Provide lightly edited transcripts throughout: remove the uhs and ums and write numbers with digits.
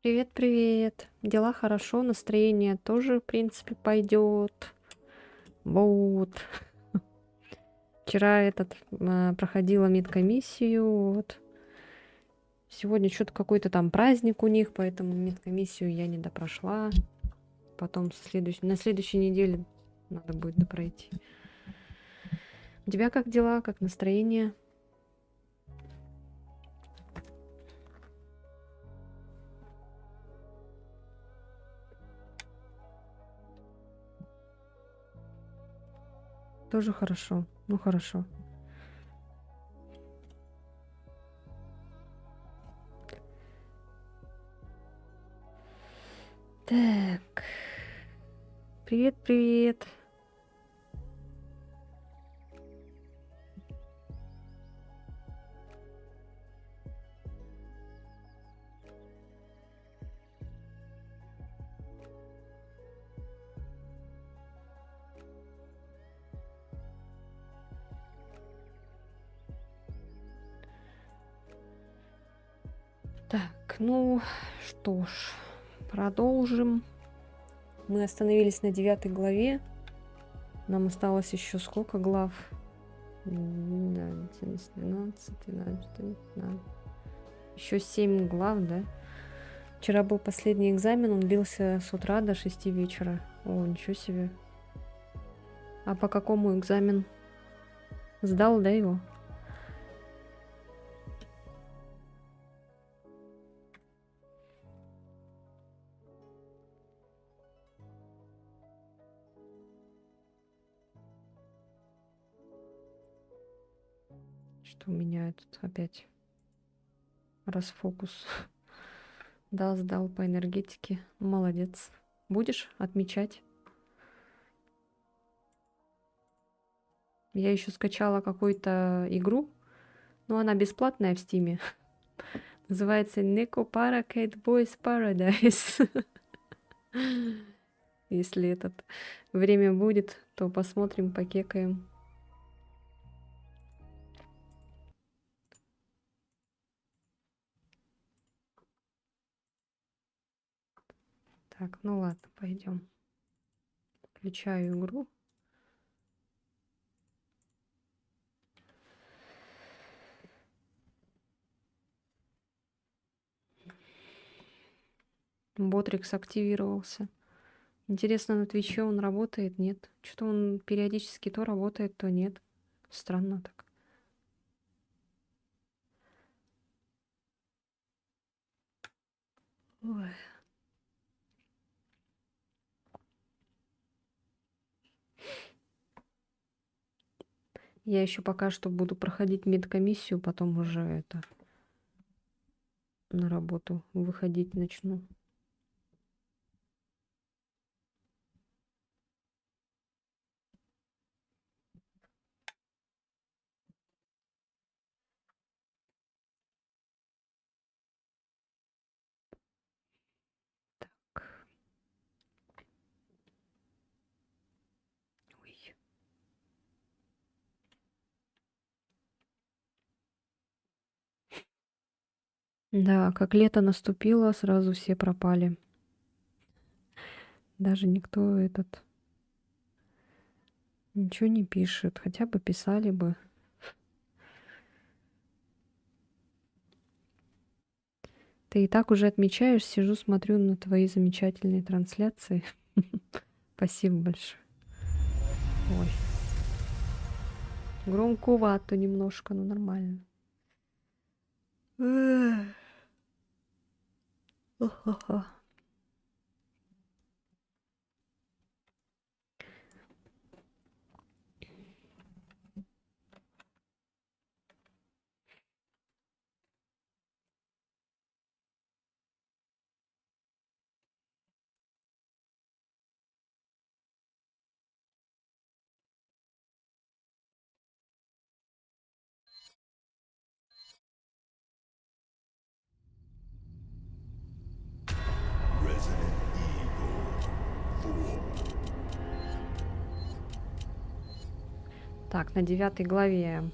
Привет, привет. Дела хорошо, настроение тоже, в принципе, пойдет. Вот. Вчера проходила медкомиссию. Вот. Сегодня что-то какой-то там праздник у них, поэтому медкомиссию я не допрошла. Потом на следующей неделе надо будет допройти. У тебя как дела, как настроение? Тоже хорошо. Ну хорошо. Так. Привет, привет. Так, ну что ж, продолжим. Мы остановились на 9 главе. Нам осталось еще сколько глав? 11, 12, 12, 15. Еще 7 глав, да? Вчера был последний экзамен, он длился с утра до 6 вечера. О, ничего себе. А по какому экзамен? Сдал, да, его? Что у меня тут опять расфокус. Да, сдал по энергетике. Молодец. Будешь отмечать? Я еще скачала какую-то игру, но она бесплатная в Стиме. Называется Neko Para Cat Boys Paradise. Если этот время будет, то посмотрим, покекаем. Так, ну ладно, пойдем. Включаю игру. Ботрикс активировался. Интересно, на Твиче он работает? Нет. Что-то он периодически то работает, то нет. Странно так. Ой. Я еще пока что буду проходить медкомиссию, потом уже на работу выходить начну. Ой. Да, как лето наступило, сразу все пропали. Даже никто ничего не пишет. Хотя бы писали бы. Ты и так уже отмечаешь, сижу, смотрю на твои замечательные трансляции. Спасибо большое. Ой. Громковато немножко, но нормально. Ох-ох-ох. Так, на 9 главе.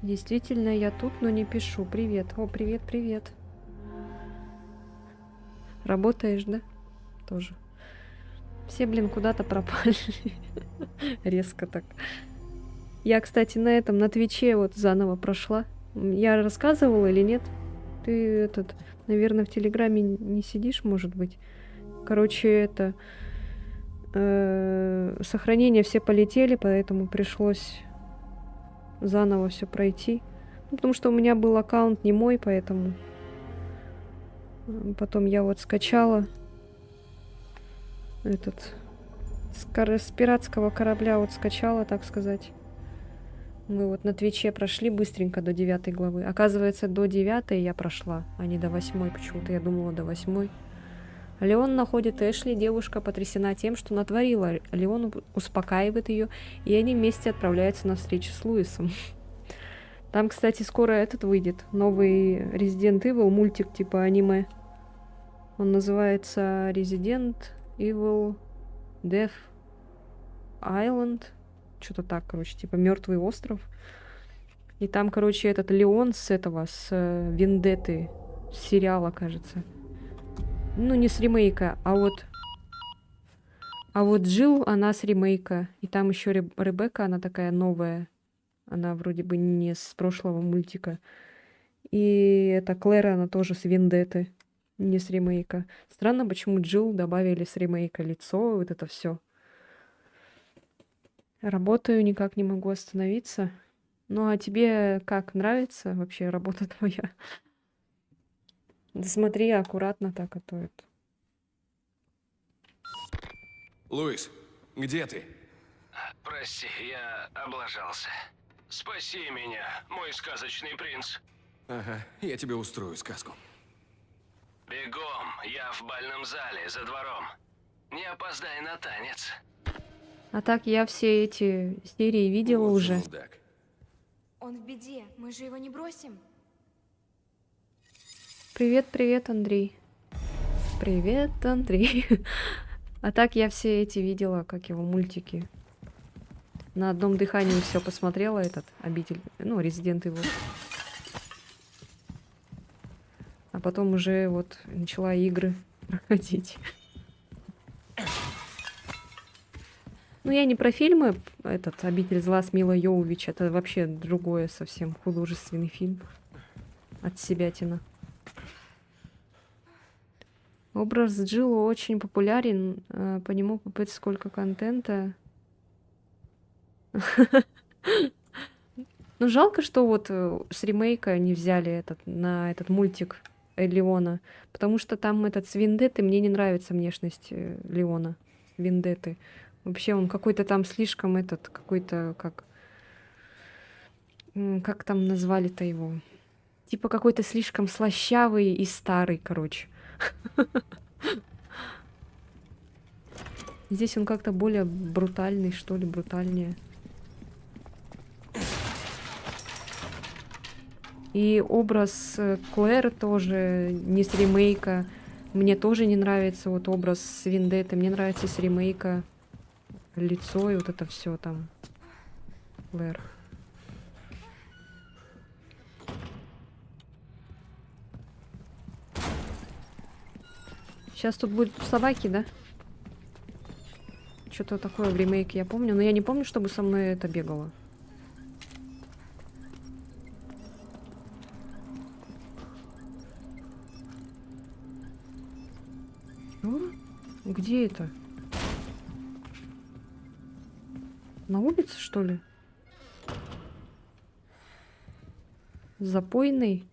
Действительно, я тут, но не пишу. Привет. О, привет, привет. Работаешь, да? Тоже. Все, блин, куда-то пропали. Резко так. Я, кстати, на Твиче вот заново прошла. Я рассказывала или нет? Ты наверное, в Телеграме не сидишь, может быть? Короче, сохранения все полетели, поэтому пришлось заново все пройти. Ну, потому что у меня был аккаунт не мой, поэтому потом я вот скачала с пиратского корабля вот скачала, так сказать. Мы вот на Твиче прошли быстренько до 9 главы. Оказывается, до 9 я прошла, а не до 8 почему-то. Я думала, до 8. Леон находит Эшли, девушка потрясена тем, что натворила. Леон успокаивает ее, и они вместе отправляются на встречу с Луисом. Там, кстати, скоро выйдет. Новый Resident Evil, мультик типа аниме. Он называется Resident Evil Death Island. Что-то так, короче, типа Мертвый остров. И там, короче, этот Леон с Вендетты, с сериала, кажется. Ну, не с ремейка, а вот Джилл, она с ремейка. И там еще Ребекка, она такая новая. Она вроде бы не с прошлого мультика. И эта Клэра, она тоже с Вендетты, не с ремейка. Странно, почему Джилл добавили с ремейка лицо, вот это все. Работаю, никак не могу остановиться. Ну, а тебе как, нравится вообще работа твоя? Да смотри аккуратно так, а то это... Луис, где ты? Прости, я облажался. Спаси меня, мой сказочный принц. Ага, я тебе устрою сказку. Бегом, я в бальном зале, за двором. Не опоздай на танец. А так я все эти серии видела Вот уже. желудак. Он в беде, мы же его не бросим. Привет, привет, Андрей. Привет, Андрей. А так я все эти видела, как его мультики. На одном дыхании все посмотрела обитель, ну, Resident Evil. А потом уже вот начала игры проходить. Ну, я не про фильмы, «Обитель зла» с Милой Йовович, это вообще другое совсем художественный фильм. От себятина. Образ Джилла очень популярен, по нему попытать сколько контента. Ну, жалко, что вот с ремейка не взяли на этот мультик Леона, потому что там с Вендетты мне не нравится внешность Леона. Вендетты. Вообще он какой-то там слишком какой-то, как там назвали-то его? Типа какой-то слишком слащавый и старый, короче. Здесь он как-то более брутальный, что ли, брутальнее. И образ Клэр тоже не с ремейка. Мне тоже не нравится вот образ с Вендетты. Мне нравится с ремейка лицо и вот это все там. Клэр. Сейчас тут будут собаки, да? Что-то такое в ремейке я помню. Но я не помню, чтобы со мной это бегало. Где это? На улице, что ли? Запойный?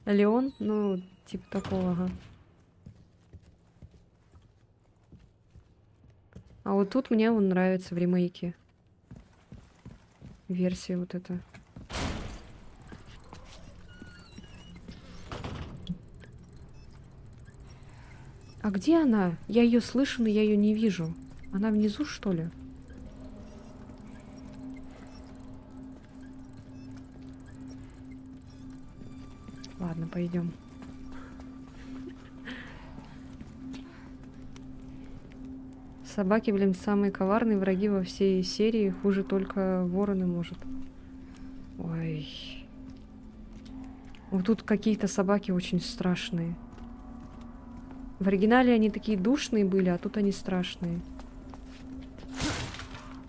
Леон? Ну, типа такого, ага. А вот тут мне он нравится в ремейке. Версия вот эта. А где она? Я ее слышу, но я ее не вижу. Она внизу, что ли? Ладно, пойдем. Собаки, блин, самые коварные враги во всей серии. Хуже только вороны, может. Ой. Вот тут какие-то собаки очень страшные. В оригинале они такие душные были, а тут они страшные.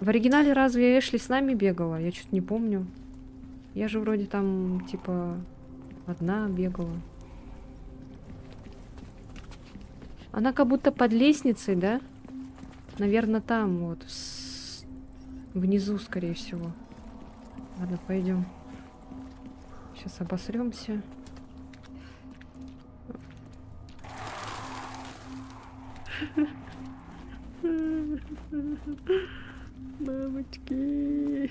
В оригинале разве Эшли с нами бегала? Я что-то не помню. Я же вроде там, типа, одна бегала. Она как будто под лестницей, да? Наверное, там вот. Внизу, скорее всего. Ладно, пойдем. Сейчас обосремся. Мамочки.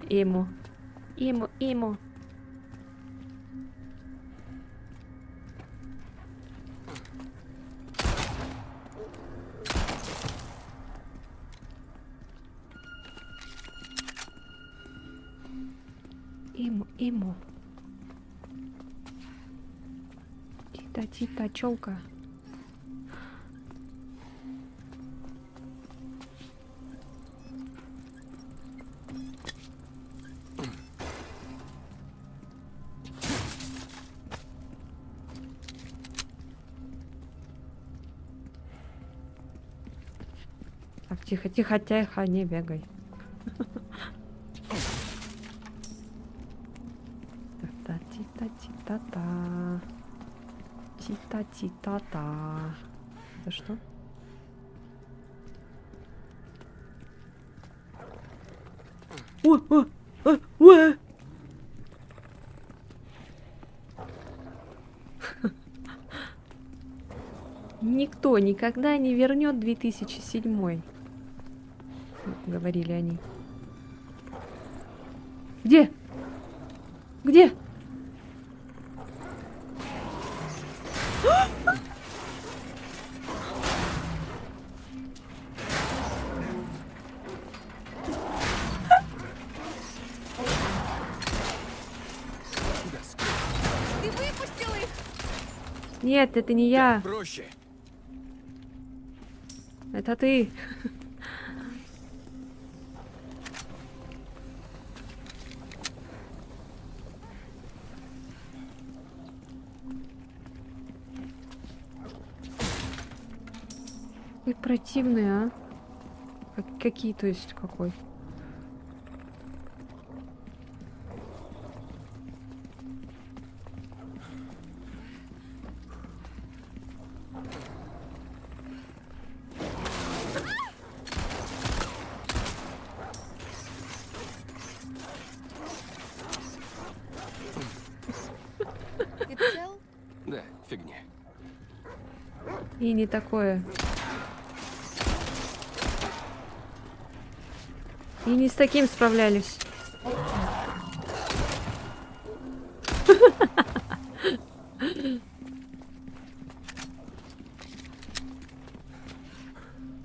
Эмо. Эмо, эмо. Эмо, эмо. Тита, челка. Так, тихо, тихо, тихо, не бегай. Тита-тита-тита-та. Тита-тита-та. Это что? О! Никто никогда не вернет 2007, говорили они. Где? Где? Ты выпустил их! Нет, это не я. Проще. Это ты. Вы противные, а? Какие, то есть, какой? Ты цел? Да, фигня. И не такое. И не с таким справлялись.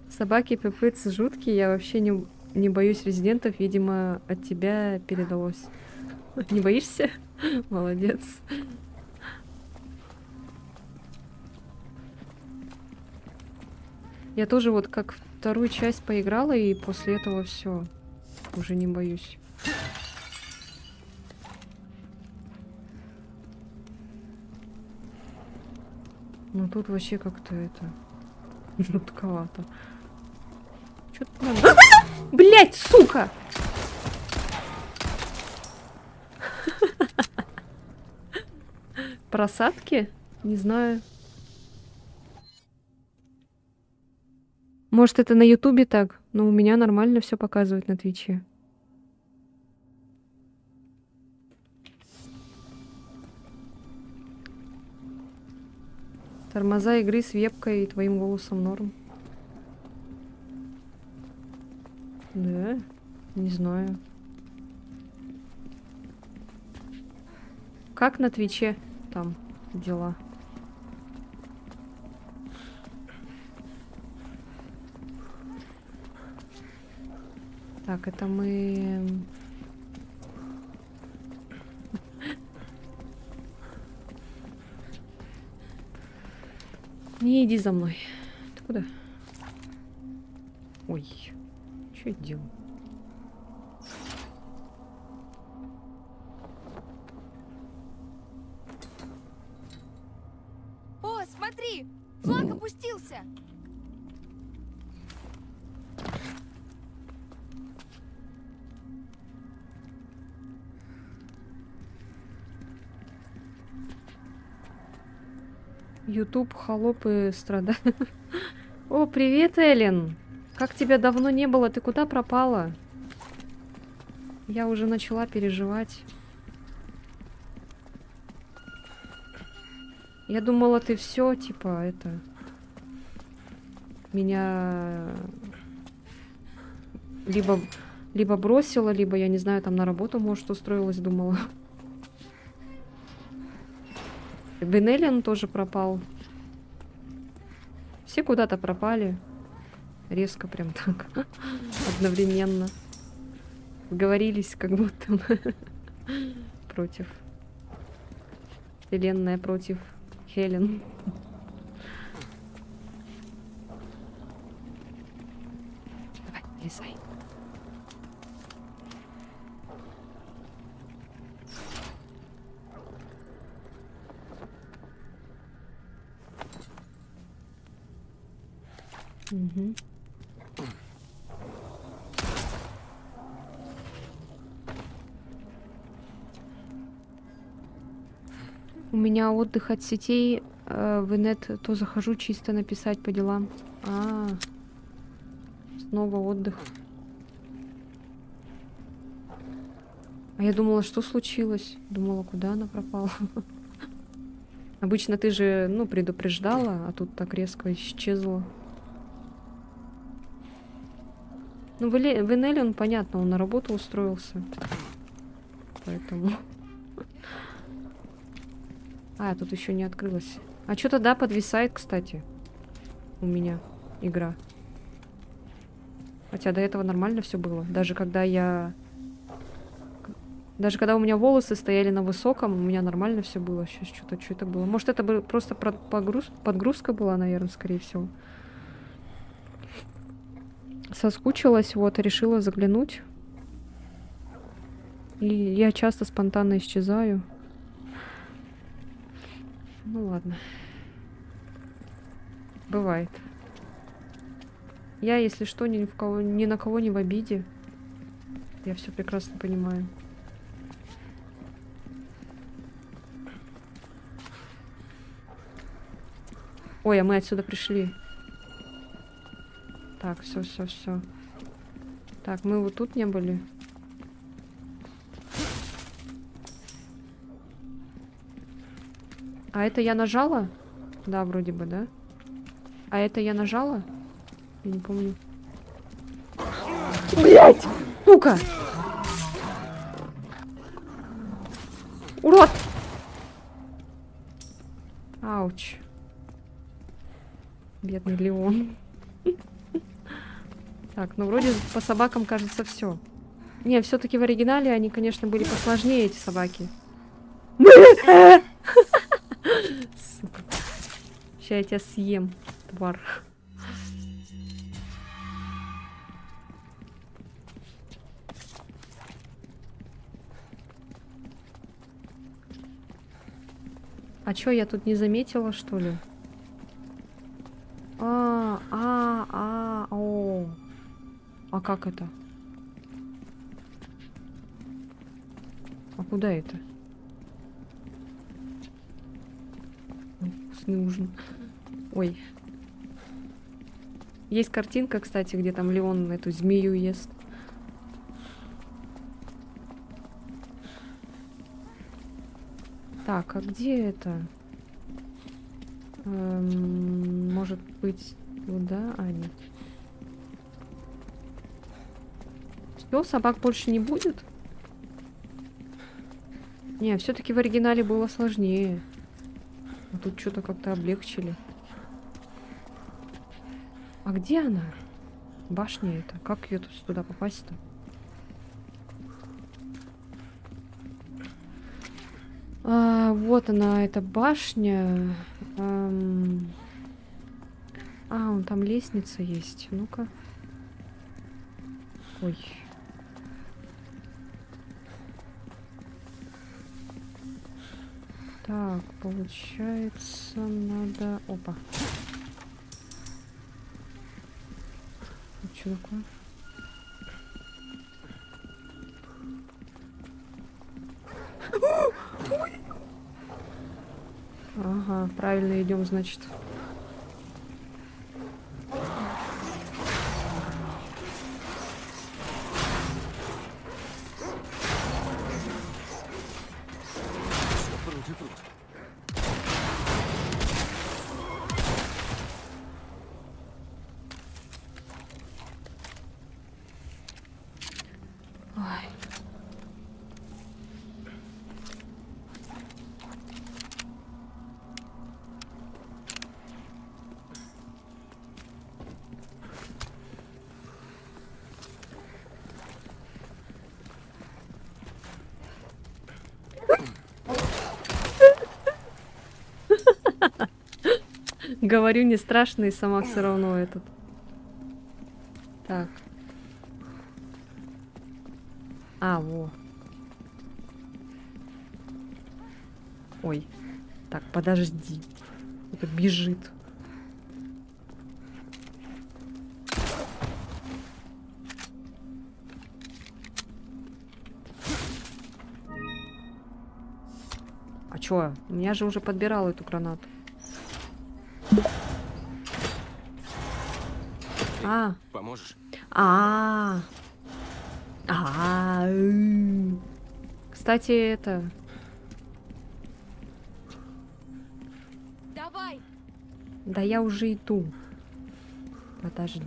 Собаки пипыцы жуткие. Я вообще не боюсь резидентов. Видимо, от тебя передалось. Не боишься? Молодец. Я тоже вот как вторую часть поиграла, и после этого все. Уже не боюсь. Ну тут вообще как-то это жутковато. Чё тут надо? Блять, сука! Просадки? Не знаю. Может, это на Ютубе так, но у меня нормально все показывает на Твиче. Тормоза игры с вебкой и твоим голосом норм. Да, не знаю. Как на Твиче там дела? Так, это мы... Не иди за мной. Ты куда? Ой, что я делаю? Флаг опустился! Ютуб, холопы страдают. О, привет, Эллен! Как тебя давно не было? Ты куда пропала? Я уже начала переживать. Я думала, ты все, типа, это... Меня... Либо бросила, либо, я не знаю, там на работу, может, устроилась, думала. Бенелиан тоже пропал. Все куда-то пропали. Резко прям так. Одновременно. Говорились, как будто против. Вселенная против Хелен. Давай, лезай. Угу. У меня отдых от сетей. В инет то захожу чисто написать по делам. Снова отдых. А я думала, что случилось? Думала, куда она пропала? Обычно ты же, ну, предупреждала, а тут так резко исчезла. Ну, в Энеле он, понятно, он на работу устроился. Поэтому... А, тут еще не открылось. А что-то, да, подвисает, кстати. У меня игра. Хотя до этого нормально все было. Даже когда у меня волосы стояли на высоком, у меня нормально все было. Сейчас что-то, что это было. Может, это бы просто подгрузка была, наверное, скорее всего. Соскучилась, вот, решила заглянуть. И я часто спонтанно исчезаю. Ну ладно. Бывает. Я, если что, ни на кого не в обиде. Я все прекрасно понимаю. Ой, а мы отсюда пришли. Так, все. Так, мы вот тут не были. А это я нажала? Да, вроде бы, да? А это я нажала? Я не помню. Блять! Ну-ка! Урод! Ауч. Бедный Леон. Так, ну вроде по собакам, кажется, все. Не, все-таки в оригинале они, конечно, были посложнее, эти собаки. Сука. Сейчас я тебя съем, тварь. А чё, я тут не заметила, что ли? О. А как это? А куда это? Вкусный ужин. Ой. Есть картинка, кстати, где там Леон эту змею ест. Так, а где это? Может быть, туда? А, нет. Все, собак больше не будет? Не, все-таки в оригинале было сложнее. А тут что-то как-то облегчили. А где она? Башня это. Как ее тут сюда попасть-то? Вот она, эта башня. Вон там лестница есть. Ну-ка. Ой. Так, получается, надо... Опа. Это что такое? Ага, правильно идем, значит. Прут и прут. Ой. Говорю, не страшно, и сама все равно этот. Так. А, во. Ой. Так, подожди. Это бежит. А чё? Я же уже подбирала эту гранату. А. Поможешь? А. А. Кстати, это... Давай! Да я уже иду. Подожди.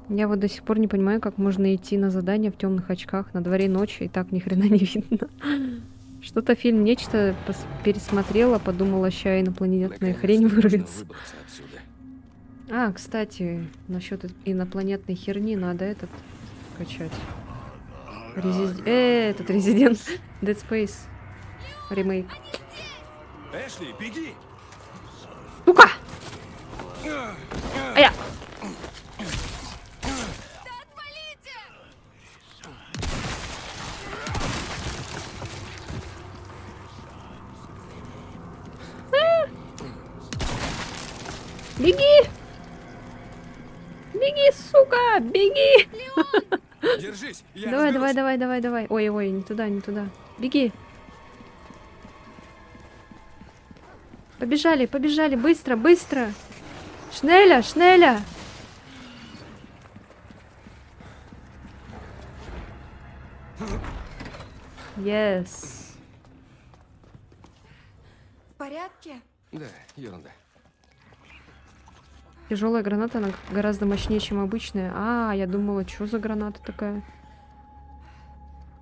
Я вот до сих пор не понимаю, как можно идти на задание в темных очках. На дворе ночи, и так ни хрена не видно. Что-то фильм «Нечто» пересмотрела, подумала, ща инопланетная хрень Наконец-то можно вырвется. выбраться отсюда. А, кстати, насчет инопланетной херни надо этот качать. Этот Резидент Dead Space ремейк. Эшли, беги! Сука! А я! Беги! Беги, сука! Беги! Держись! Я Давай, разберусь. давай. Ой, не туда, не туда. Беги. Побежали, быстро. Шнеля! Yes. В порядке? Да, ерунда. Тяжелая граната, она гораздо мощнее, чем обычная. А, я думала, что за граната такая?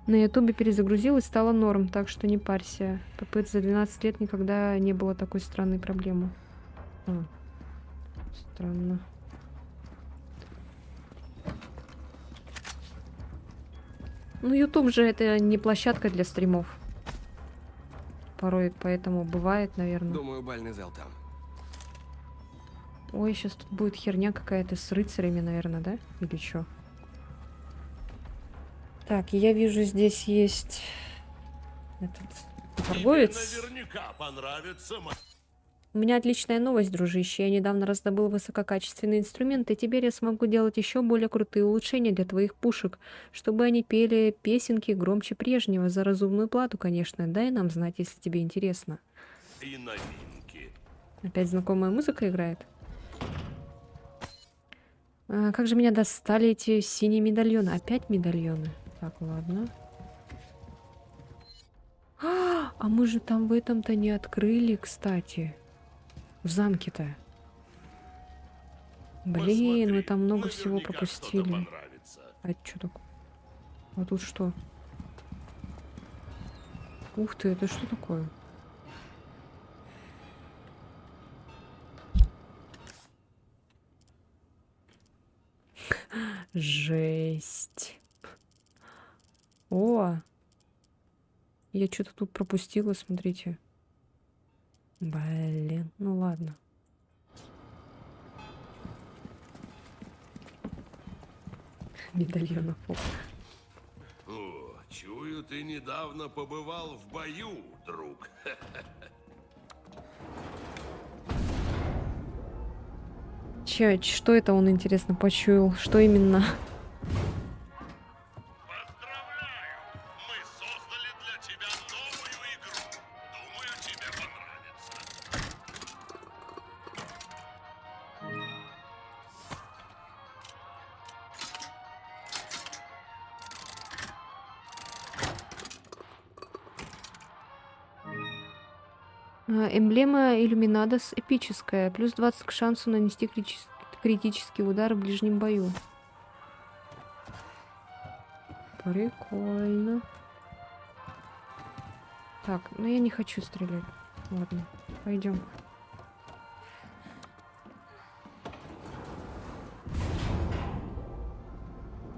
На ютубе перезагрузилась, стало норм, так что не парься. ПП за 12 лет никогда не было такой странной проблемы. А, странно. Ну, ютуб же это не площадка для стримов. Порой поэтому бывает, наверное. Думаю, бальный зал там. Ой, сейчас тут будет херня какая-то с рыцарями, наверное, да? Или что? Так, я вижу, здесь есть этот торговец. Тебе наверняка понравится. У меня отличная новость, дружище. Я недавно раздобыл высококачественный инструмент, и теперь я смогу делать еще более крутые улучшения для твоих пушек, чтобы они пели песенки громче прежнего, за разумную плату, конечно. Дай нам знать, если тебе интересно. И новинки. Опять знакомая музыка играет. А, как же меня достали эти синие медальоны. Опять медальоны. Так, ладно. А мы же там в этом-то не открыли, кстати. В замке-то. Блин, мы там много всего Наверняка пропустили. что-то понравится. А это что такое? А тут что? Ух ты, это что такое? Жесть. О! Я что-то тут пропустила, смотрите. Блин, ну ладно. Медальонов. О, чую, ты недавно побывал в бою, друг. Что это он, интересно, почуял? Что именно? Поздравляю! Мы создали для тебя новую игру. Думаю, тебе понравится. Эмблема Иллюминадос эпическая. Плюс 20 к шансу нанести критический удар в ближнем бою. Прикольно. Так, ну я не хочу стрелять. Ладно, пойдем.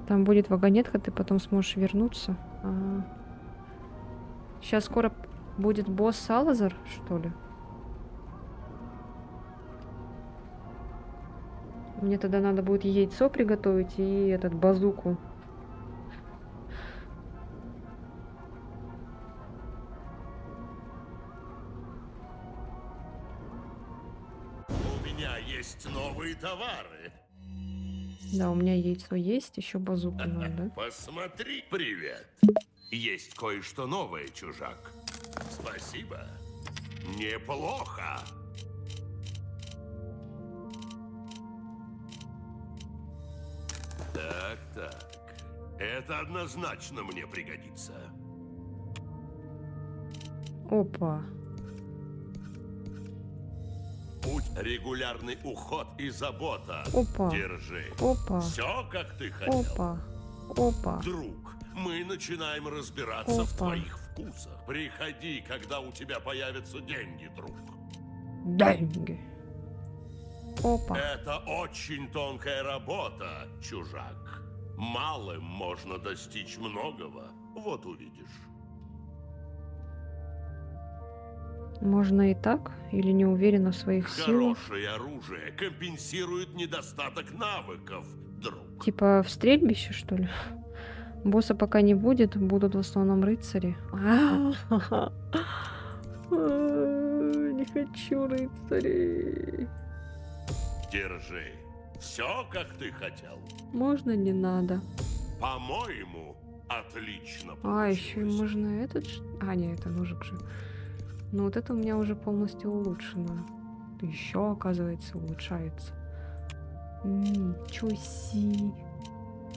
Там будет вагонетка, ты потом сможешь вернуться. Сейчас скоро будет босс Салазар, что ли? Мне тогда надо будет яйцо приготовить и этот базуку. У меня есть новые товары. Да, у меня яйцо есть, еще базуку надо. Посмотри. Привет. Есть кое-что новое, чужак. Спасибо. Неплохо. Так. Это однозначно мне пригодится. Опа. Путь, регулярный уход и забота. Опа. Держи. Опа. Все, как ты хотел. Опа. Опа. Друг, мы начинаем разбираться в Опа. твоих вкусах. Приходи, когда у тебя появятся деньги, друг. Деньги. Опа. Это очень тонкая работа, чужак. Малым можно достичь многого. Вот увидишь. Можно и так? Или не уверена в своих силах? Хорошее оружие компенсирует недостаток навыков, друг. Типа в стрельбище, что ли? Босса пока не будет, будут в основном рыцари. Не хочу рыцарей. Держи. Все, как ты хотел. Можно, не надо. По-моему, отлично Еще и получилось. можно этот... нет, это ножик же. Ну вот это у меня уже полностью улучшено. Еще, оказывается, улучшается. Ничего себе.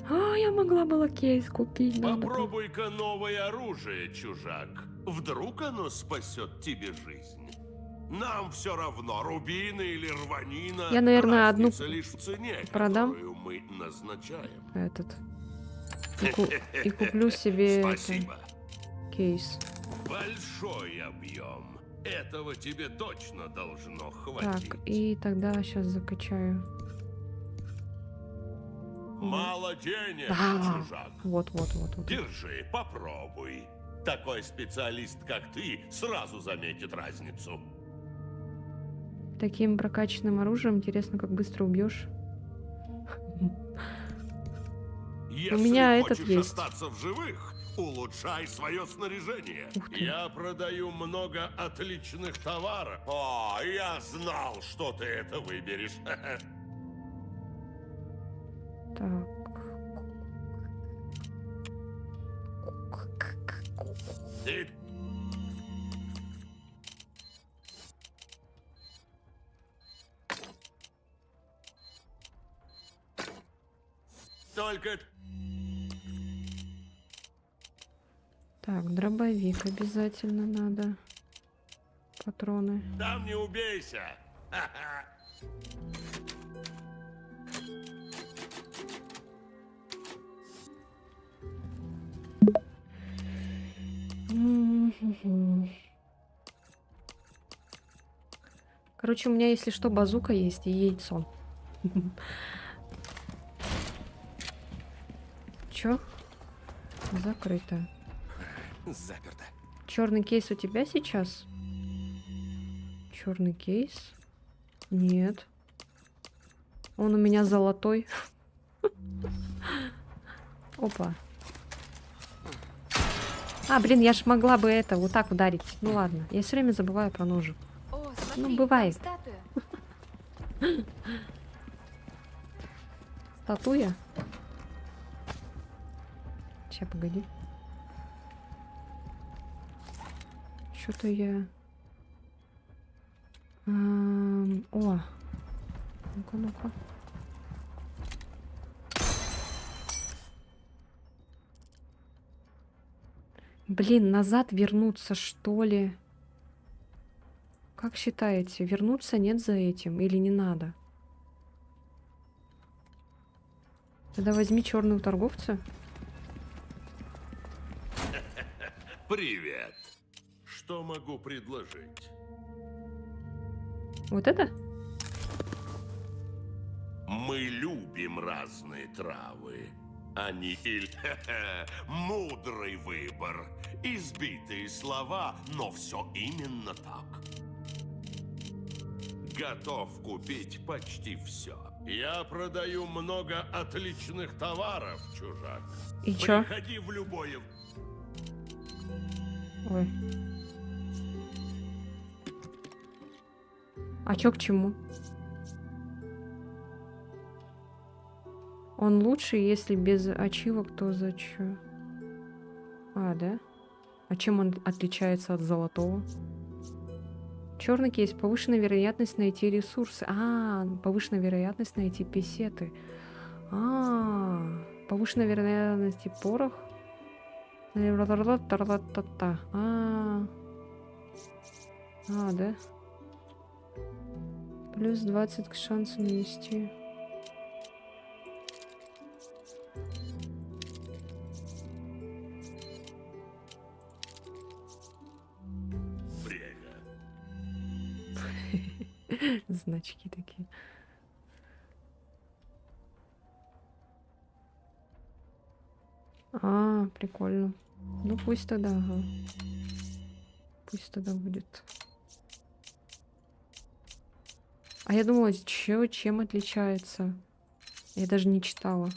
Я могла была кейс купить. надо было. Попробуй-ка новое оружие, чужак. Вдруг оно спасет тебе жизнь. Нам все равно, рубины или рванина. Я, наверное, одну разница лишь в цене, продам. которую мы назначаем. Этот. И куплю себе это, Спасибо. кейс. Большой объем. Этого тебе точно должно хватить. Так, и тогда сейчас закачаю. Мало денег, Да. чужак. Вот. Держи, попробуй. Такой специалист, как ты, сразу заметит разницу. Таким прокачанным оружием интересно, как быстро убьешь. Если меня этот хочешь есть. остаться в живых, улучшай свое снаряжение. Ух ты. Я продаю много отличных товаров. О, я знал, что ты это выберешь. Так. Ты только Так, дробовик обязательно надо. Патроны. там не убейся. Ха-ха. Короче, у меня, если что, базука есть и яйцо. Чё? Закрыто. Заперто. Черный кейс у тебя сейчас? Черный кейс? Нет. Он у меня золотой. Опа. Блин, я ж могла бы это вот так ударить. Ну ладно, я все время забываю про ножик. О, смотри, Ну, бывает. там статуя. Статуя? Сейчас, погоди. Что-то я... О! Ну-ка, ну-ка. Блин, назад вернуться, что ли? Как считаете, вернуться нет за этим или не надо? Тогда возьми черную торговца. Привет. Что могу предложить? Вот это? Мы любим разные травы. Они мудрый выбор. Избитые слова, но все именно так. Готов купить почти все. Я продаю много отличных товаров, чужак. И чё? Приходи в любое... Ой. А чё к чему? Он лучше, если без ачивок, то за чё? А, да? А чем он отличается от золотого? Черный кейс. Повышенная вероятность найти ресурсы. Повышенная вероятность найти песеты. Повышенная вероятность найти порох. Да? Плюс 20 к шансу нанести. Время. Значки такие. Прикольно. Ну пусть тогда, ага. Пусть тогда будет. А я думала, чем отличается? Я даже не читала.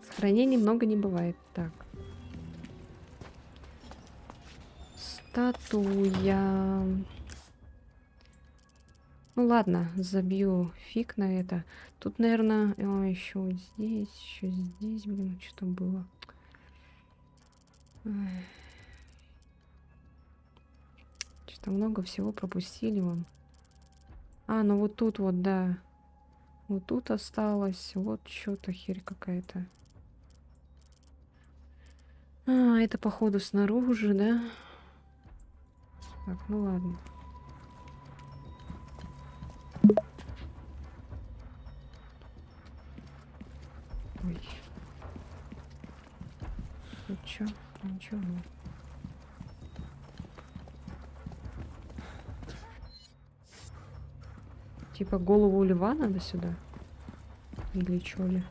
Сохранений много не бывает. Так. Статуя. Ну ладно, забью фиг на это. Тут, наверное, еще еще здесь, блин, что-то было. Что-то много всего пропустили вон. Ну вот тут вот, да. Вот тут осталось. Вот что-то херь какая-то. Это походу снаружи, да? Так, ну ладно. Ой. Ну чё? Ничего. Типа голову льва надо сюда? Или чё ли?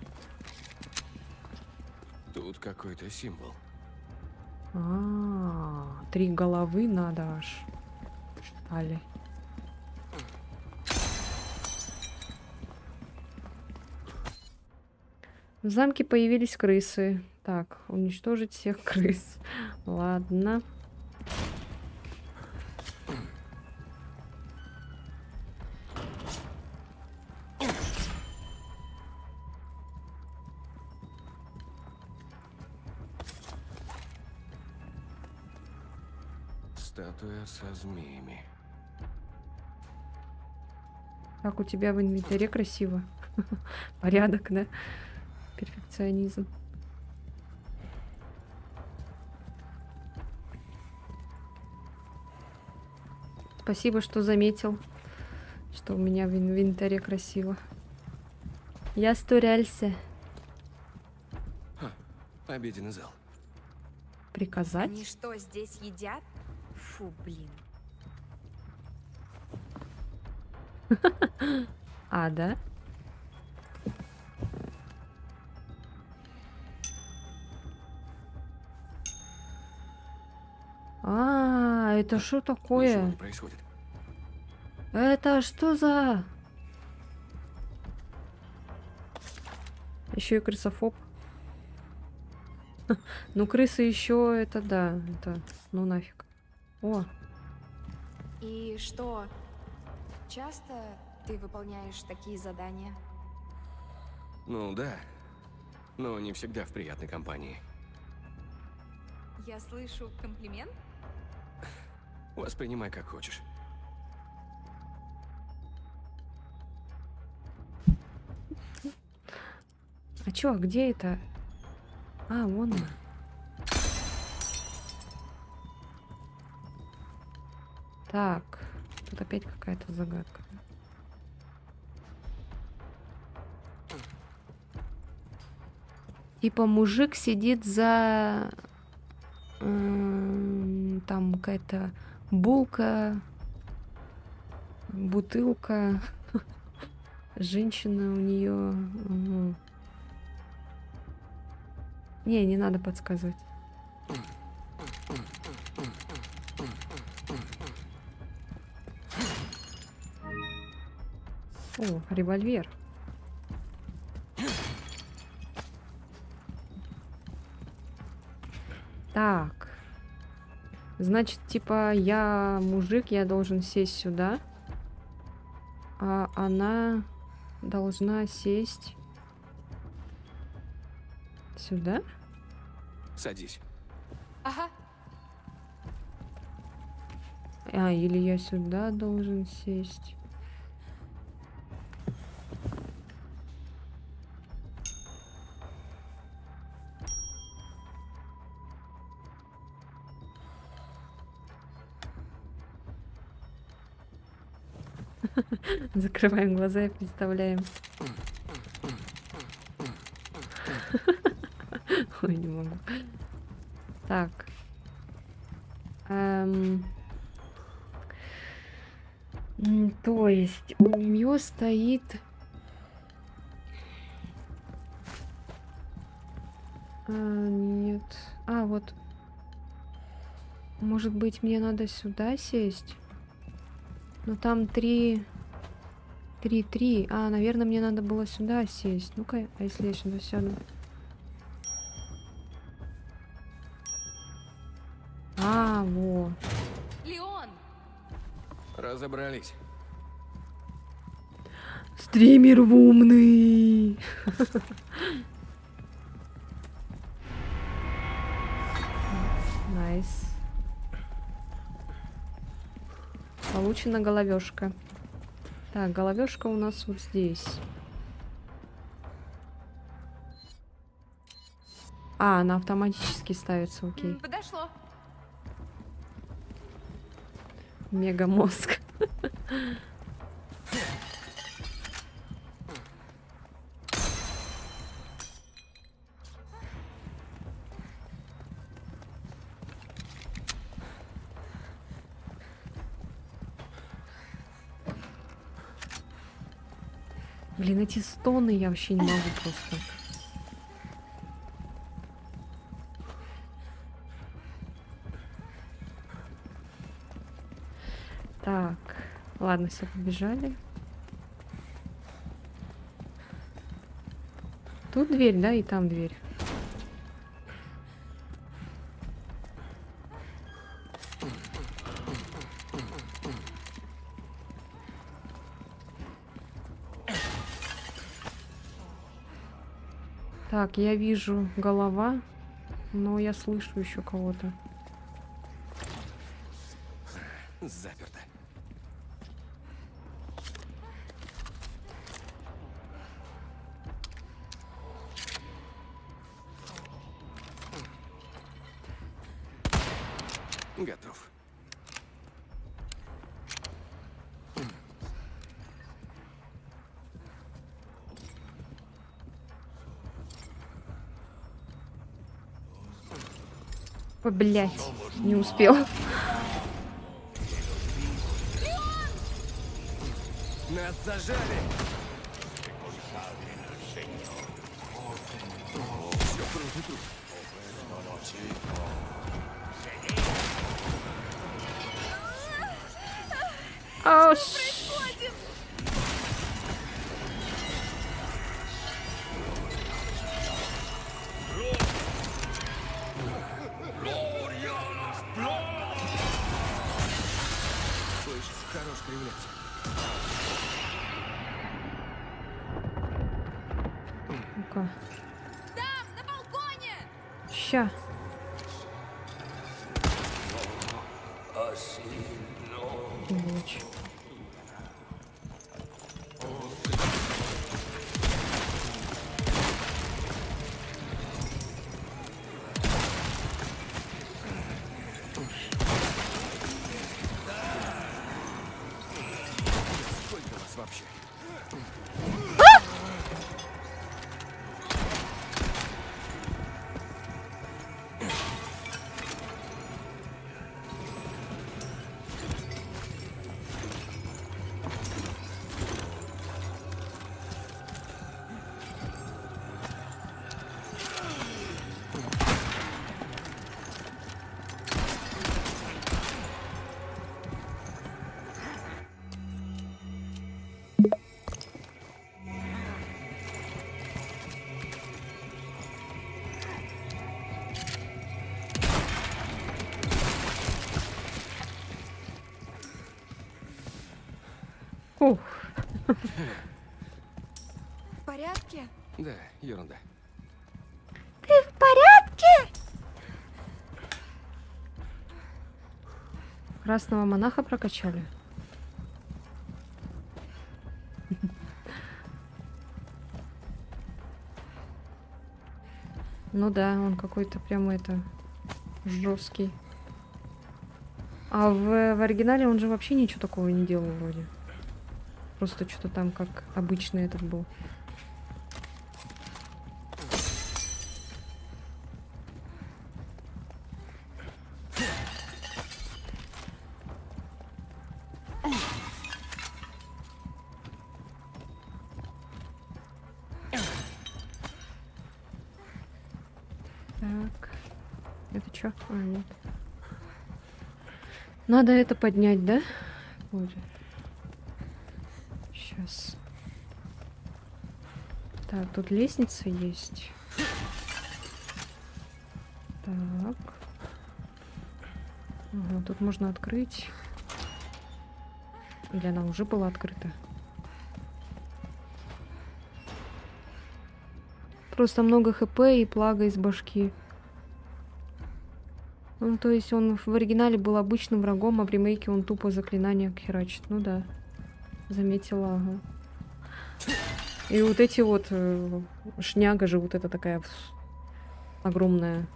Тут какой-то символ. 3 головы надо аж. Что ли? В замке появились крысы. Так, уничтожить всех крыс. Ладно. Статуя со змеями. Как у тебя в инвентаре красиво. Порядок, да? Перфекционизм. Спасибо, что заметил, что у меня в инвентаре красиво. Я старался. Обеденный зал. Приказать? Они что, здесь едят? Фу, блин. Да? А это что Ничего такое? не происходит. Это что за... Еще и крысофоб. Ну, крысы еще это да. Это ну нафиг. О, И что, часто ты выполняешь такие задания? Ну да. Но не всегда в приятной компании. Я слышу комплимент? Воспринимай как хочешь. а чё, где это? А, вон она. Так, тут опять какая-то загадка. Типа мужик сидит за... там какая-то булка, бутылка. Женщина у нее... Не надо подсказывать. О, револьвер. Так. Значит, типа, я мужик, я должен сесть сюда. А она должна сесть сюда? Садись. Ага. А, или я сюда должен сесть. Закрываем глаза и представляем. Ой, не могу. Так. То есть у нее стоит... нет. А, вот. Может быть, мне надо сюда сесть? Но там 3. А, наверное, мне надо было сюда сесть. Ну-ка, а если я сюда сяду? А, во. Леон! Разобрались. Стример умный. Найс. Получена головешка. Так, головешка у нас вот здесь. А, она автоматически ставится, окей. Подошло. Мегамозг. Блин, эти стоны я вообще не могу просто. Так, ладно, все, побежали. Тут дверь, да, и там дверь. Так, я вижу голова, но я слышу еще кого-то. Заперто. Готов. Ой, блядь, не успел. Нас зажали! Ау, Слышь, хорош кривляться. Ну-ка. Там, на балконе! Ща. Сволочь. Сколько вас вообще? Ух. В порядке? Да, ерунда. Красного монаха прокачали. Ну да, он какой-то прям это жесткий. А в оригинале он же вообще ничего такого не делал вроде. Просто что-то там как обычный этот был. Так. Это что? А, нет. Надо это поднять, да? Будет. Сейчас. Так, тут лестница есть. Так. Ага, тут можно открыть. Или она уже была открыта? Просто много хп и плага из башки. Ну, то есть он в оригинале был обычным врагом, а в ремейке он тупо заклинания херачит. Ну да. Заметила, ага. И вот эти вот шняга же, вот эта такая огромная.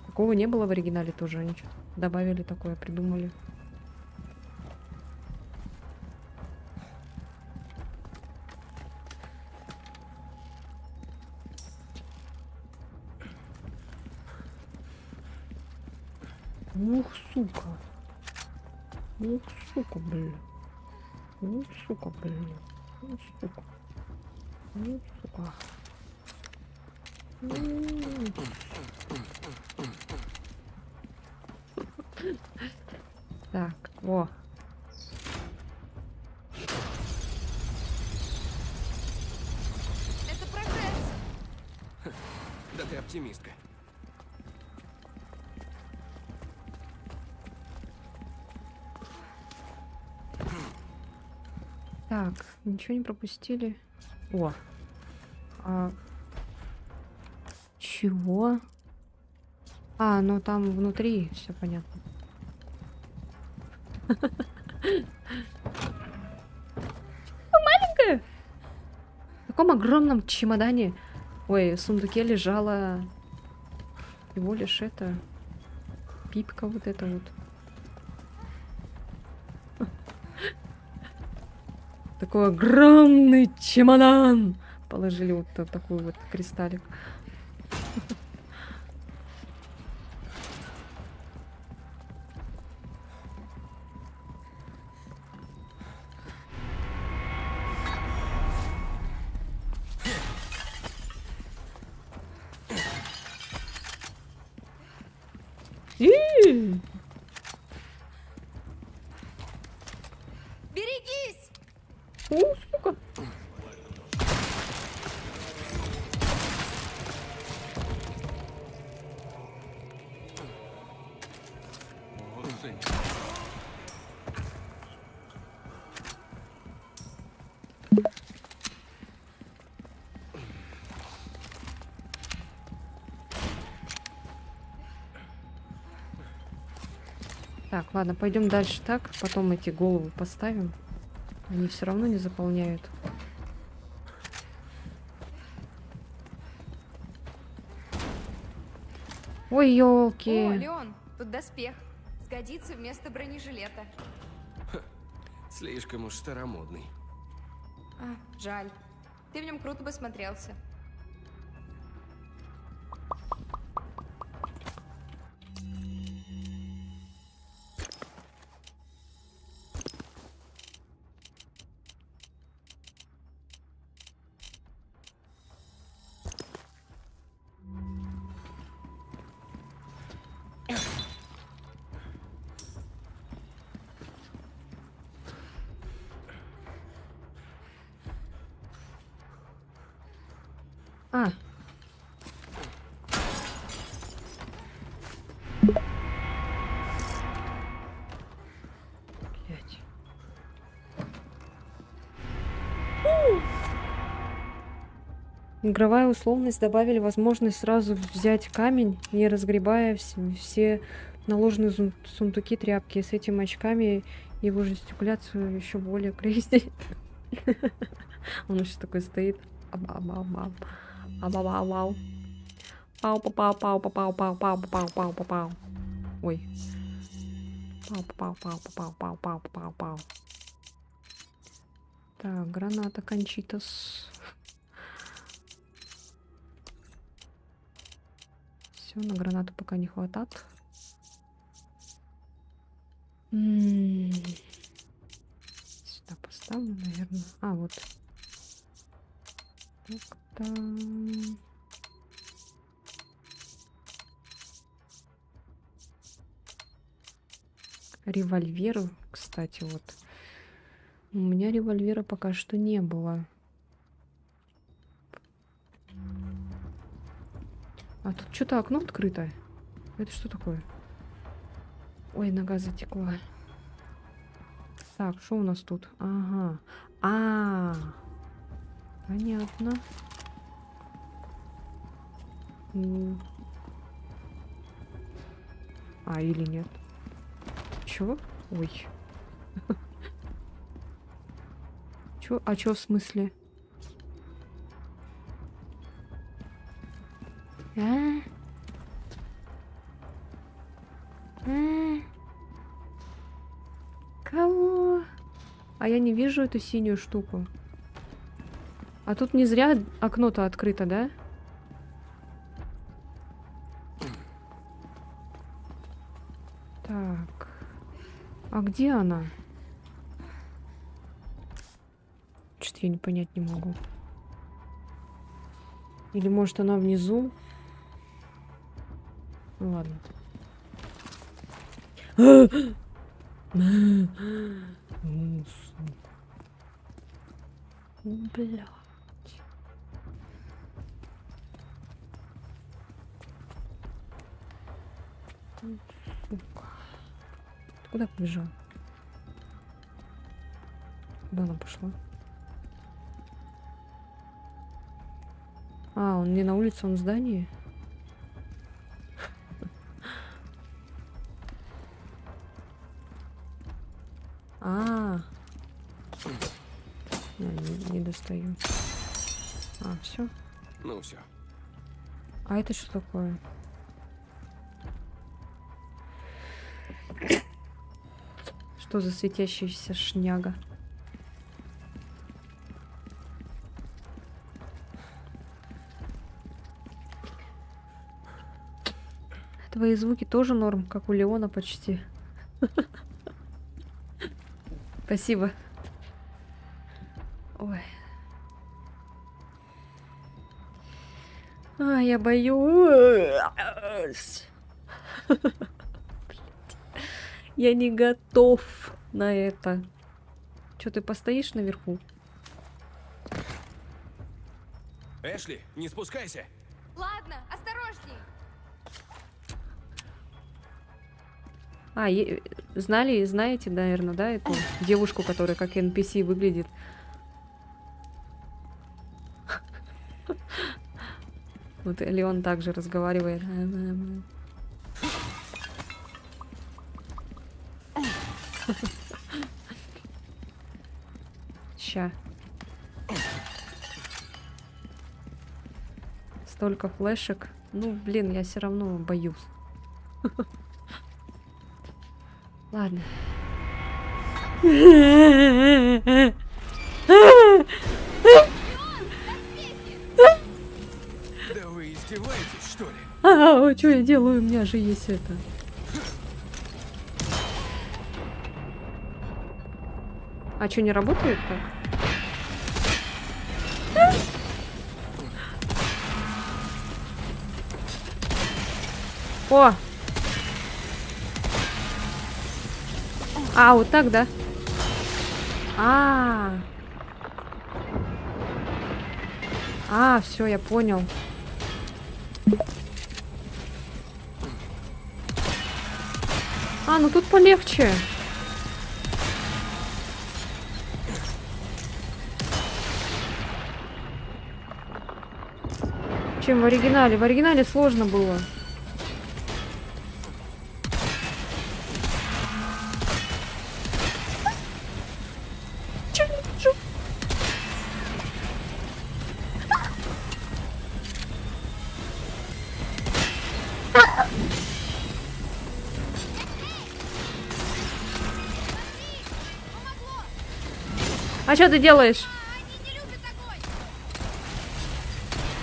Такого не было в оригинале тоже. Они что-то добавили такое, придумали. Ух, сука. Ух, сука, блин. Ух, сука, блин. Ух, сука. Ух, сука. Так, во. Это прогресс! Да ты оптимистка. Так, ничего не пропустили. О. А... Чего? А, ну там внутри все понятно. Маленькая. В таком огромном чемодане. Ой, в сундуке лежала всего лишь это. Пипка вот эта вот. Такой огромный чемодан. Положили вот такой вот кристаллик. Бери Так, ладно, пойдем дальше так. Потом эти головы поставим. Они все равно не заполняют. Ой, елки. О, Леон, тут доспех. Сгодится вместо бронежилета. Слишком уж старомодный. А, жаль. Ты в нем круто бы смотрелся. А. Блядь. Игровая условность добавили возможность сразу взять камень, не разгребая все наложенные сундуки тряпки. С этими очками его жестикуляцию еще более крейзи. Он еще такой стоит. Абау. Пау-пау-пау-пау-пау-пау-пау-пау-пау-пау-пау. Ой. Пау-пау-пау-пау-пау-пау-пау-пау. Так, граната кончитас. Все, на гранату пока не хватает. Сюда поставлю, наверное. А, вот. Так-то... Револьвер, кстати, вот. У меня револьвера пока что не было. А тут что-то окно открыто. Это что такое? Ой, нога затекла. Так, что у нас тут? Ага. Понятно. Или нет? Чего? Ой. Чё? А чё в смысле? Кого? А я не вижу эту синюю штуку. А тут не зря окно-то открыто, да? Так. А где она? Что-то я не понять не могу. Или может она внизу? Ну ладно. Блядь. Сука. Ты куда побежал? Куда она пошла? А, он не на улице, он в здании? Не достаю. Все. Ну все. А это что такое? Что за светящаяся шняга? Твои звуки тоже норм, как у Леона почти. Спасибо. Ой. Я боюсь. Я не готов на это. Что, ты постоишь наверху? Эшли, не спускайся. Ладно, осторожней. Знаете, наверное, да, эту девушку, которая как NPC выглядит? Вот Леон также разговаривает. Ща. Столько флешек. Ну, блин, я все равно боюсь. Ладно. Да вы издеваетесь, что ли? А, что я делаю? У меня же есть это. А что, не работает так? О! А, вот так, да? Все, я понял. Ну тут полегче. Чем в оригинале. В оригинале сложно было. А что ты делаешь? Они не любят огонь!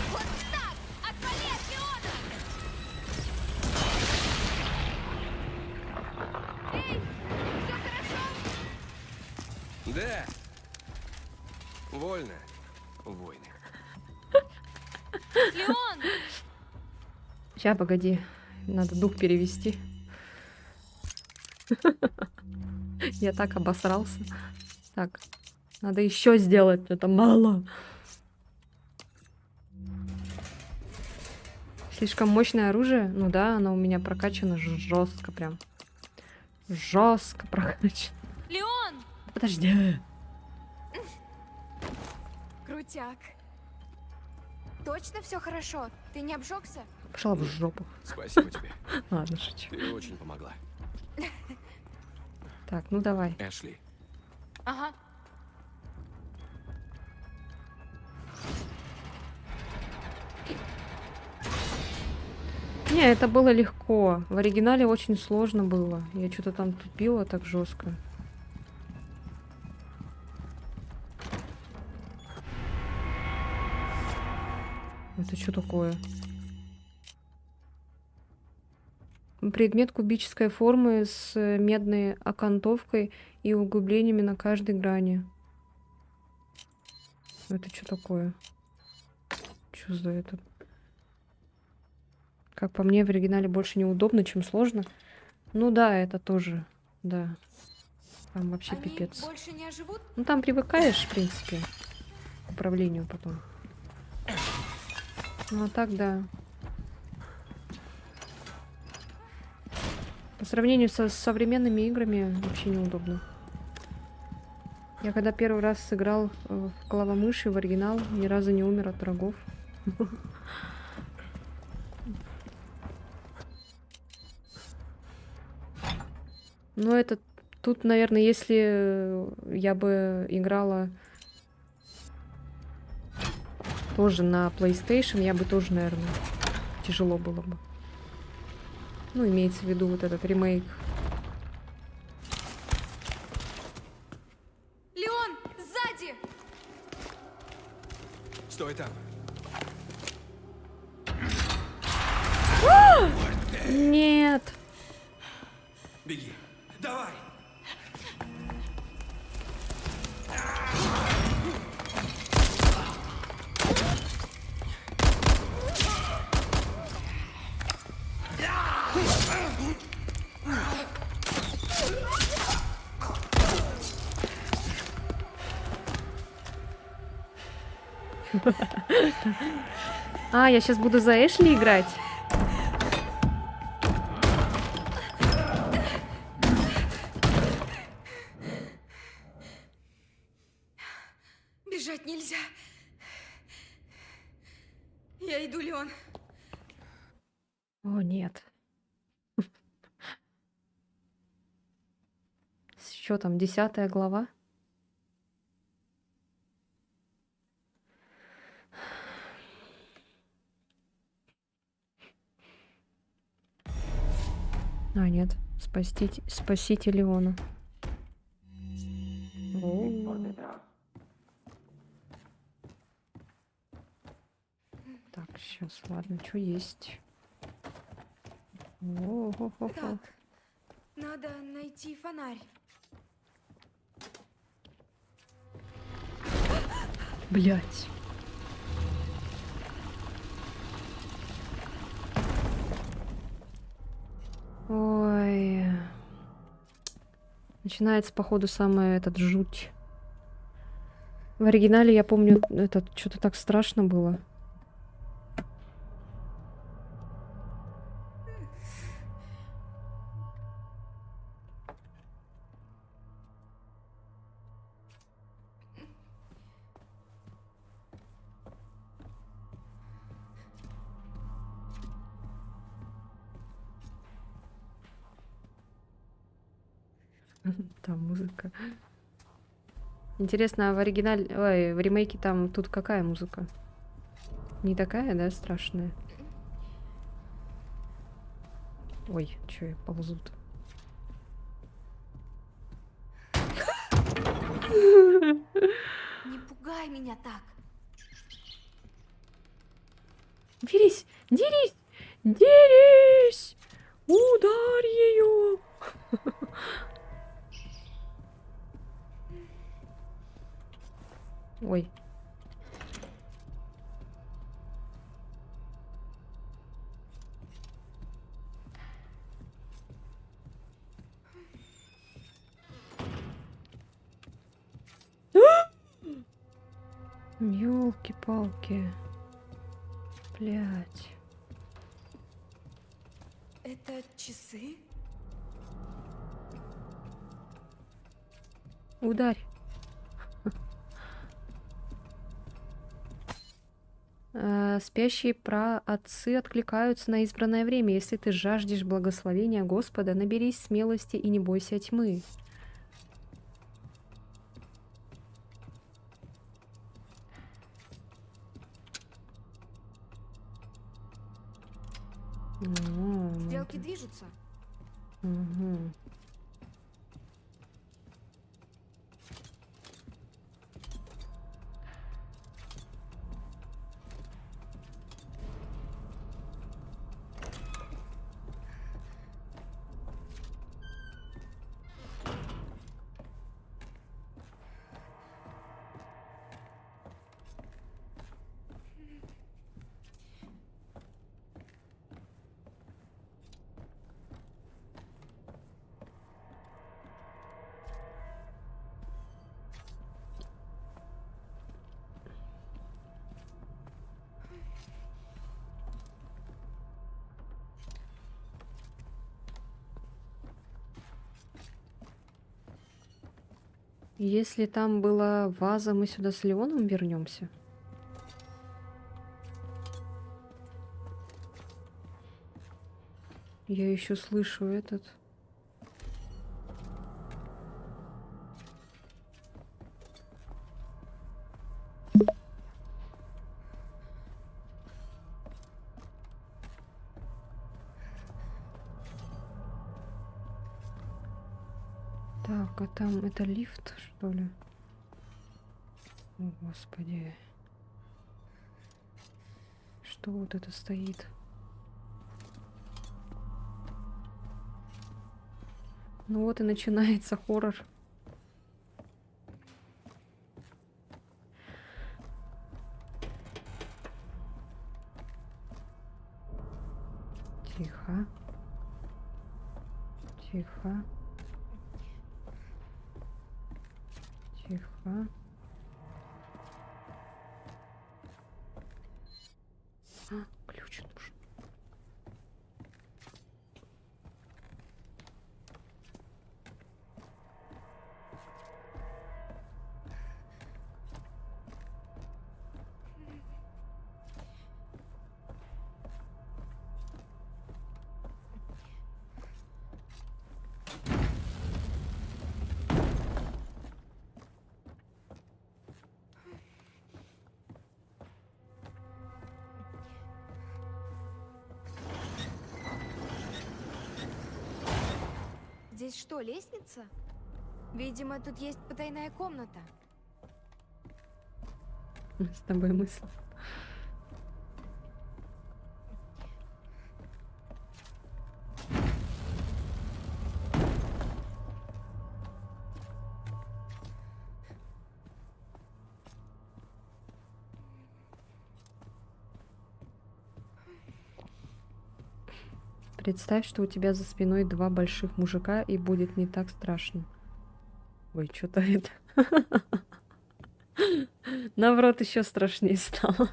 Вот так! Отвали от Леона! Эй, все хорошо? Да. Вольно. Войны. Леон! Сейчас, погоди. Надо дух перевести. Я так обосрался. Так. Надо еще сделать. Это мало. Слишком мощное оружие? Ну да, оно у меня прокачано жестко прям. Жестко прокачано. Леон! Подожди. Крутяк. Точно все хорошо? Ты не обжегся? Пошла в жопу. Спасибо тебе. Ладно, шучу. Ты очень помогла. Так, ну давай. Эшли, Ага. Не, это было легко. В оригинале очень сложно было. Я что-то там тупила так жестко. Это что такое? Предмет кубической формы с медной окантовкой и углублениями на каждой грани. Это что такое? Что за это? Как по мне, в оригинале больше неудобно, чем сложно. Ну да, это тоже. Да. Там вообще Они пипец. больше не оживут? Ну там привыкаешь, в принципе, к управлению потом. Ну а так, да. По сравнению со современными играми вообще неудобно. Я когда первый раз сыграл в клавомыши в оригинал, ни разу не умер от врагов. Но это тут, наверное, если я бы играла тоже на PlayStation, я бы тоже, наверное, тяжело было бы. Ну, имеется в виду вот этот ремейк. Леон, сзади! стой там. Нет! Беги. Давай. Я сейчас буду за Эшли играть. Бежать нельзя. Я иду, Леон. О, нет. Что там, 10 глава? А, нет. Спасите Леона. О. Так, сейчас, ладно, что есть? О-хо-хо-хо. Так, надо найти фонарь. Блять. Ой. Начинается, походу, самая этот жуть. В оригинале, я помню, это что-то так страшно было. Там музыка. Интересно, а в оригинале, ой, в ремейке там тут какая музыка? Не такая, да, страшная? Ой, чё, ползут. Не пугай меня так. Дерись! Дерись! Дерись! Ударь ее! Ой. Ёлки-палки. Блять. Это часы? Ударь. Спящие праотцы откликаются на избранное время. Если ты жаждешь благословения Господа, наберись смелости и не бойся тьмы. Стрелки движутся. Угу. Если там была ваза, мы сюда с Леоном вернемся. Я еще слышу этот. Так, а там это лифт, что ли? О, Господи. Что вот это стоит? Ну вот и начинается хоррор. Тихо. Тихо. Тихо. А, ключ нужен. Здесь что, лестница? Видимо, тут есть потайная комната. С тобой мысль. Представь, что у тебя за спиной два больших мужика, и будет не так страшно. Ой, что-то это. Наоборот, еще страшнее стало.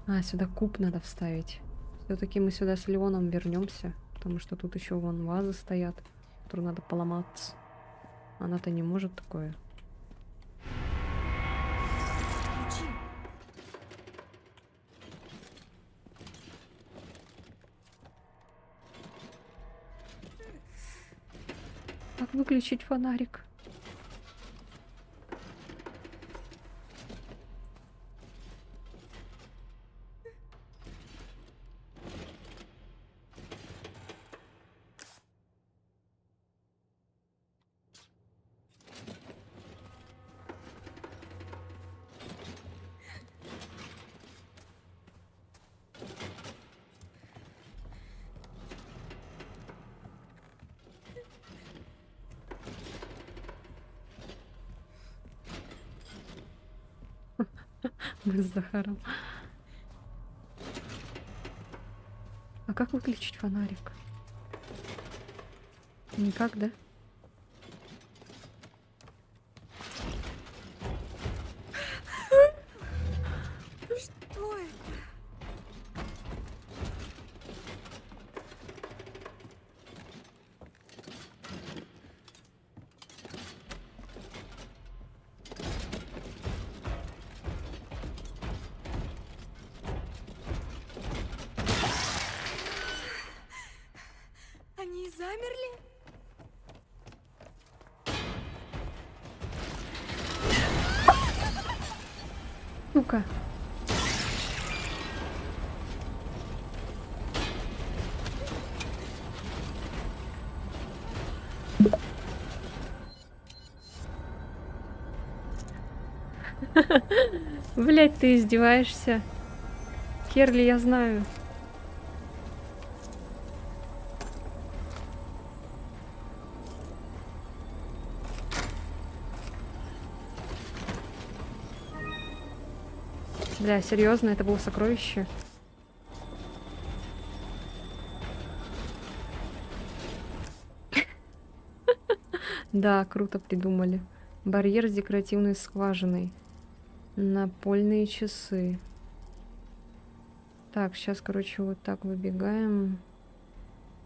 А, сюда куб надо вставить. Все-таки мы сюда с Леоном вернемся, потому что тут еще вон вазы стоят, которые надо поломаться. Она-то не может такое. Ключи. Как выключить фонарик? Мы с Захаром. А как выключить фонарик? Никак, да? Что это? Они замерли? Ну-ка. Блять, ты издеваешься? Керли, я знаю. Бля, серьезно, это было сокровище? Да, круто придумали. Барьер с декоративной скважиной. Напольные часы. Так, сейчас, короче, вот так выбегаем.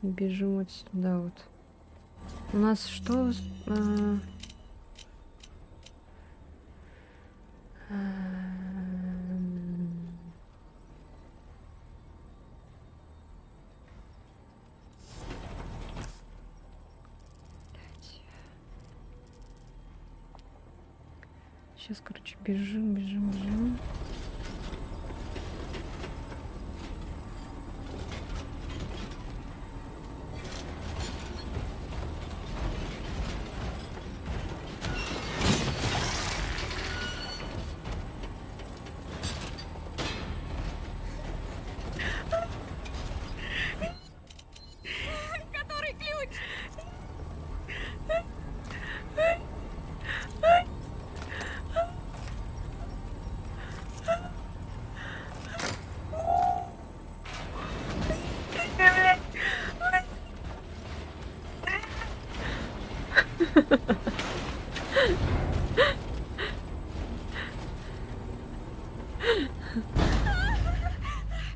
Бежим вот сюда вот. У нас что? Сейчас, короче, бежим. Который ключ?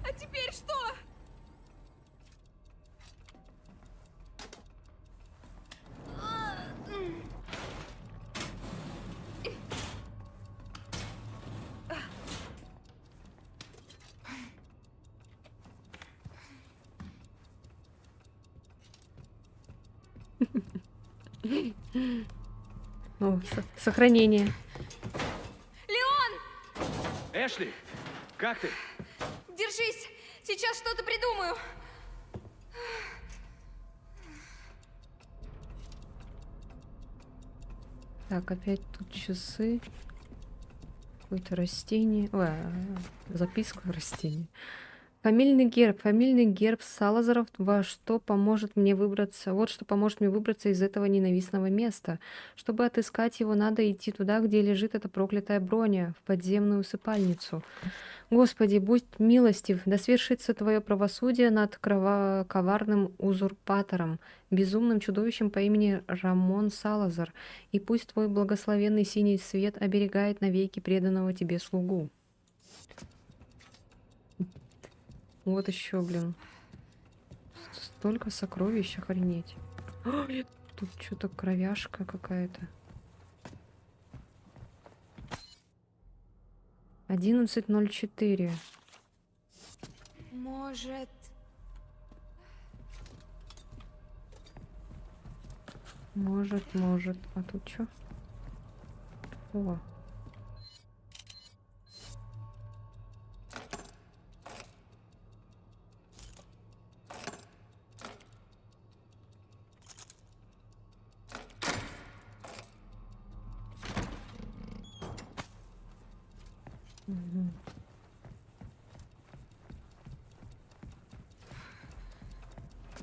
А теперь что? О, сохранение. Леон! Эшли, как ты? Держись! Сейчас что-то придумаю! Так, опять тут часы. Какое-то растение. Ой, записка растения. Фамильный герб Салазаров, во что поможет мне выбраться. Вот что поможет мне выбраться из этого ненавистного места. Чтобы отыскать его, надо идти туда, где лежит эта проклятая броня, в подземную усыпальницу. Господи, будь милостив, да свершится твое правосудие над коварным узурпатором, безумным чудовищем по имени Рамон Салазар, и пусть твой благословенный синий свет оберегает навеки преданного тебе слугу. Вот еще, блин. Столько сокровищ, охренеть. Ой, тут что-то кровяшка какая-то. 11:04. Может... Может. А тут что? О. Мгм.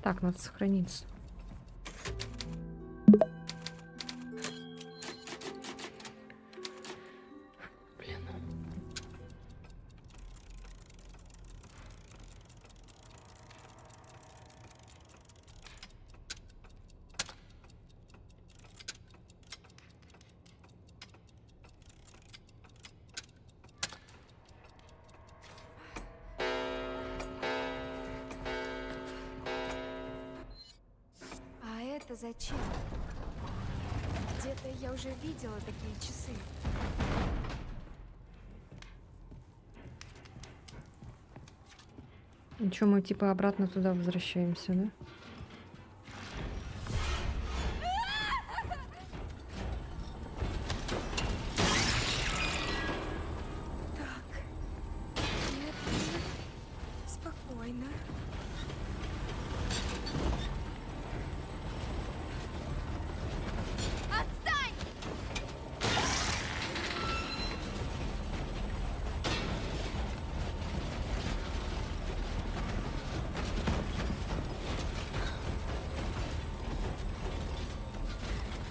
Так, надо сохраниться. Блин. А это зачем? Где-то я уже видела такие часы. И чё, мы типа обратно туда возвращаемся, да? Медленно, спокойно. Отстань!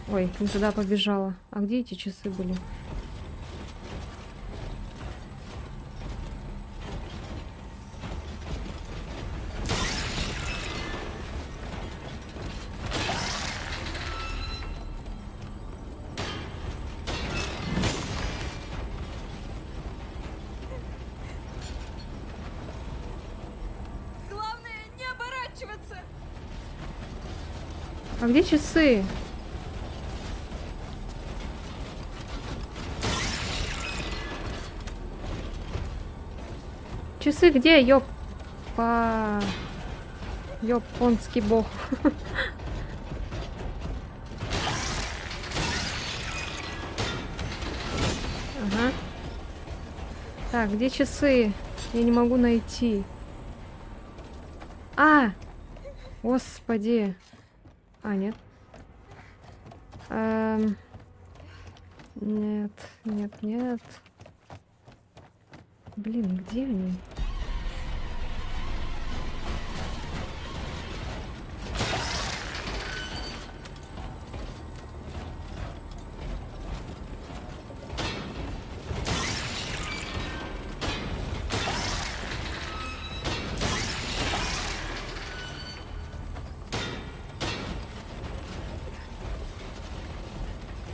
Ой, не туда побежала. А где эти часы были? Главное, не оборачиваться! А где часы? Часы где, ёпа... Ёпонский бог. Ага. Так, где часы? Я не могу найти. А! Господи. А, нет. Нет. Блин, где они?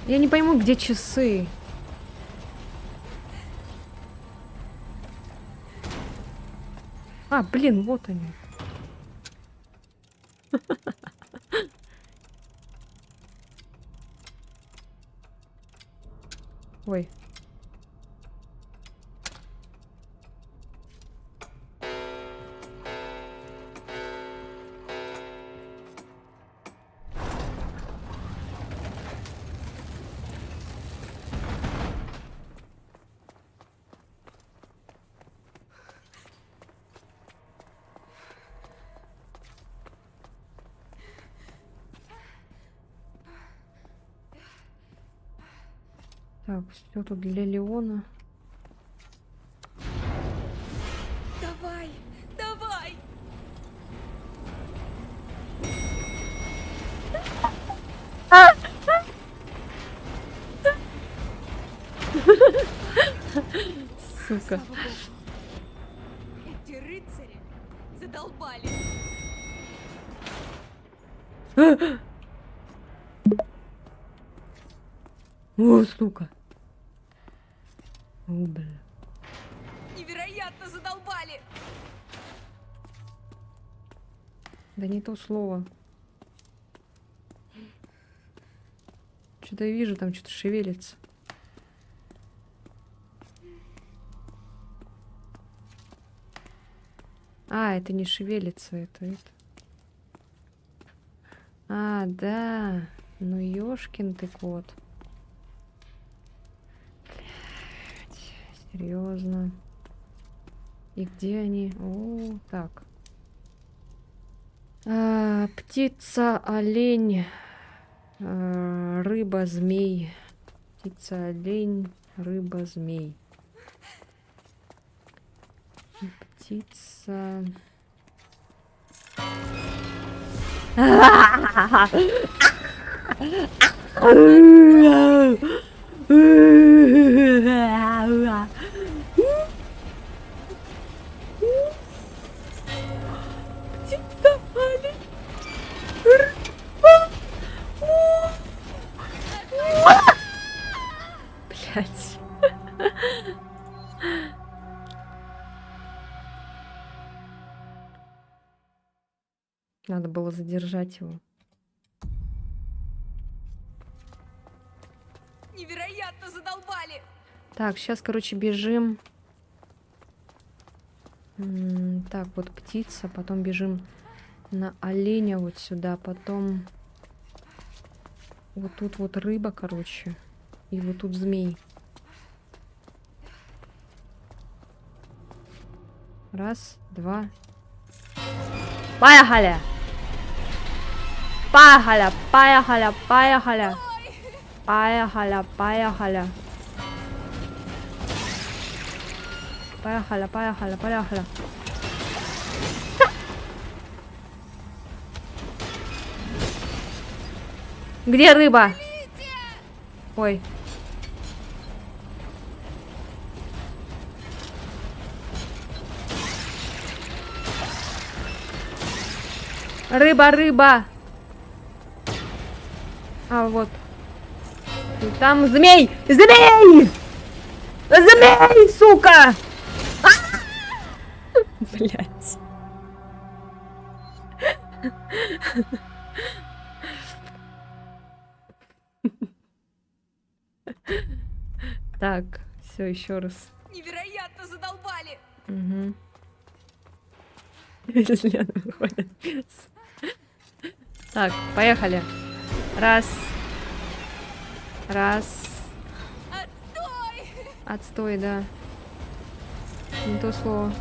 Я не пойму, где часы. А, блин, вот они. Ой. Так, все тут для Леона. Давай, давай! Сука. Слава богу. Эти рыцари задолбали. О, сука. О, бля. Невероятно задолбали. Да не то слово. Что-то я вижу, там что-то шевелится. А, это не шевелится, это. А, да. Ну, ёшкин ты кот. Блядь, серьезно. И где они? О, так. Птица, олень, рыба, змей. Птица, олень, рыба, змей. Птица. Блять. Надо было задержать его. Невероятно задолбали. Так, сейчас, короче, бежим. Так, вот птица, потом бежим на оленя вот сюда, потом вот тут вот рыба, короче, и вот тут змей. Раз, два. Поехали! Поехали, поехали, поехали! Поехали, поехали! Поехали, поехали, поехали! Где рыба? Ой. Рыба, рыба. А, вот. И там змей! Змей! Змей, сука! Блять. Так, все, еще раз. Невероятно задолбали. Угу. Лена выходит. Так, поехали. Раз. Раз. Отстой! Отстой, да. Не то слово.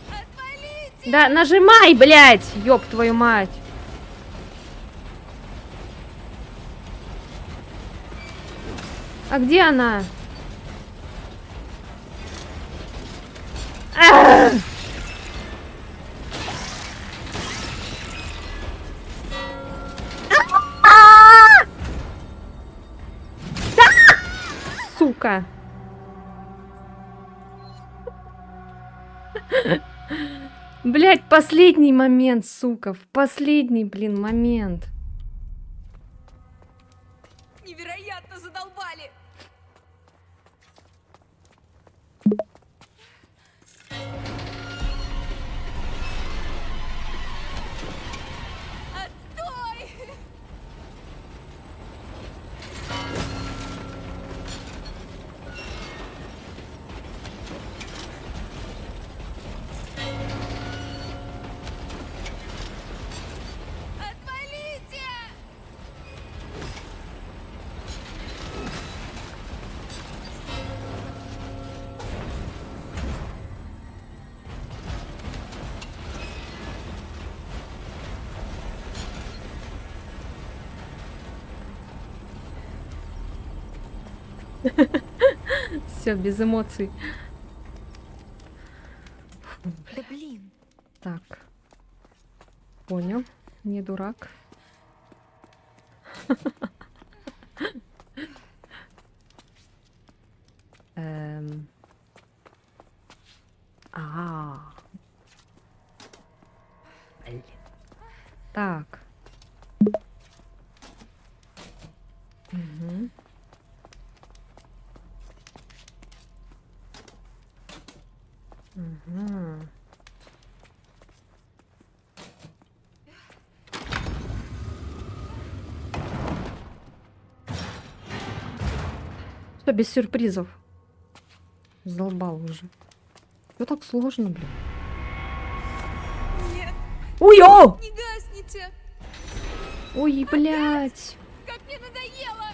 Отвалите! Да, нажимай, блядь! Ёб твою мать! А где она? А! Сука! Блять, последний момент, сука. В последний, блин, момент. Невероятно задолбали. Отстой! Отвалите! Все, без эмоций. Да блин. Так. Понял. Не дурак. Эм. А. Блин. Так. Мгм. Мгм. Всё, без сюрпризов. Задолбал уже. Всё так сложно, блин. Нет, Ой, о! не гасните. Ой, блядь. Как мне надоело.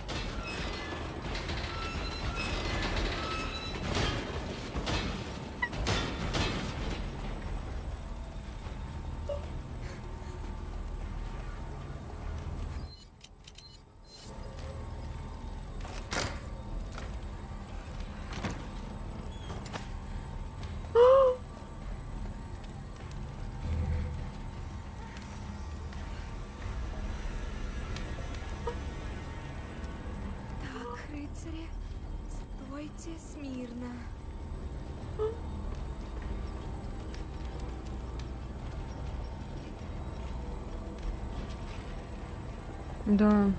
Так, рыцари, стойте смирно. Да.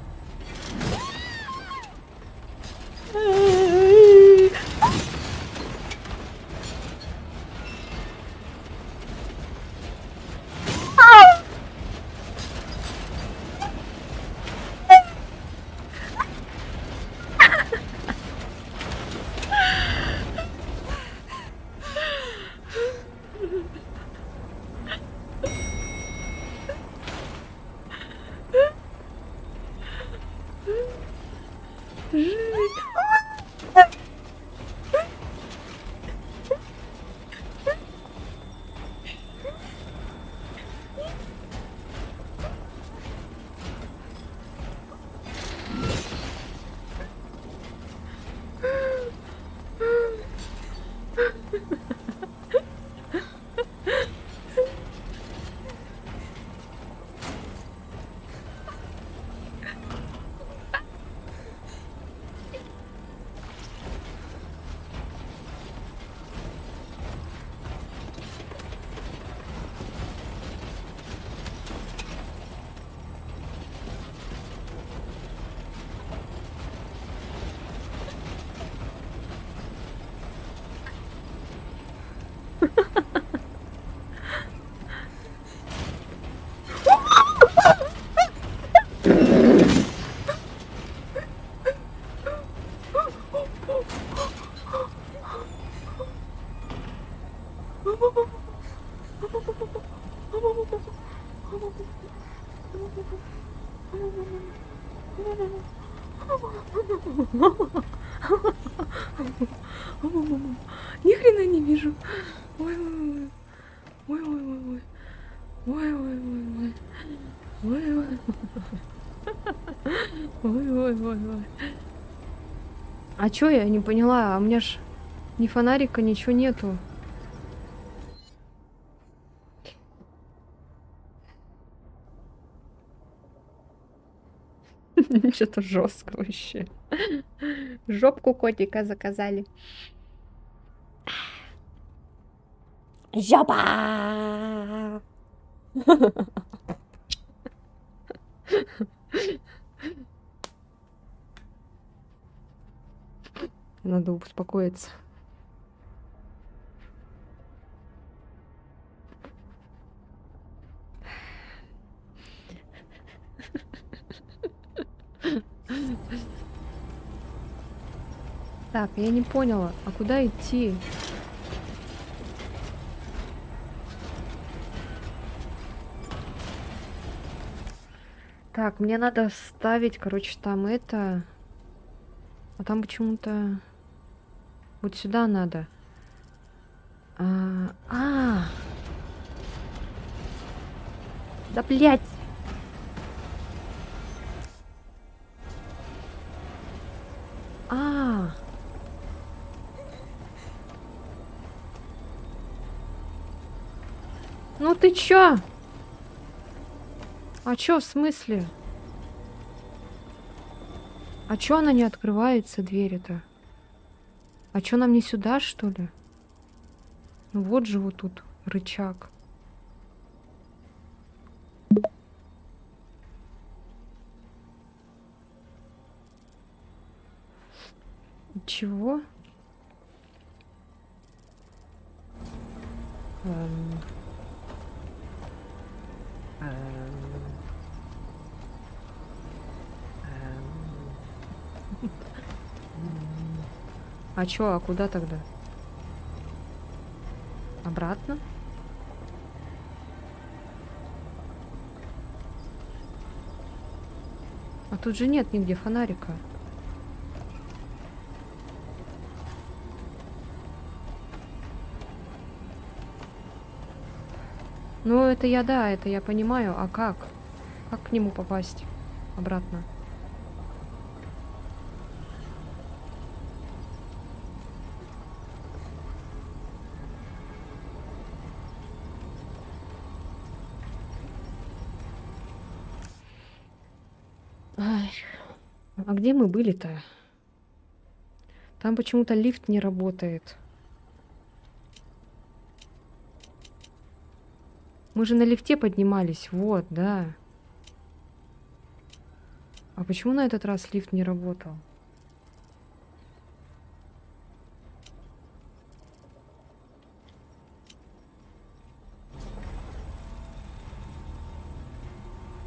Ни хрена не вижу. Ой, ой, ой, ой, ой, ой, ой, ой, ой, ой, ой, ой, ой, ой, ой. А чё я не поняла? А у меня ж ни фонарика, ничего нету. Что-то жестко вообще. Жопку котика заказали. Жопа! Надо успокоиться. Так, я не поняла, а куда идти? Так, мне надо ставить, короче, там это. А там почему-то вот сюда надо. Да блять! А, ты чё? А чё, в смысле? А чё она не открывается, дверь-то? А чё, нам не сюда, что ли? Ну вот же вот тут рычаг. Чего? Эм. А чё, а куда тогда? Обратно? А тут же нет нигде фонарика. Ну, это я, да, это я понимаю. А как? Как к нему попасть обратно? Ай, а где мы были-то? Там почему-то лифт не работает. Мы же на лифте поднимались, вот, да. А почему на этот раз лифт не работал?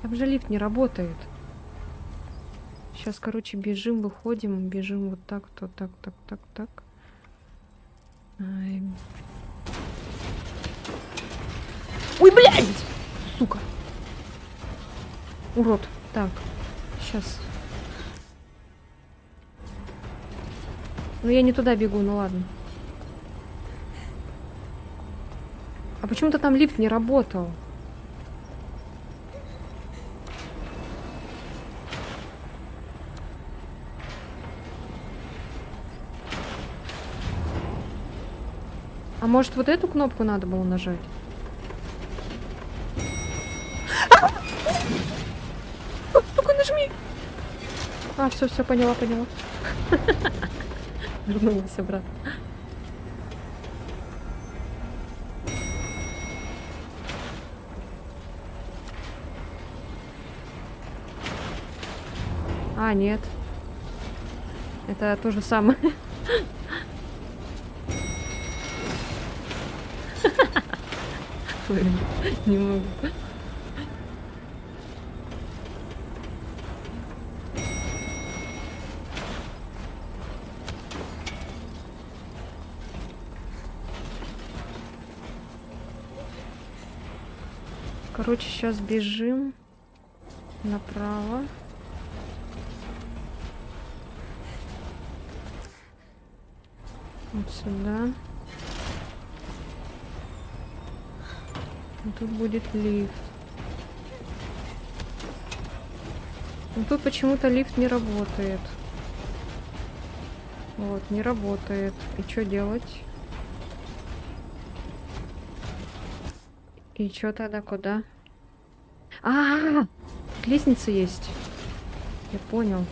Там же лифт не работает. Сейчас, короче, бежим, выходим, бежим вот так, то так, так, так, так. Ай. Ой, блядь! Сука. Урод. Так, сейчас. Ну, я не туда бегу, ну ладно. А почему-то там лифт не работал. А может, вот эту кнопку надо было нажать? Только нажми! А, все, поняла. Вернулась обратно. А, нет. Это то же самое. Блин, не могу. Короче, сейчас бежим направо. Вот сюда. И тут будет лифт. Но тут почему-то лифт не работает. Вот, не работает. И что делать? И что тогда куда? А, лестница есть. Я понял.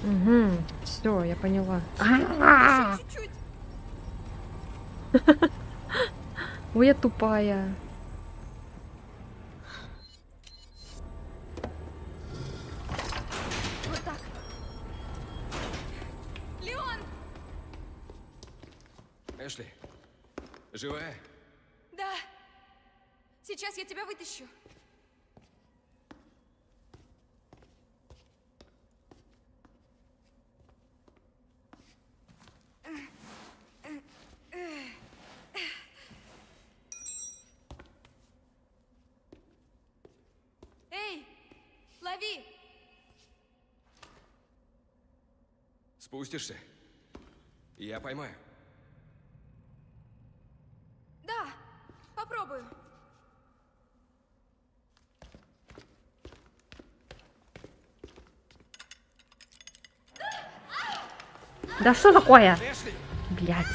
Угу, все, я поняла. Чуть-чуть. Ой, я тупая. Вот так. Леон! Эшли, живая? Да. Сейчас я тебя вытащу. Эй, лови! Спустишься? Я поймаю. Да, попробую. Да что такое? Блять.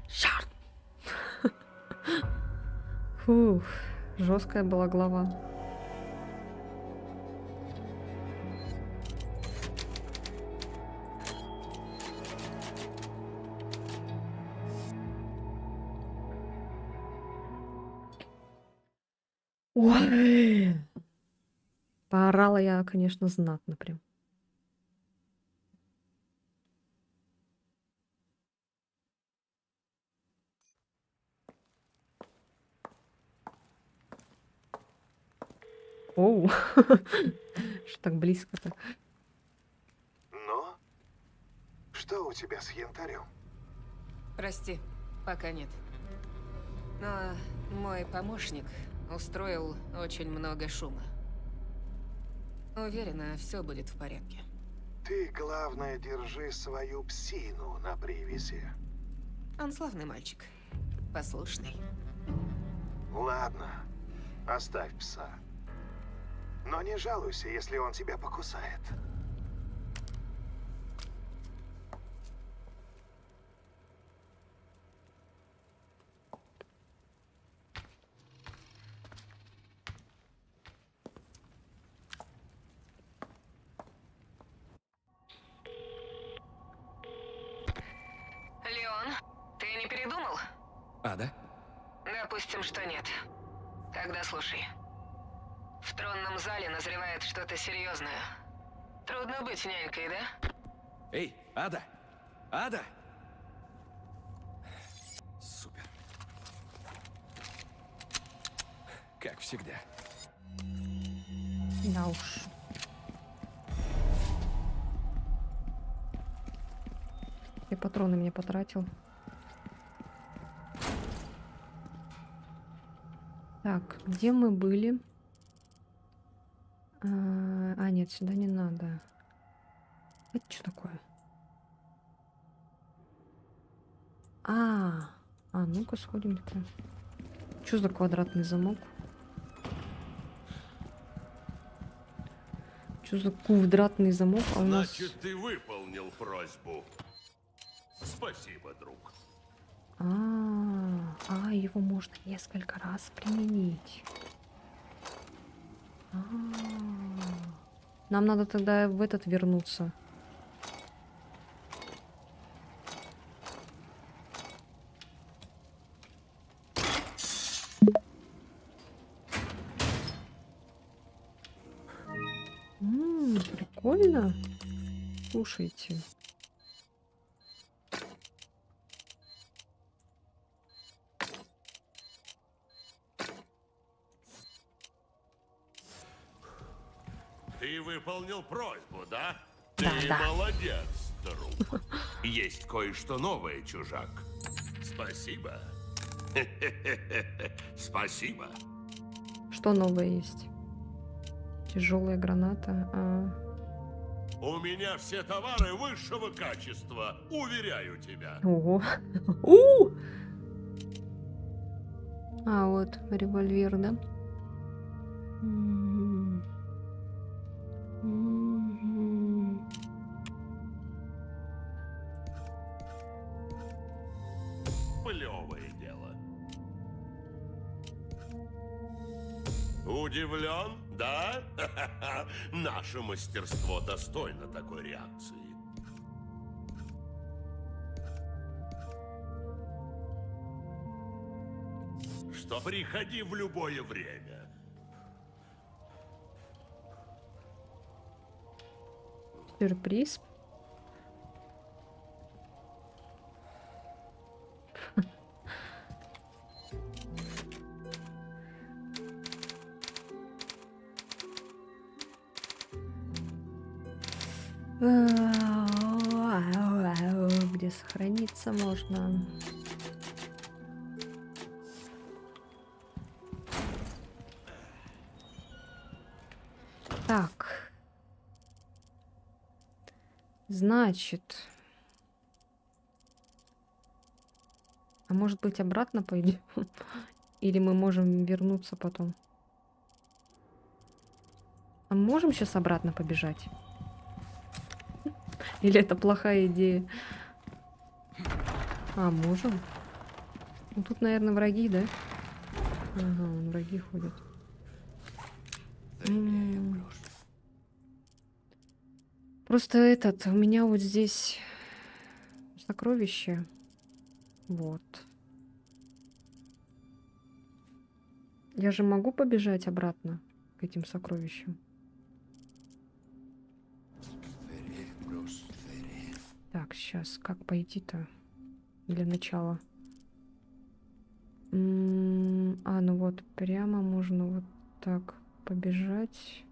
Чёрт. Фух, жесткая была глава. Ой. Поорала я, конечно, знатно прям. Оу. Что так близко-то? Ну, что у тебя с янтарем? Прости, пока нет. Но мой помощник устроил очень много шума. Уверена, все будет в порядке. Ты, главное, держи свою псину на привязи. Он славный мальчик. Послушный. Ладно, оставь пса. Но не жалуйся, если он тебя покусает. Леон, ты не передумал? Ада? Допустим, что нет. Тогда слушай. В тронном зале назревает что-то серьезное. Трудно быть нянькой, да? Эй, Ада! Ада! Супер. Как всегда. Да уж. Ты патроны мне потратил. Так, где мы были? Нет, сюда не надо. Это что такое? Ну-ка сходим-ка. Что за квадратный замок? Что за квадратный замок? А у нас... Значит, ты выполнил просьбу. Спасибо, друг. Его можно несколько раз применить. Нам надо тогда в этот вернуться. Прикольно. Слушайте. Ты выполнил просьбу, да? Да, Ты да. молодец, друг. Есть кое-что новое, чужак. Спасибо. Спасибо. Что новое есть? Тяжелая граната. У меня все товары высшего качества, уверяю тебя. Ого. Вот револьвер, да? Плевое дело. Удивлен, да? Наше мастерство достойно такой реакции. Что приходи в любое время. Сюрприз. Где сохраниться можно? Так. Значит. А может быть, обратно пойдем? Или мы можем вернуться потом? А мы можем сейчас обратно побежать? Или это плохая идея? А, можем? Ну, тут, наверное, враги, да? Ага, вон враги ходят. Просто у меня вот здесь сокровище. Вот. Я же могу побежать обратно к этим сокровищам? Так, сейчас, как пойти-то для начала? Ну вот, прямо можно вот так побежать.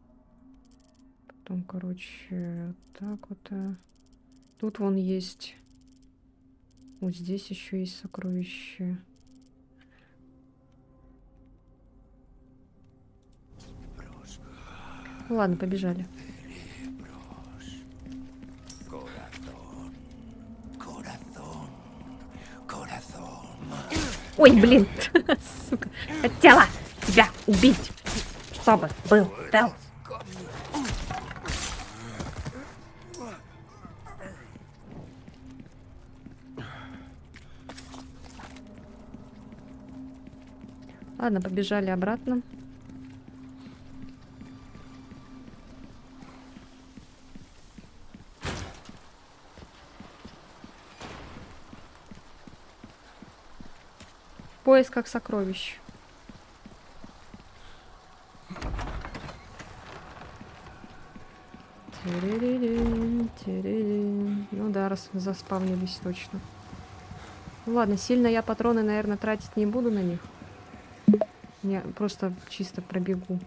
Потом, короче, так вот. Тут вон есть. Вот здесь еще есть сокровище. Ладно, побежали. Ой, блин, сука, хотела тебя убить, чтобы был Телс. Ладно, побежали обратно. В поисках сокровищ. Ну да, раз заспавнились точно. Ну ладно, сильно я патроны, наверное, тратить не буду на них. Я просто чисто пробегу.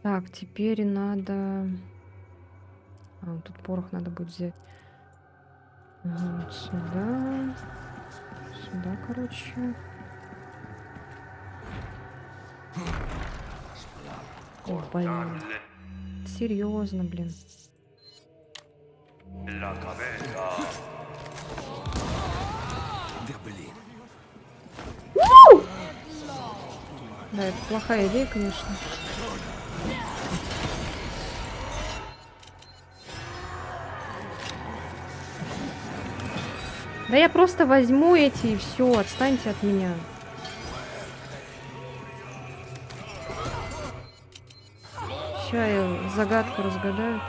Так, теперь надо... вот тут порох надо будет взять. Ага, вот сюда. Сюда, короче. О, блин. Серьезно, блин. Да блин. Да, это плохая идея, конечно. Да я просто возьму эти и все, отстаньте от меня. Сейчас я загадку разгадаю.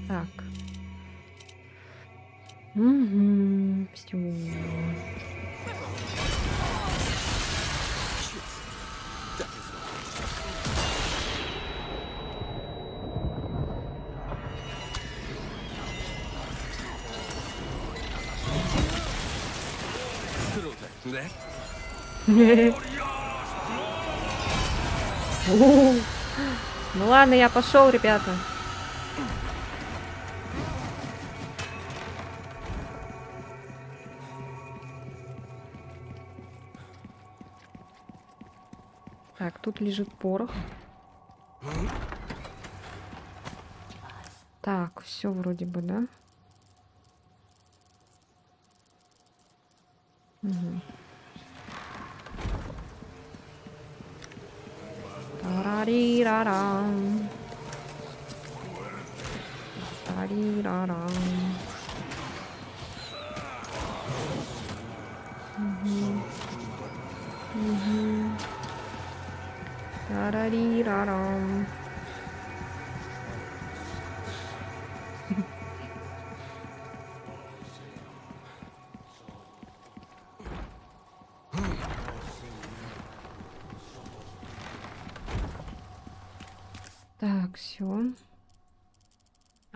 Так. Угу. Все. Круто, да? Ну ладно, я пошел, ребята. Так, тут лежит порох. Так, все вроде бы, да? Угу. Тарарирарам. Тарирарам. Угу. Угу. Тарарирарам.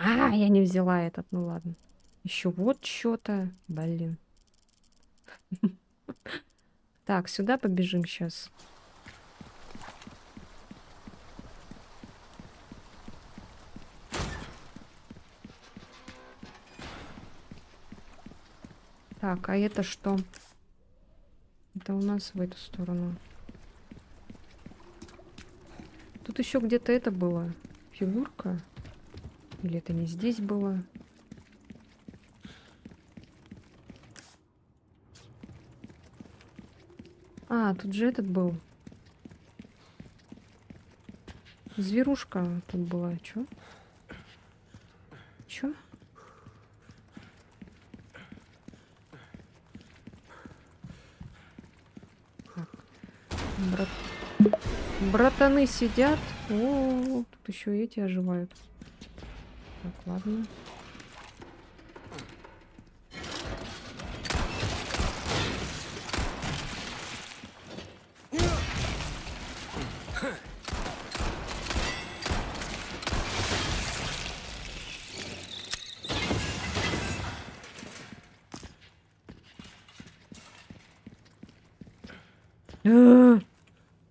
А, я не взяла этот, ну ладно. Еще вот что-то. Блин. Так, сюда побежим сейчас. Так, а это что? Это у нас в эту сторону. Тут еще где-то это было. Фигурка. Или это не здесь было? А, тут же этот был. Зверушка тут была. Чё? Чё? Так. Братаны сидят. О, тут еще эти оживают. Так, ладно.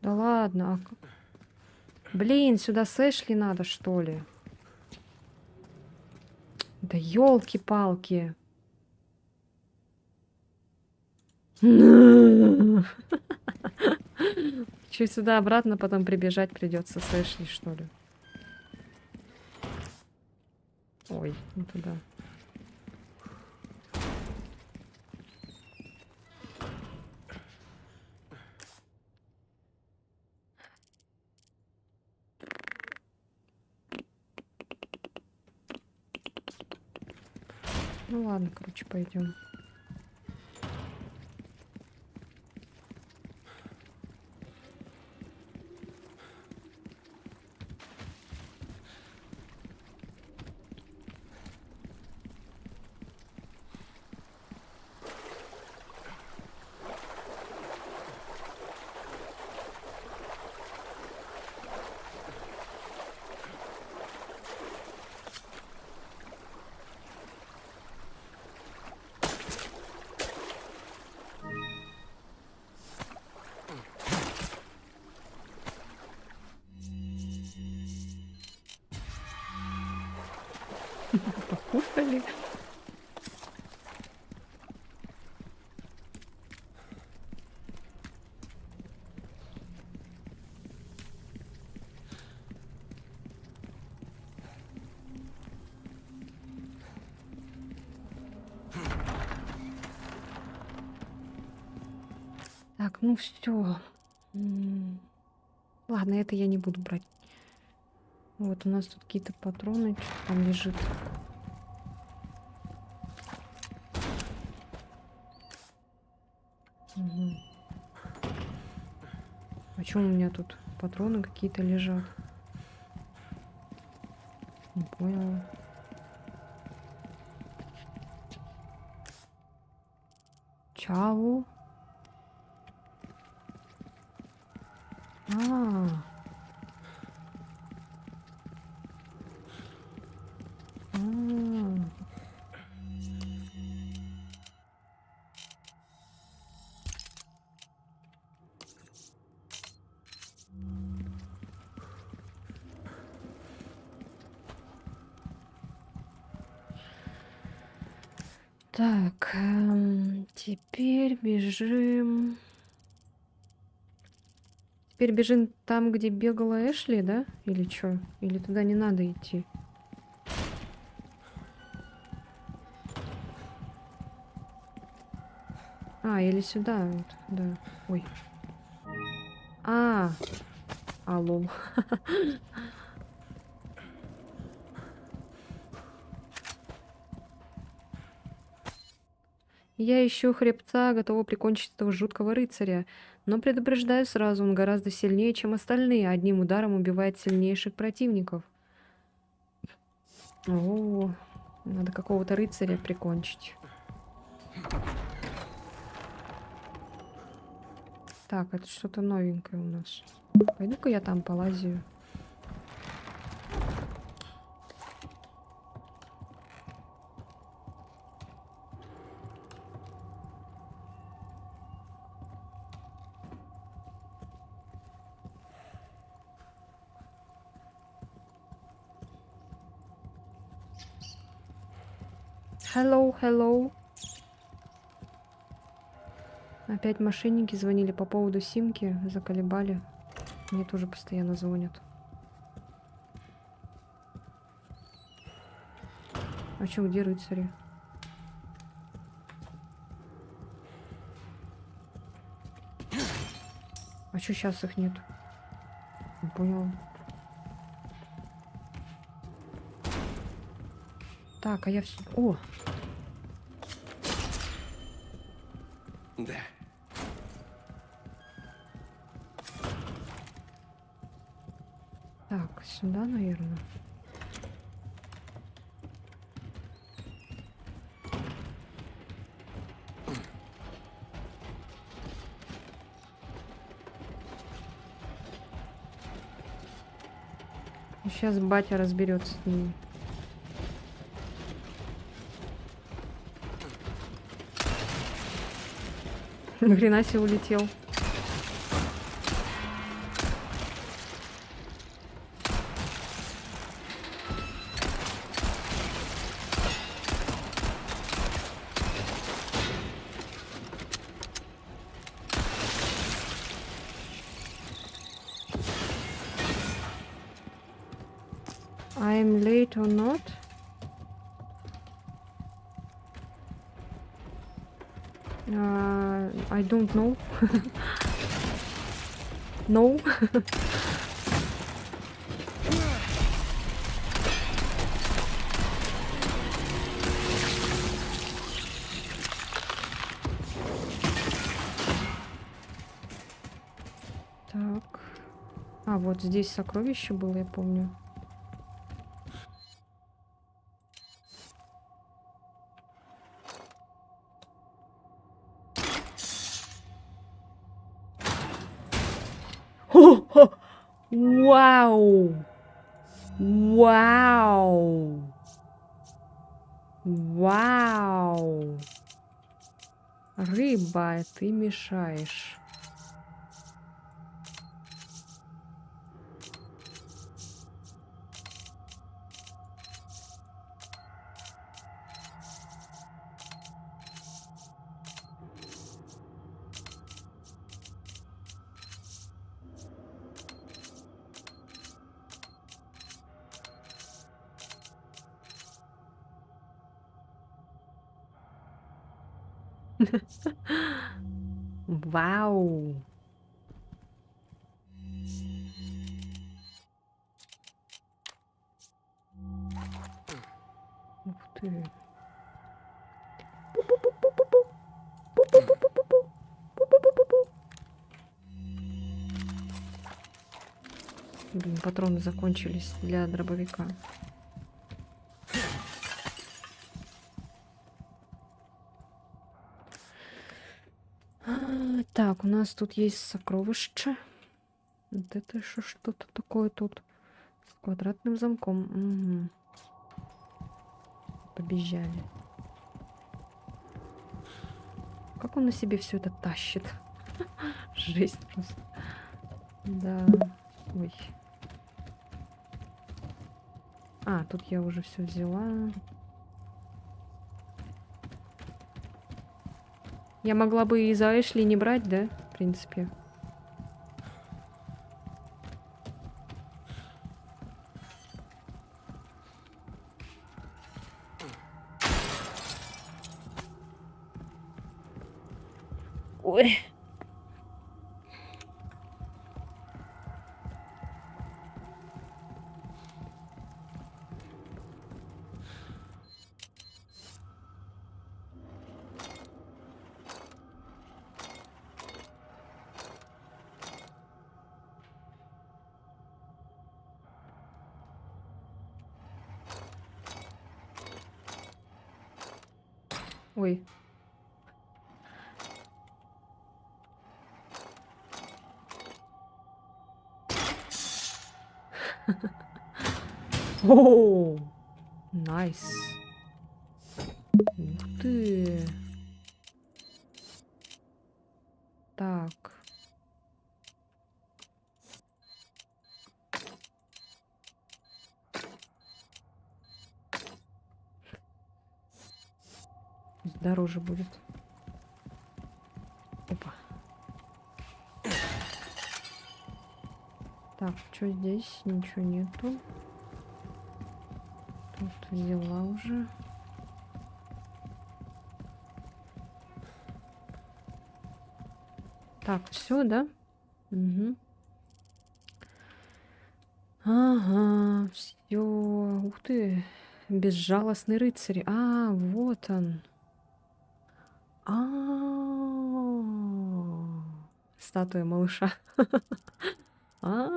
Да ладно. Блин, сюда с Эшли надо, что ли? Да елки-палки. Че сюда обратно потом прибежать придется с Эшли, что ли? Ой, не туда. Ну ладно, короче, пойдем. Покушали. Так, ну все. Ладно, это я не буду брать. Вот у нас тут какие-то патроны, что там лежит. Угу. А чё у меня тут патроны какие-то лежат? Не поняла. Чау. А. Так, теперь бежим. Теперь бежим там, где бегала Эшли, да? Или что? Или туда не надо идти? А, или сюда, вот, да. Ой. Алло. Я ищу хребца, готова прикончить этого жуткого рыцаря. Но предупреждаю сразу, он гораздо сильнее, чем остальные. Одним ударом убивает сильнейших противников. О, надо какого-то рыцаря прикончить. Так, это что-то новенькое у нас. Пойду-ка я там полазию. Hello, hello. Опять мошенники звонили по поводу симки, заколебали. Мне тоже постоянно звонят. А чё, где рыцари? А чё сейчас их нет? Не понял. Так, а я все... О! Да. Так, сюда, наверное. Сейчас батя разберется с ними. Ни хрена себе улетел. I'm late or not? I don't know. No. Так. А, вот здесь сокровище было, я помню. Хо-хо! Вау! Вау! Вау! Рыба, ты мешаешь. Вау! Ух ты. Блин, патроны закончились для дробовика. Так, у нас тут есть сокровище. Вот это еще что-то такое тут. С квадратным замком. Угу. Побежали. Как он на себе все это тащит? Жесть просто. Да. Ой. А, тут я уже все взяла. Я могла бы и за Эшли не брать, да? В принципе. Ой. Ой. О, найс. Ух ты. Так. есть дороже будет. Опа. Так, что здесь? Ничего нету. Тут взяла уже. Так, все, да? Угу. Ага, все. Ух ты. Безжалостный рыцарь. А, вот он. А, статуя малыша. А.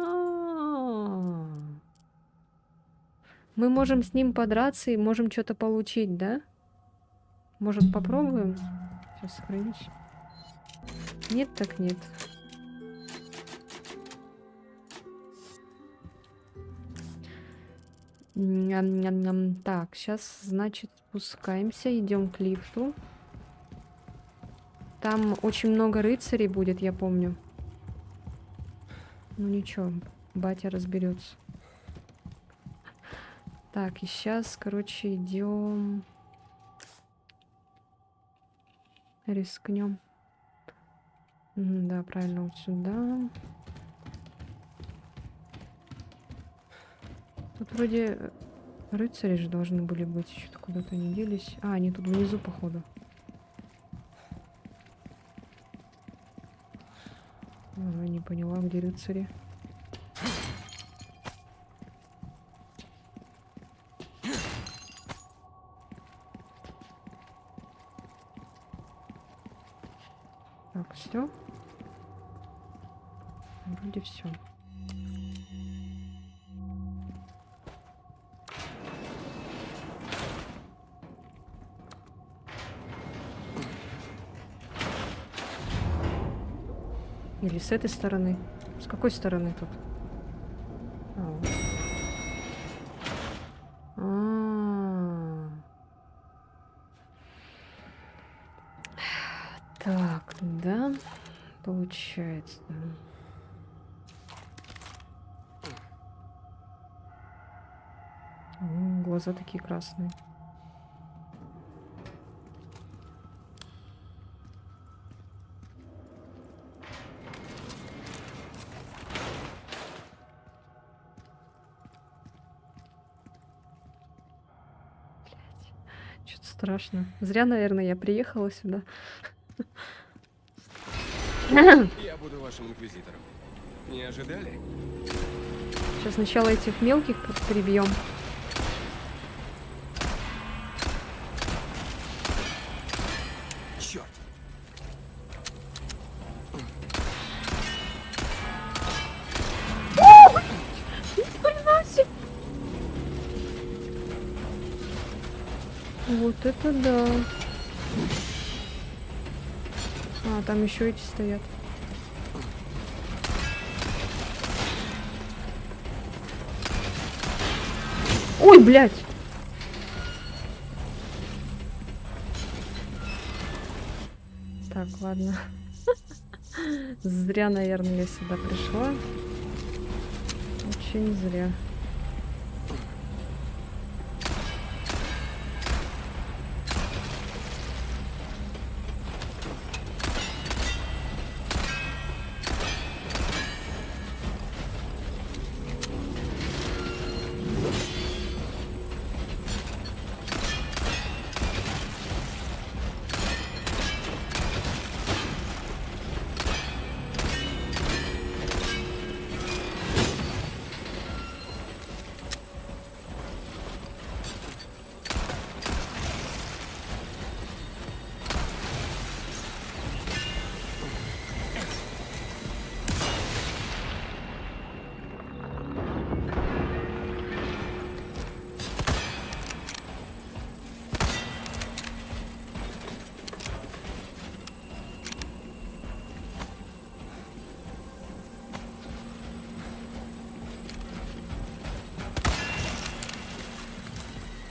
Мы можем с ним подраться и можем что-то получить, да? Может, попробуем? Сейчас сохранюсь. Нет, так нет. Ням-ням-ням. Так, сейчас, значит, спускаемся, идем к лифту. Там очень много рыцарей будет, я помню. Ну ничего, батя разберется. Так, и сейчас, короче, идем. Рискнем. Да, правильно, вот сюда. Тут вроде рыцари же должны были быть. Что-то куда-то не делись. А, они тут внизу, походу. Ага, не поняла, где рыцари. Так, все. Вроде все. Или с этой стороны? С какой стороны тут? А, вот. А. Так, да, получается. О, глаза такие красные. Что-то страшно. Зря, наверное, я приехала сюда. Я буду вашим инквизитором. Не ожидали? Сейчас сначала этих мелких перебьем. Черт! Вот это да. А, там еще эти стоят. Ой, блядь! Так, ладно. Зря, наверное, я сюда пришла. Очень зря.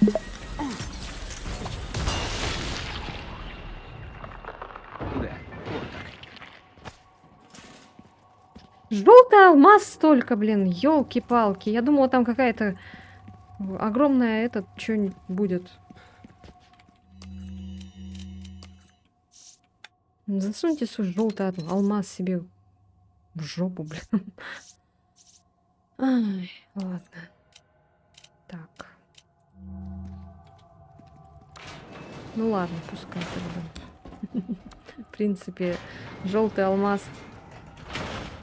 Да, вот так. Желтый алмаз столько, блин, елки-палки. Я думала, там какая-то огромная этот что-нибудь будет. Засуньте свой желтый алмаз себе в жопу, блин. Ай, ладно. Так. Ну ладно, пускай тогда. В принципе, желтый алмаз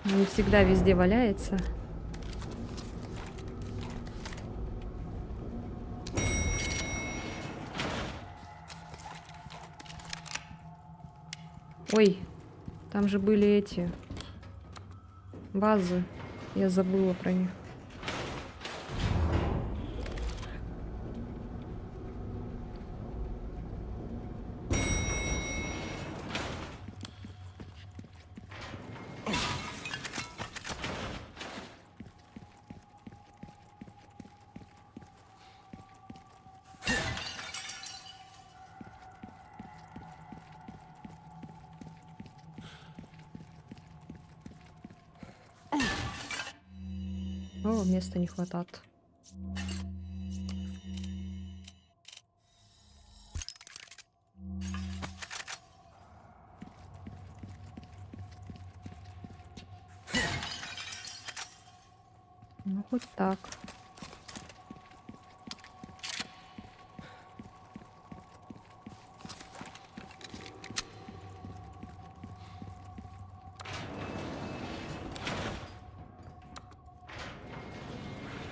не всегда везде валяется. Ой, там же были эти вазы. Я забыла про них. О, места не хватает. Ну, хоть так.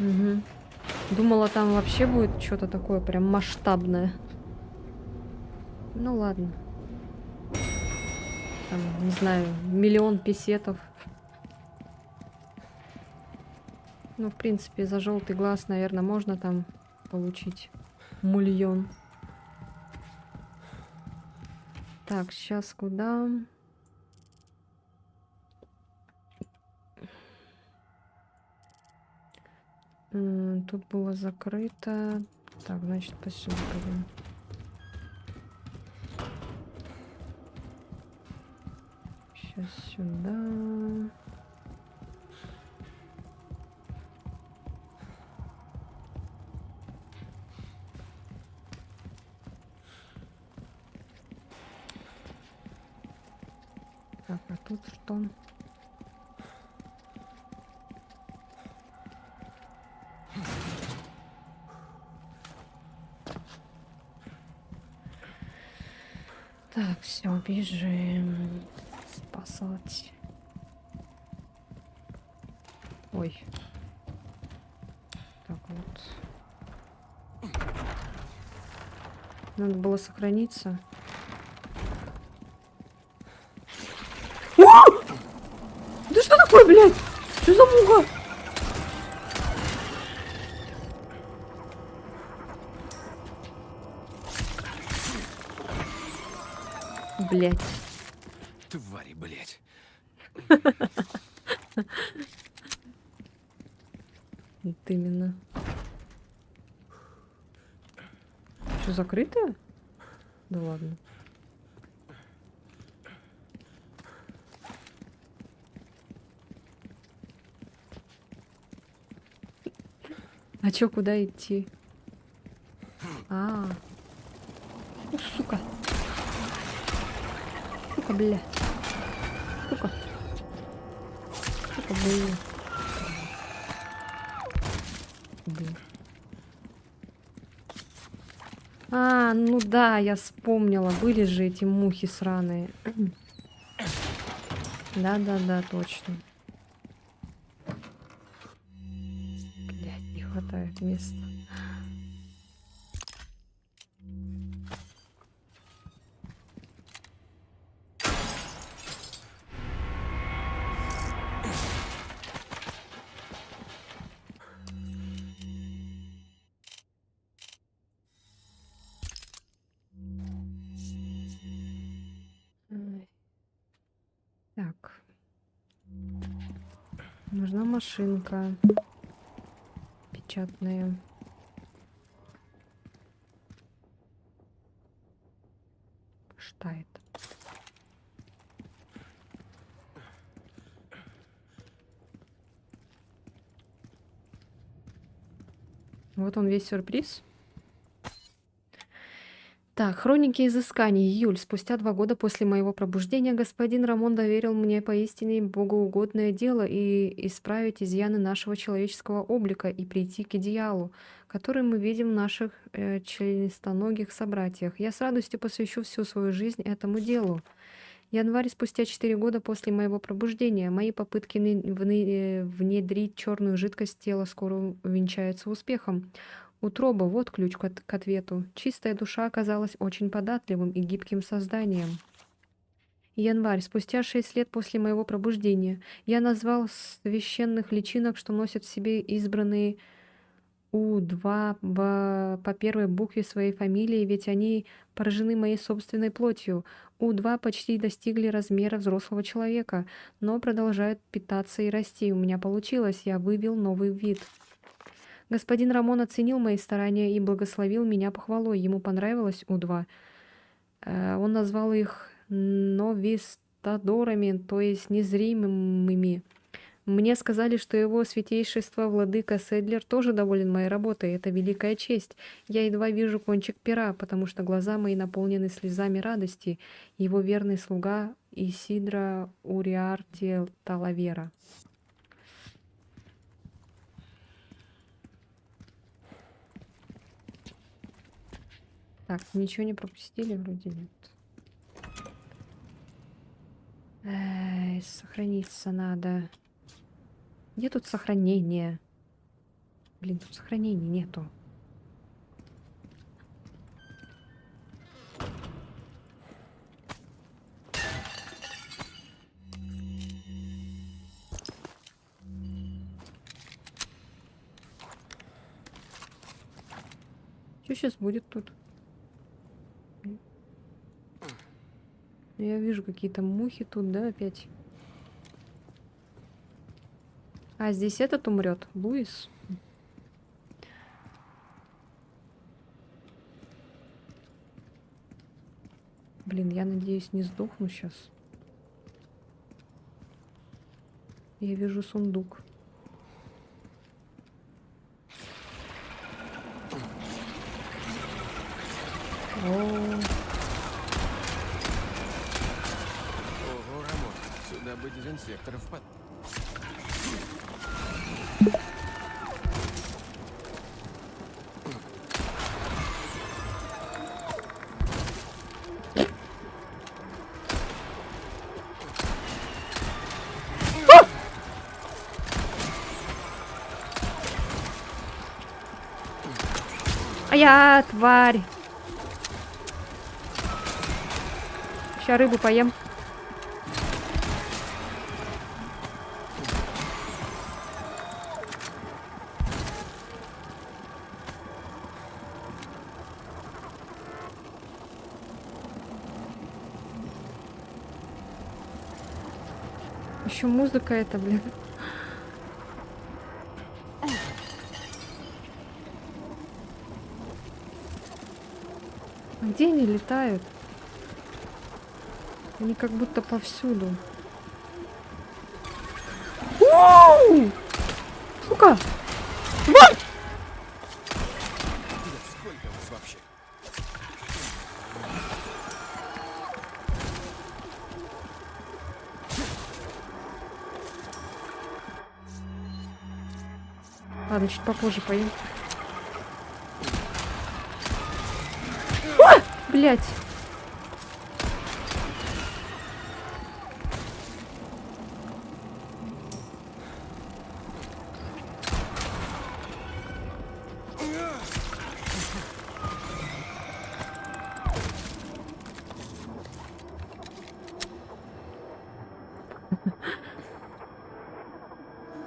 Угу. Думала, там вообще будет что-то такое прям масштабное. Ну ладно. Там, не знаю, 1 000 000 песетов. Ну, в принципе, за желтый глаз, наверное, можно там получить 1 000 000. Так, сейчас куда? Тут было закрыто. Так, значит, посюда пойдем. Сейчас сюда. Так, а тут что? Так, все, бежим. Спасать. Ой. Так вот. Надо было сохраниться. Да что такое, блядь? Что за муха? Блядь. Твари, блядь. Вот именно. Что, закрыто? Да ладно. А чё, куда идти? А, ну, сука. Сука, бля. Сука. Сука, бля. Блин. А, ну да, я вспомнила. Были же эти мухи сраные. Да-да-да, точно. Блядь, не хватает места. Ай. Так. Нужна машинка печатная. Что это? Вот он весь сюрприз. Так, хроники изысканий. Июль. Спустя 2 года после моего пробуждения господин Рамон доверил мне поистине богоугодное дело и исправить изъяны нашего человеческого облика и прийти к идеалу, который мы видим в наших членистоногих собратьях. Я с радостью посвящу всю свою жизнь этому делу. Январь. Спустя 4 года после моего пробуждения мои попытки внедрить черную жидкость в тело скоро увенчаются успехом. Утроба — вот ключ к ответу. Чистая душа оказалась очень податливым и гибким созданием. Январь. Спустя 6 лет после моего пробуждения я назвал священных личинок, что носят в себе избранные У2 по первой букве своей фамилии, ведь они поражены моей собственной плотью. У2 почти достигли размера взрослого человека, но продолжают питаться и расти. У меня получилось, я вывел новый вид. Господин Рамон оценил мои старания и благословил меня похвалой. Ему понравилось У2. Он назвал их новистадорами, то есть незримыми. Мне сказали, что его святейшество владыка Седлер тоже доволен моей работой. Это великая честь. Я едва вижу кончик пера, потому что глаза мои наполнены слезами радости. Его верный слуга Исидра Уриарти Талавера. Так, ничего не пропустили, вроде нет. Сохраниться надо. Где тут сохранение? Блин, тут сохранения нету. Что сейчас будет тут? Я вижу какие-то мухи тут, да, опять? А здесь этот умрет, Луис. Блин, я надеюсь, не сдохну сейчас. Я вижу сундук. Ого, Рамон, сюда бы дезинфекторов под... А я тварь. Сейчас рыбу поем. Еще музыка эта, блин. Где они летают? Они как будто повсюду. Оу! Сука! Сколько вас вообще? Ладно, чуть попозже поем. А! Блять!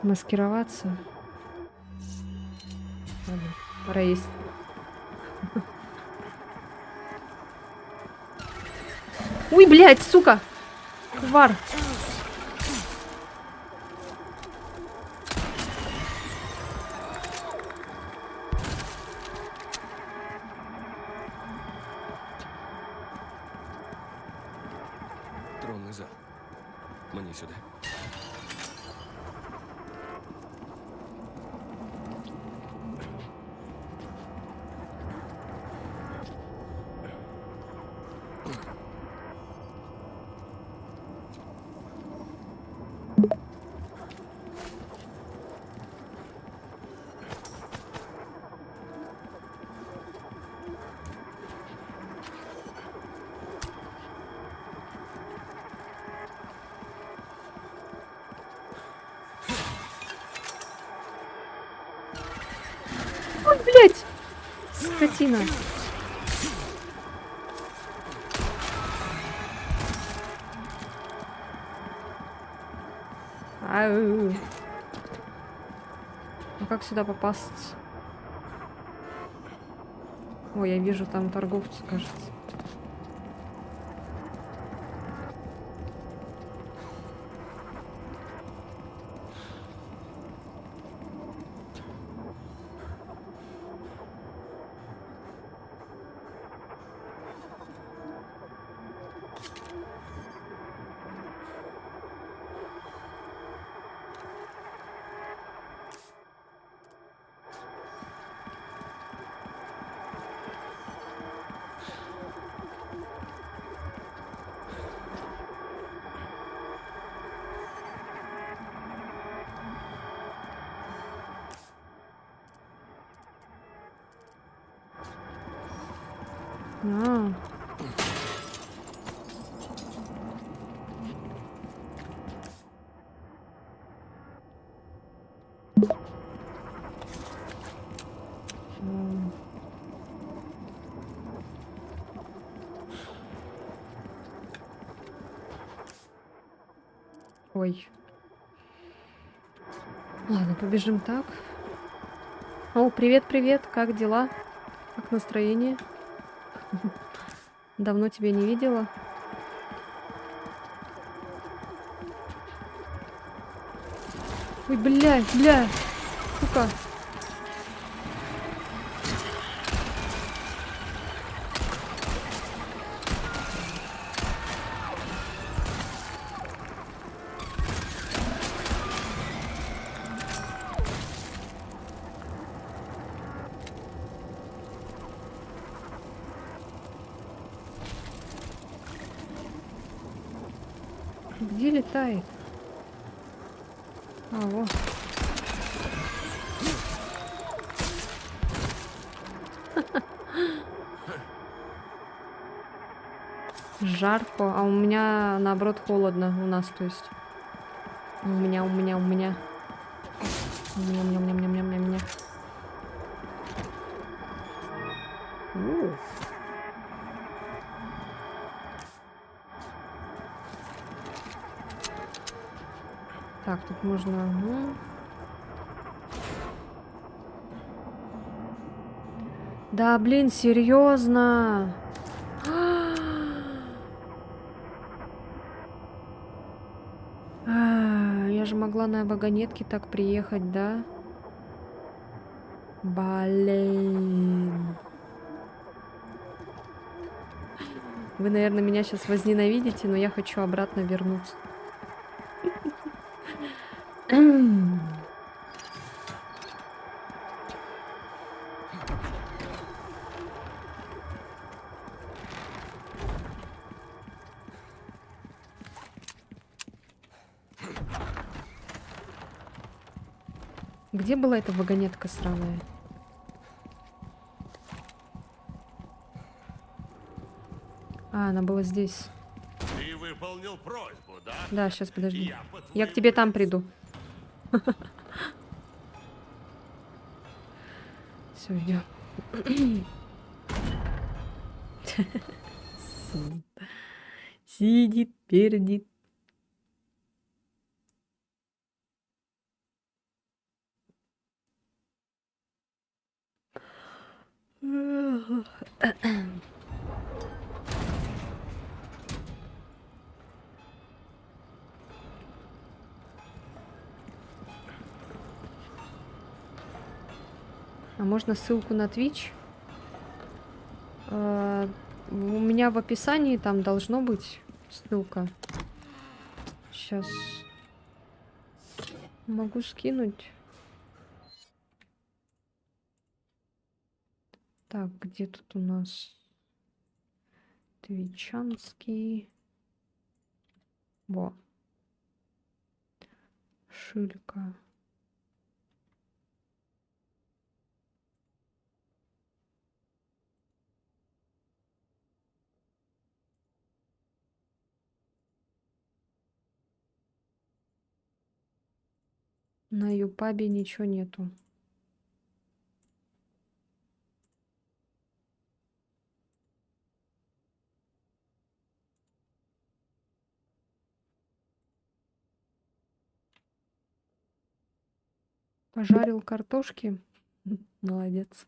Маскироваться. Ладно, пора есть. Ой, блядь, сука! Тварь! Тронный зал. Мне сюда. скотина. Ау. А как сюда попасть? Ой, я вижу там торговца, кажется. А. М. Ой. Ладно, побежим так. О, привет, привет, как дела? Как настроение? Давно тебя не видела. Ой, бля, сука. Где летает? А, вот. Жарко, а у меня наоборот холодно. У нас, то есть. У меня. У меня. У. Так, тут можно... Да, блин, серьезно. Я же могла на вагонетке так приехать, да? Блин. Вы, наверное, меня сейчас возненавидите, но я хочу обратно вернуться. Где была эта вагонетка сраная? А, она была здесь. Ты выполнил просьбу, да? Да, сейчас, подожди. Я по Я к твоему тебе там приду. Все, идем. Сидит, пердит. А можно ссылку на Twitch? У меня в описании там должно быть ссылка. Сейчас могу скинуть. Так, где тут у нас твичанский? Во. Шилька. На Юпабе ничего нету. Пожарил картошки. Молодец.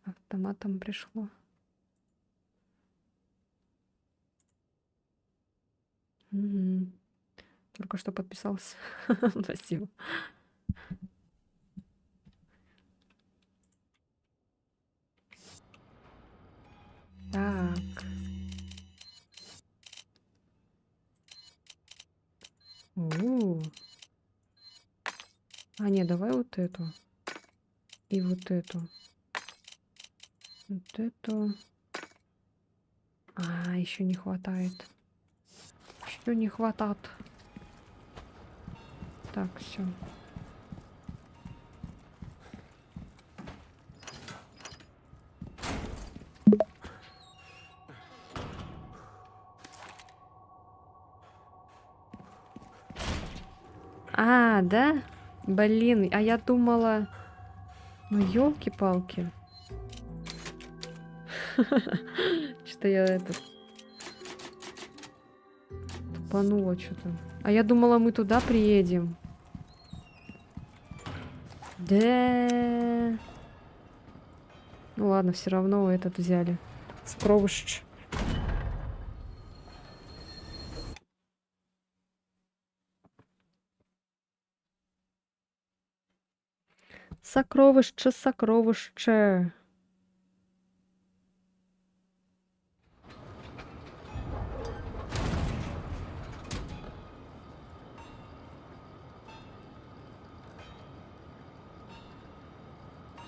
Автоматом пришло. Мгм. Только что подписался. Спасибо. Так. У. А, не, давай вот эту. И вот эту. Вот эту. А, еще не хватает. Еще не хватает. Так, все. А, да? Блин, а я думала... Ну, елки-палки. Что я этот... Тупанула что-то. А я думала, мы туда приедем. Да. Ну ладно, все равно этот взяли. Скровыш. Сокровище, сокровище.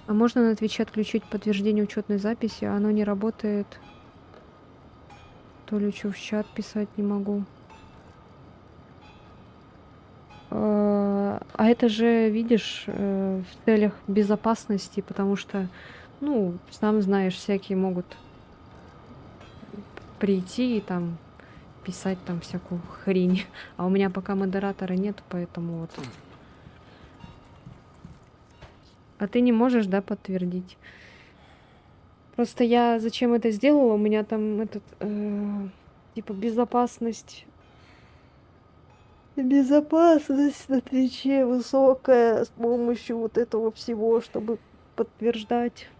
А можно на Твиче отключить подтверждение учетной записи? Оно не работает. То ли что в чат писать не могу. А это же, видишь, в целях безопасности, потому что, ну, сам знаешь, всякие могут прийти и там писать там всякую хрень. А у меня пока модератора нет, поэтому вот. А ты не можешь, да, подтвердить? Просто я зачем это сделала? У меня там этот, типа, безопасность. Безопасность на Твиче высокая с помощью вот этого всего, чтобы подтверждать.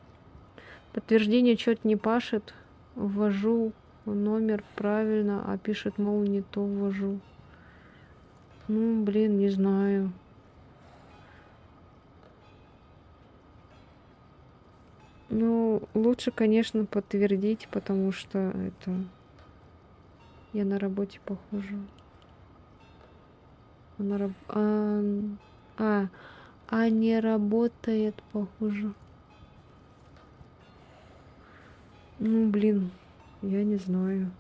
Подтверждение что-то не пашет. Ввожу номер правильно, а пишет, мол, не то ввожу. Ну, блин, не знаю. Ну, лучше, конечно, подтвердить, потому что это... Я на работе похожа. Она не работает, похоже. Ну, блин, я не знаю.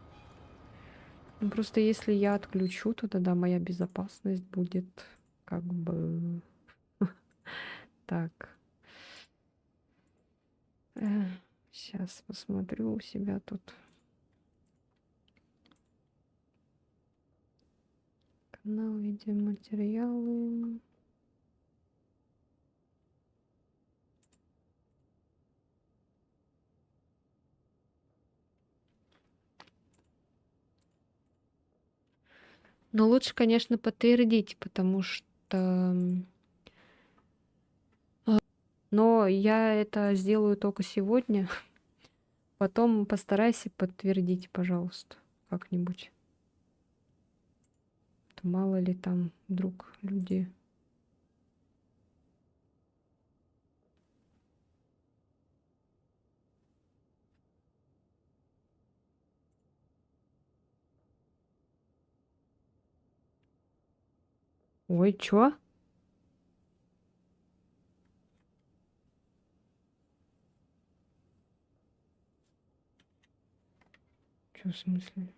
Ну, просто если я отключу, то тогда моя безопасность будет как бы так. Сейчас посмотрю у себя тут. Канал, видеоматериалы. Но лучше, конечно, подтвердить, потому что... Но я это сделаю только сегодня. Потом постарайся подтвердить, пожалуйста, как-нибудь. То мало ли там вдруг люди... Ой, чё? Чё в смысле?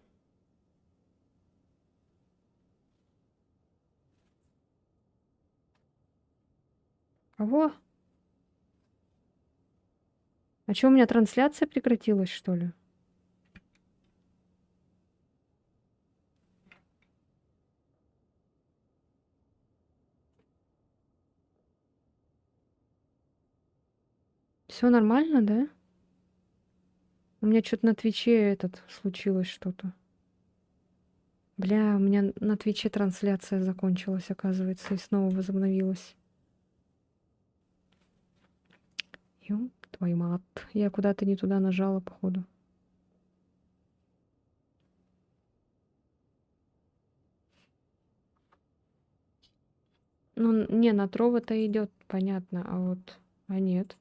Кого? А чё, у меня трансляция прекратилась, что ли? Все нормально, да? У меня что-то на Твиче этот случилось что-то. Бля, у меня на Твиче трансляция закончилась, оказывается, и снова возобновилась. Ёб твою мать. Я куда-то не туда нажала, походу. Ну, не, на Трова-то идет, понятно, а вот... А нет.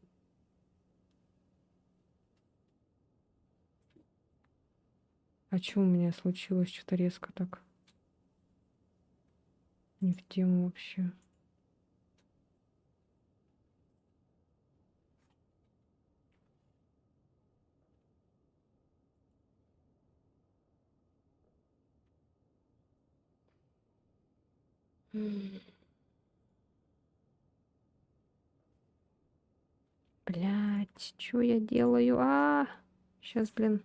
А чё у меня случилось что-то резко так? Не в тему вообще. Блять, что я делаю? Сейчас, блин.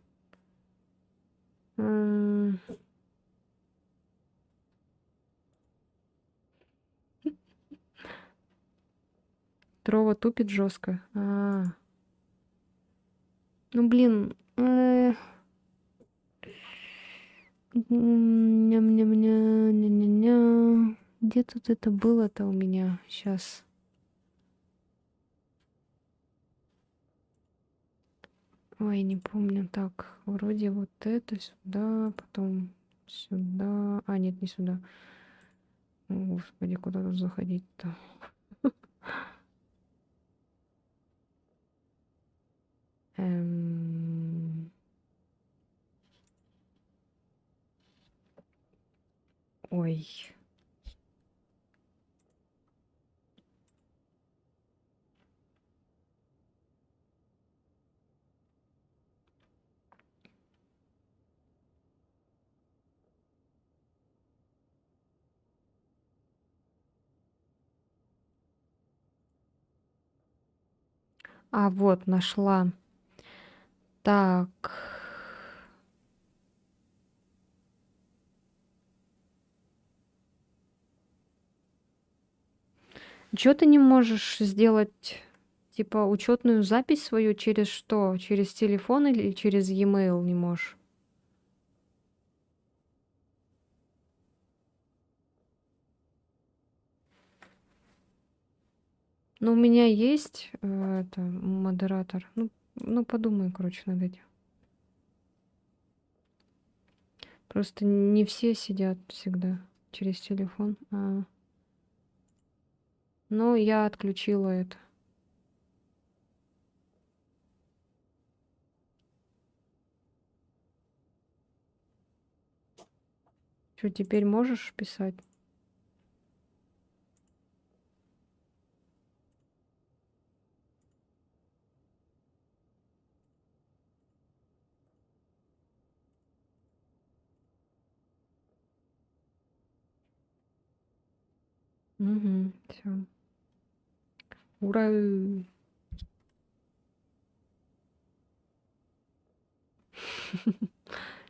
Трова тупит жестко. Ну, блин. Ням-ням-ня, где тут это было-то у меня? Сейчас. Ой, не помню. Так, вроде вот это сюда, потом сюда. А, нет, не сюда. О, господи, куда тут заходить-то? Ой. А, вот, нашла. Так. Чё ты не можешь сделать, типа, учетную запись свою через что? Через телефон или через e-mail не можешь? Ну, у меня есть это модератор. Ну, подумай, короче, над этим. Просто не все сидят всегда через телефон. Ну, я отключила это. Что, теперь можешь писать? Угу, все. Ура!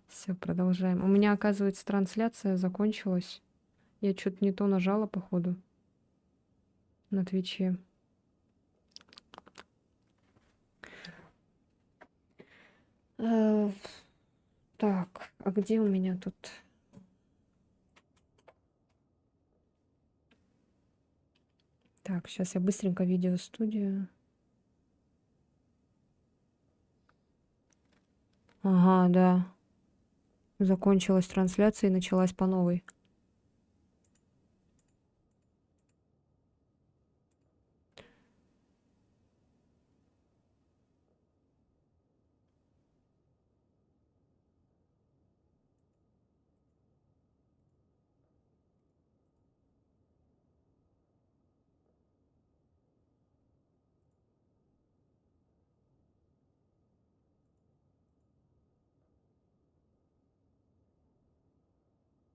Все, продолжаем. У меня, оказывается, трансляция закончилась. Я что-то не то нажала, походу, на Твиче. Так, а где у меня тут? Так, сейчас я быстренько видеостудию. Ага, да. Закончилась трансляция и началась по новой.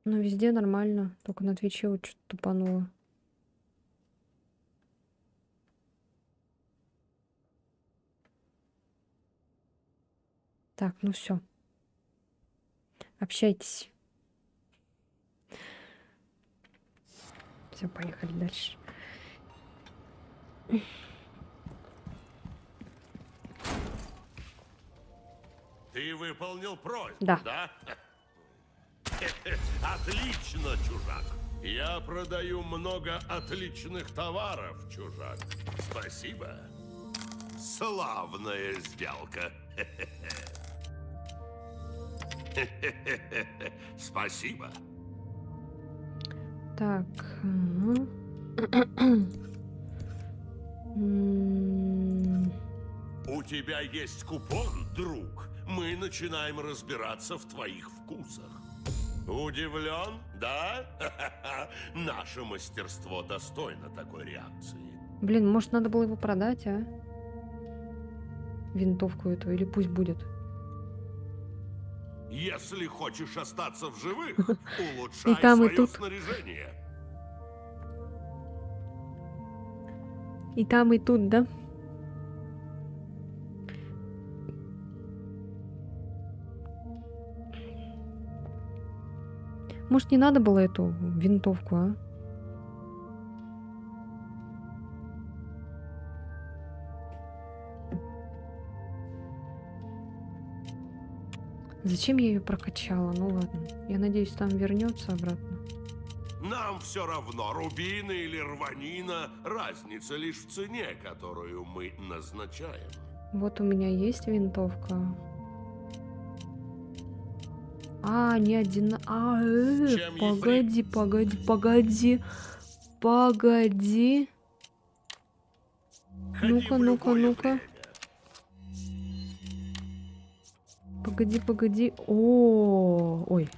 Ну, везде нормально, только на Твиче вот что-то тупануло. Так, ну все. Общайтесь. Все, поехали дальше. Ты выполнил просьбу, Да. да? Отлично, чужак. Я продаю много отличных товаров, чужак. Спасибо. Славная сделка. Спасибо. Так. М, У тебя есть купон, друг. Мы начинаем разбираться в твоих вкусах. Удивлен, да? Наше мастерство достойно такой реакции. Блин, может, надо было его продать, а? Винтовку эту, или пусть будет. Если хочешь остаться в живых, И улучшай там, и свое тут. снаряжение. И там, и тут, да? Может, не надо было эту винтовку, а? Зачем я ее прокачала? Ну ладно. Я надеюсь, там вернется обратно. Нам все равно, рубины или рванина, разница лишь в цене, которую мы назначаем. Вот у меня есть винтовка. А, не один. Чем ей Погоди, погоди, погоди. Погоди. Ходи Ну-ка, в ну-ка, любое ну-ка. время. Погоди, погоди. О, ой.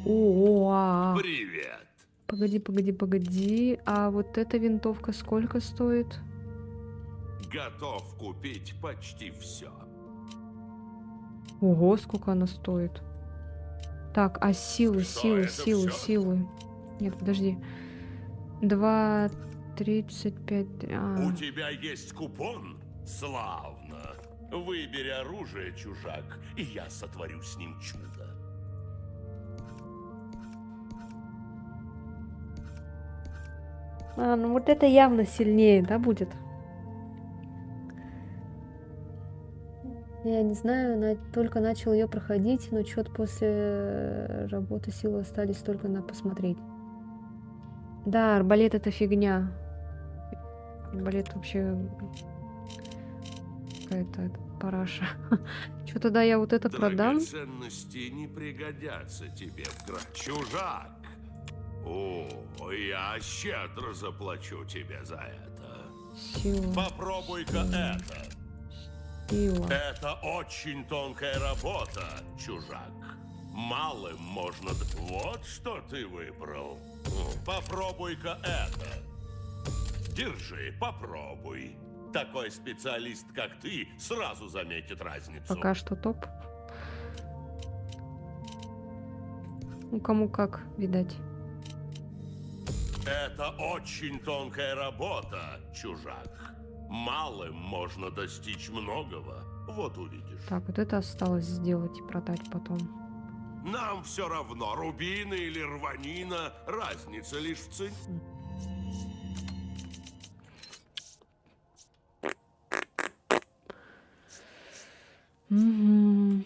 О, Привет. Погоди, погоди, погоди. А вот эта винтовка сколько стоит? Готов купить почти все. Ого, сколько она стоит. Так, а силы, Что, силы, это силы, всё? силы. Нет, подожди. 2,35. У тебя есть купон? Славно. Выбери оружие, чужак, и я сотворю с ним чудо. Ну вот это явно сильнее, да, будет? Я не знаю, только начал ее проходить, но что-то после работы силы остались только на посмотреть. Да, арбалет это фигня. Арбалет вообще какая-то параша. Что тогда я вот это продам? Драгоценности не пригодятся тебе в Чужак! О, я щедро заплачу тебе за это. Сила, Попробуй-ка это. сила. Это очень тонкая работа, чужак. Малым можно... Вот что ты выбрал. Попробуй-ка это. Держи, попробуй. Такой специалист, как ты, сразу заметит разницу. Пока что топ. Ну, кому как, видать. Это очень тонкая работа, чужак. Малым можно достичь многого. Вот увидишь. Так, вот это осталось сделать и продать потом. Нам все равно, рубины или рванина, разница лишь в цене. Угу.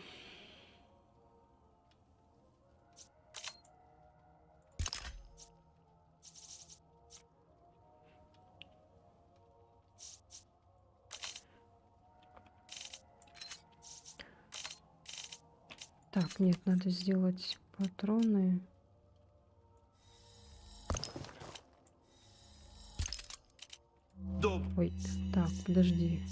Так, нет, надо сделать патроны. Ой, так, подожди.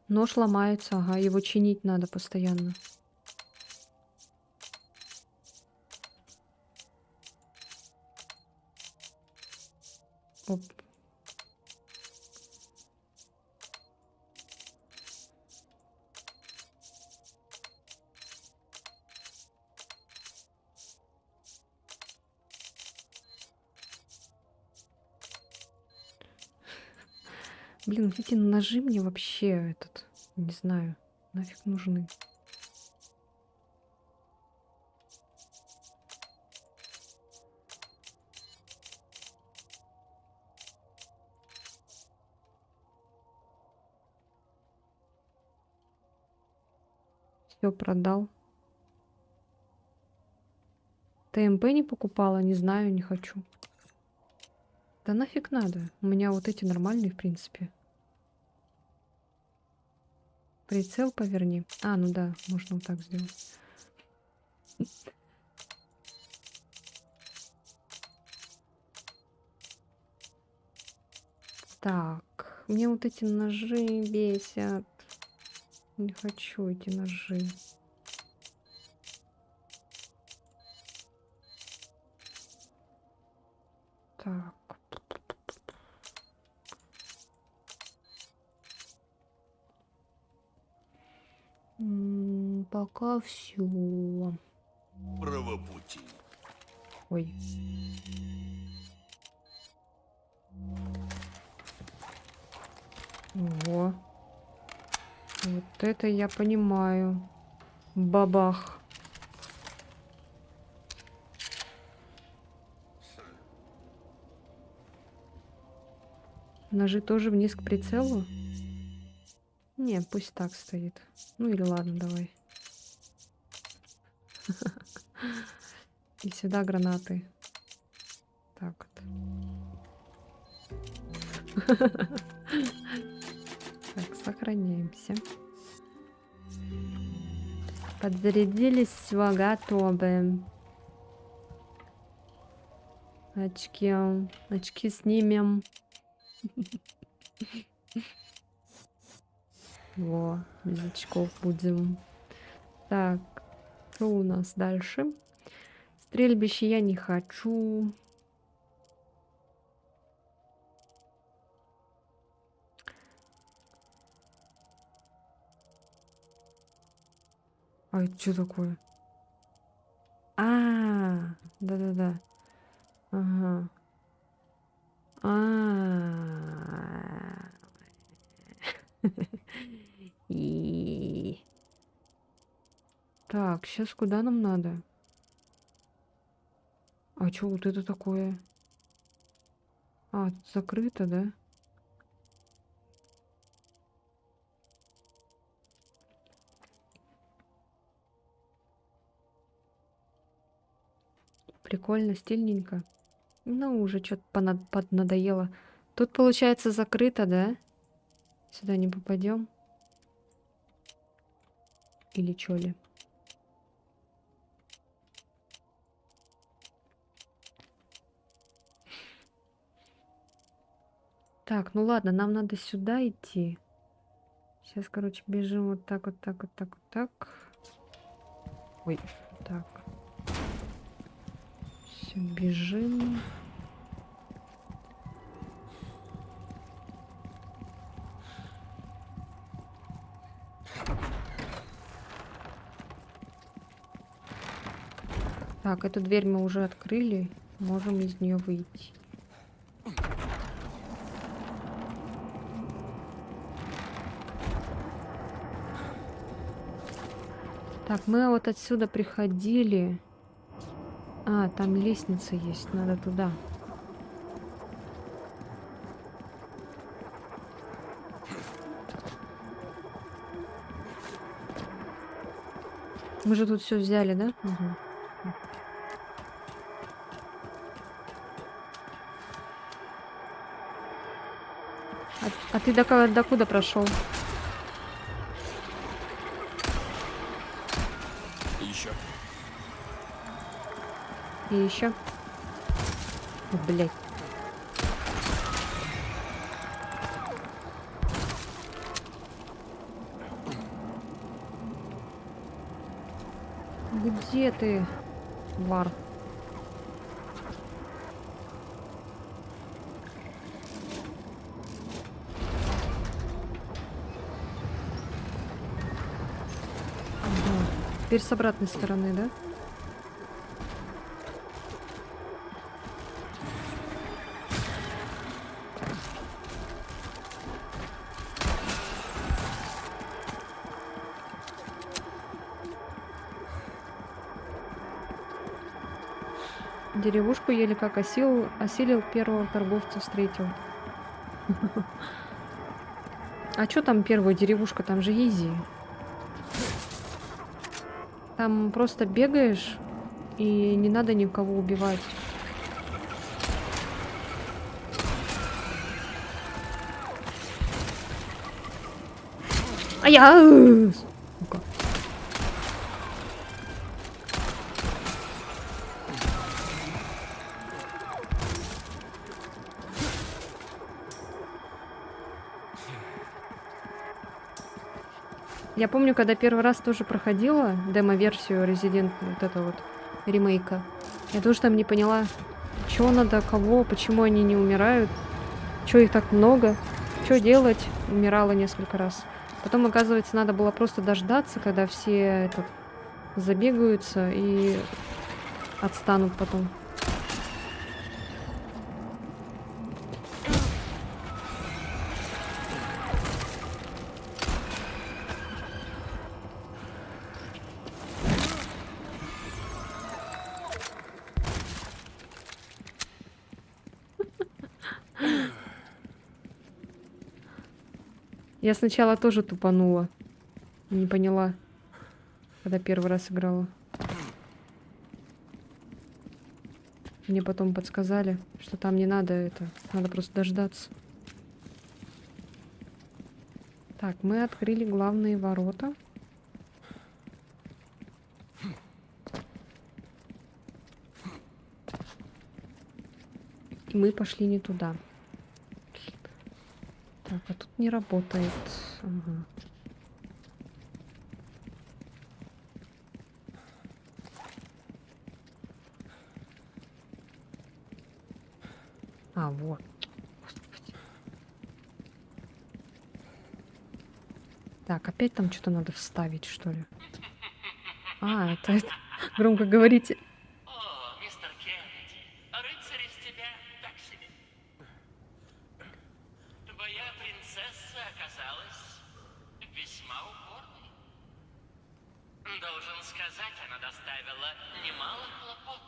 Нож ломается, ага, его чинить надо постоянно. Оп. Блин, эти ножи мне вообще не знаю, нафиг нужны. Все продал. ТМП не покупала, не знаю, не хочу. Да нафиг надо. У меня вот эти нормальные, в принципе. Прицел поверни. А, ну да, можно вот так сделать. Так, мне вот эти ножи бесят. Не хочу эти ножи. Так. Пока все. Правопути. Ой. Ого. Вот это я понимаю. Бабах. Ножи тоже вниз к прицелу? Не, пусть так стоит. Ну или ладно, давай. И сюда гранаты. Так вот. Так, сохраняемся. Подзарядились, все готовы. Очки снимем. Во, без очков будем. Так, что у нас дальше? Стрельбище я не хочу. А это что такое? А, да-да-да. Ага. И так, сейчас куда нам надо? А что вот это такое? А, тут закрыто, да? Прикольно, стильненько. Ну, уже что-то поднадоело. Тут, получается, закрыто, да? Сюда не попадем. Или чё ли? Так, ну ладно, нам надо сюда идти. Сейчас, короче, бежим вот так, вот так, вот так, вот так. Ой, так. Все, бежим. Так, эту дверь мы уже открыли. Можем из нее выйти. Так, мы вот отсюда приходили. А, там лестница есть, надо туда. Мы же тут все взяли, да? Угу. А ты до куда прошел? Еще. И еще. Блять. Где ты, вар? Ага. Теперь с обратной стороны, да? Деревушку еле как осилил, первого торговца встретил. А чё там первая деревушка? Там же изи. Там просто бегаешь, и не надо никого убивать. А я... Сука. Я помню, когда первый раз тоже проходила демо-версию Resident вот это вот ремейка. Я тоже там не поняла, что надо, кого, почему они не умирают, что их так много, что делать. Умирала несколько раз. Потом, оказывается, надо было просто дождаться, когда все забегаются и отстанут потом. Я сначала тоже тупанула. Не поняла, когда первый раз играла. Мне потом подсказали, что там не надо это. Надо просто дождаться. Так, мы открыли главные ворота. И мы пошли не туда. Так, а тут не работает. Ага. А, вот. Господи. Так, опять там что-то надо вставить, что ли? А, это громкоговоритель. О, мистер Кеннеди, рыцарь из тебя так себе. Твоя принцесса оказалась весьма упорной. Должен сказать, она доставила немало хлопот.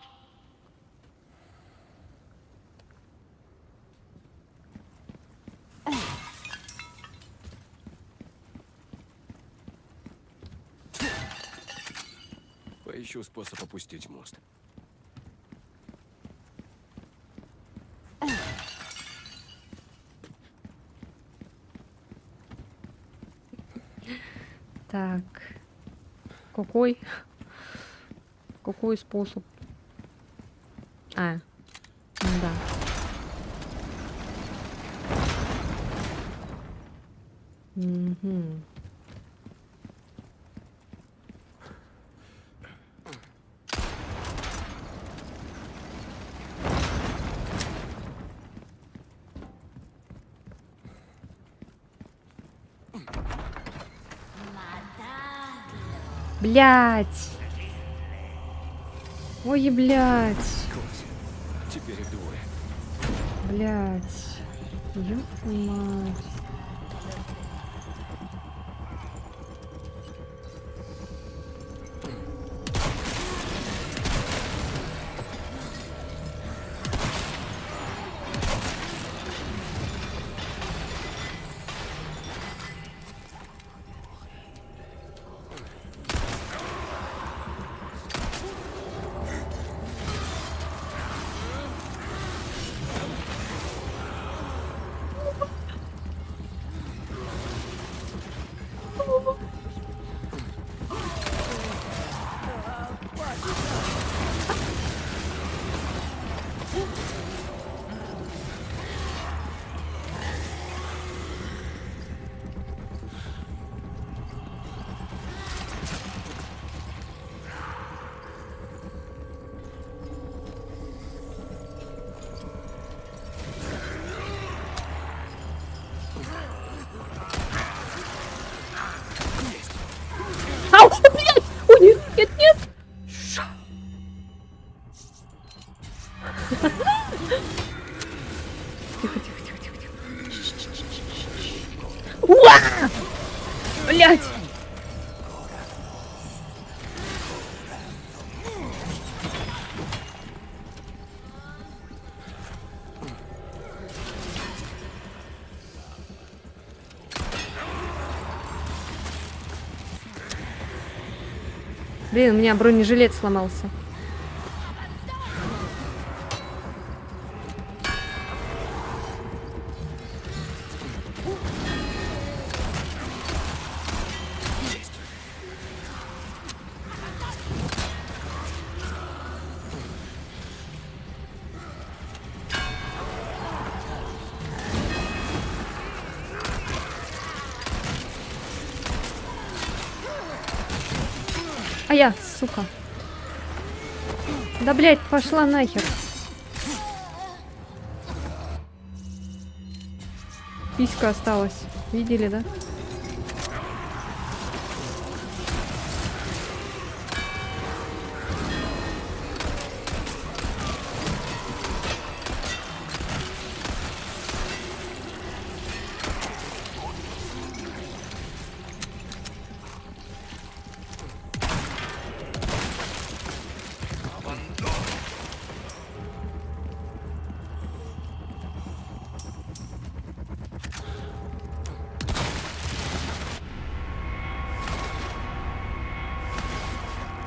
Поищу способ опустить мост. Так. Какой? Какой способ? А. Ну да. Угу. Блять. Ой, блять. Класс. Теперь их двое. Блять. Ёб твою мать. Блин, у меня бронежилет сломался. А я, сука. Да, блядь, пошла нахер. Писька осталась. Видели, да?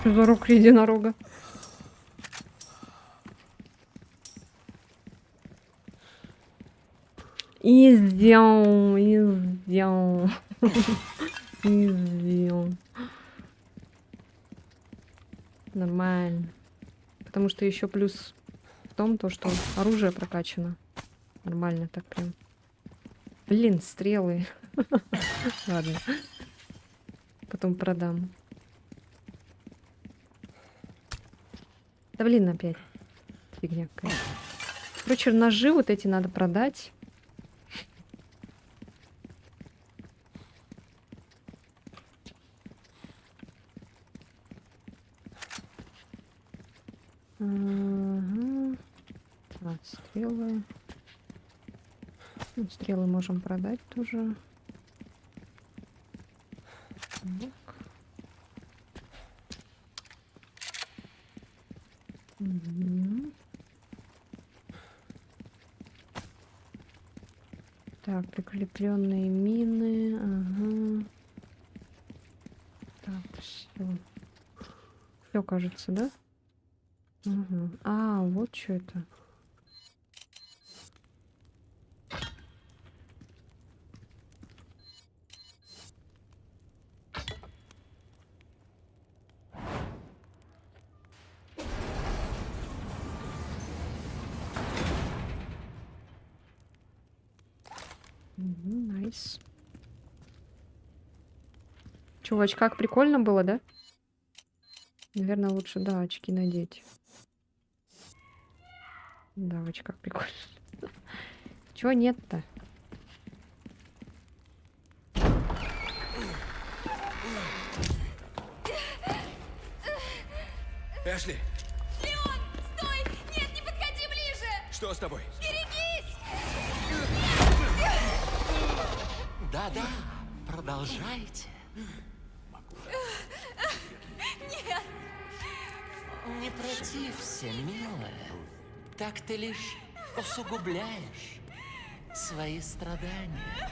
Что за рук единорога? Издел, издел. Издел. Нормально. Потому что еще плюс в том, то, что оружие прокачано. Нормально так прям. Блин, стрелы. Ладно. Потом продам. Да блин, опять. Фигня какая-то. Короче, ножи вот эти надо продать. Ага. А, стрелы. Ну, стрелы можем продать тоже. Так. Мгм. Так, прикрепленные мины. Ага. Так, все. Все, кажется, да? Ага. А, вот что это. Найс. Чё, в очках прикольно было, да? Наверное, лучше, да, очки надеть. Да, в очках прикольно. Чего нет-то? Эшли, Леон, стой! Нет, не подходи ближе! что с тобой? Берегись! Да-да, продолжайте. Нет! Не протився, милая. Так ты лишь усугубляешь свои страдания.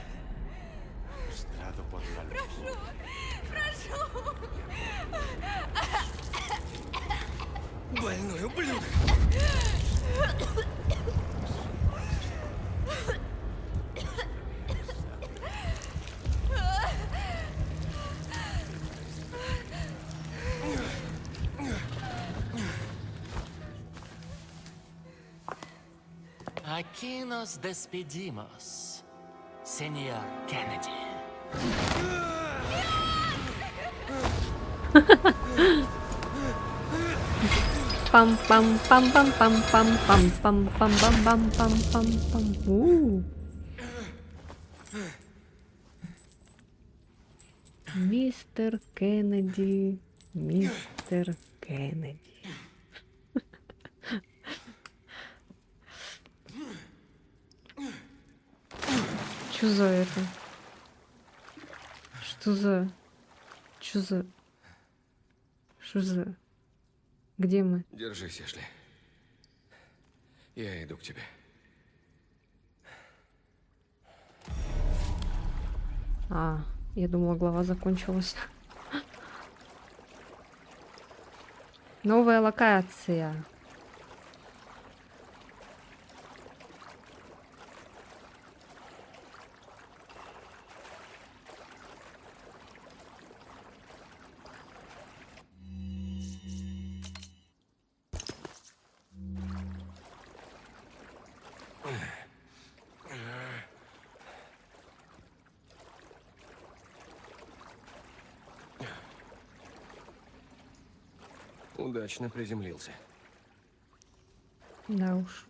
Больной ублюдок. Aquí nos despedimos, señor Кеннеди. Пам-пам-пам-пам-пам-пам-пам-пам-пам-пам-пам. Мистер Кеннеди, мистер Кеннеди. Что за это? Что за... Что за... Что за... Где мы? Держись, Эшли. Я иду к тебе. А, я думала, глава закончилась. Новая локация. Удачно приземлился. Да уж.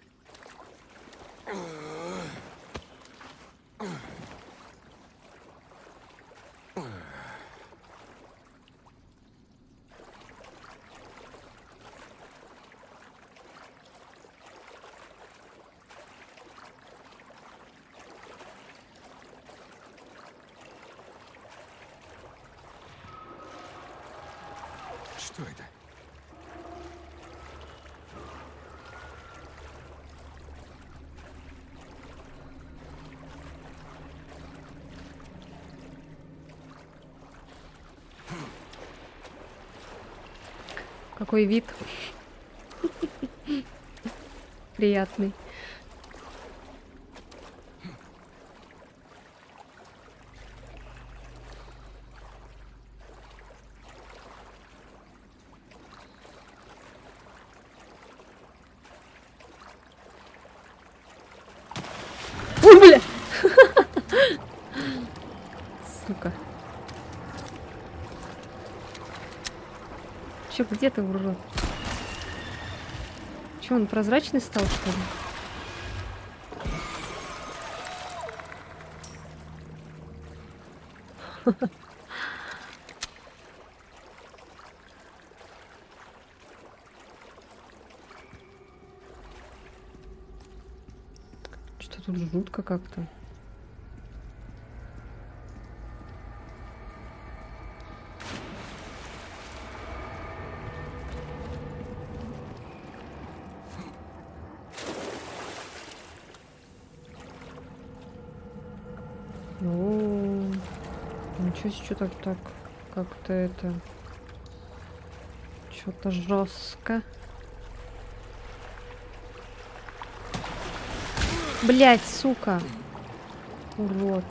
Что это? Какой вид. Приятный. Ой, бля! Сука. Чё, где ты, урод? Чё, он прозрачный стал, что ли? Что тут жутко как-то. О, ничего себе, что так как-то это что-то жестко. Блять, сука. Урод.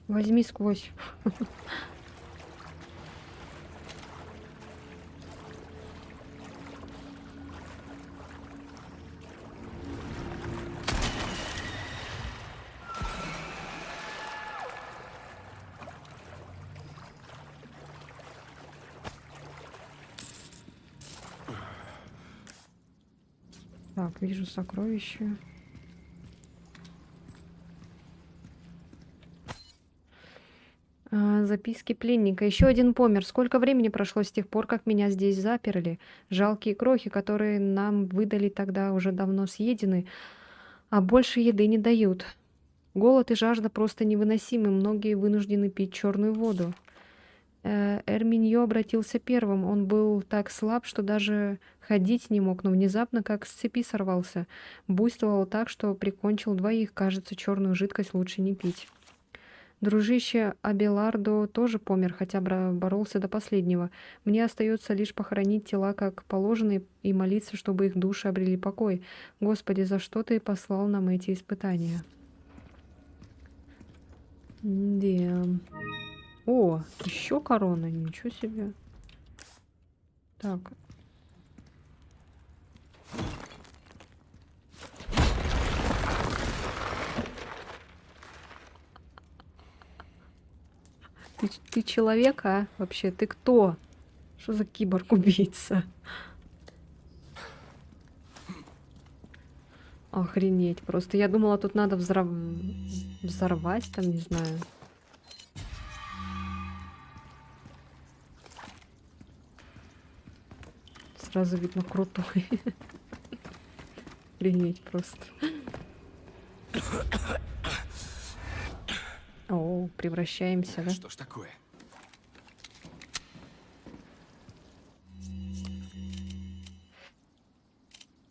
Возьми сквозь. Так, вижу сокровище. Записки пленника. Еще один помер. Сколько времени прошло с тех пор, как меня здесь заперли? Жалкие крохи, которые нам выдали тогда, уже давно съедены, а больше еды не дают. Голод и жажда просто невыносимы. Многие вынуждены пить черную воду. Эрминьо обратился первым. Он был так слаб, что даже ходить не мог, но внезапно как с цепи сорвался. Буйствовал так, что прикончил двоих. Кажется, черную жидкость лучше не пить. Дружище Абелардо тоже помер, хотя боролся до последнего. Мне остается лишь похоронить тела как положено и молиться, чтобы их души обрели покой. Господи, за что ты послал нам эти испытания? Да. О, еще корона, ничего себе. Так. Ты человек, а? Вообще, ты кто? Что за киборг-убийца? Охренеть. Просто я думала, тут надо взорвать, там, не знаю. Сразу видно крутой. Охренеть просто. О, превращаемся, да? Что ж такое?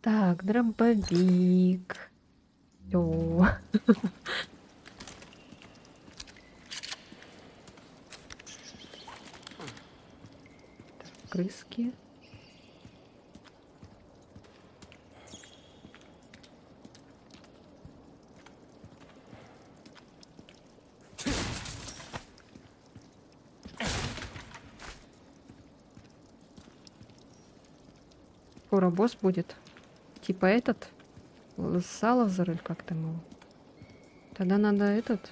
Так, дробовик. О. Крыски. Скоро босс будет. Типа этот. Салазар или как там его. Тогда надо этот.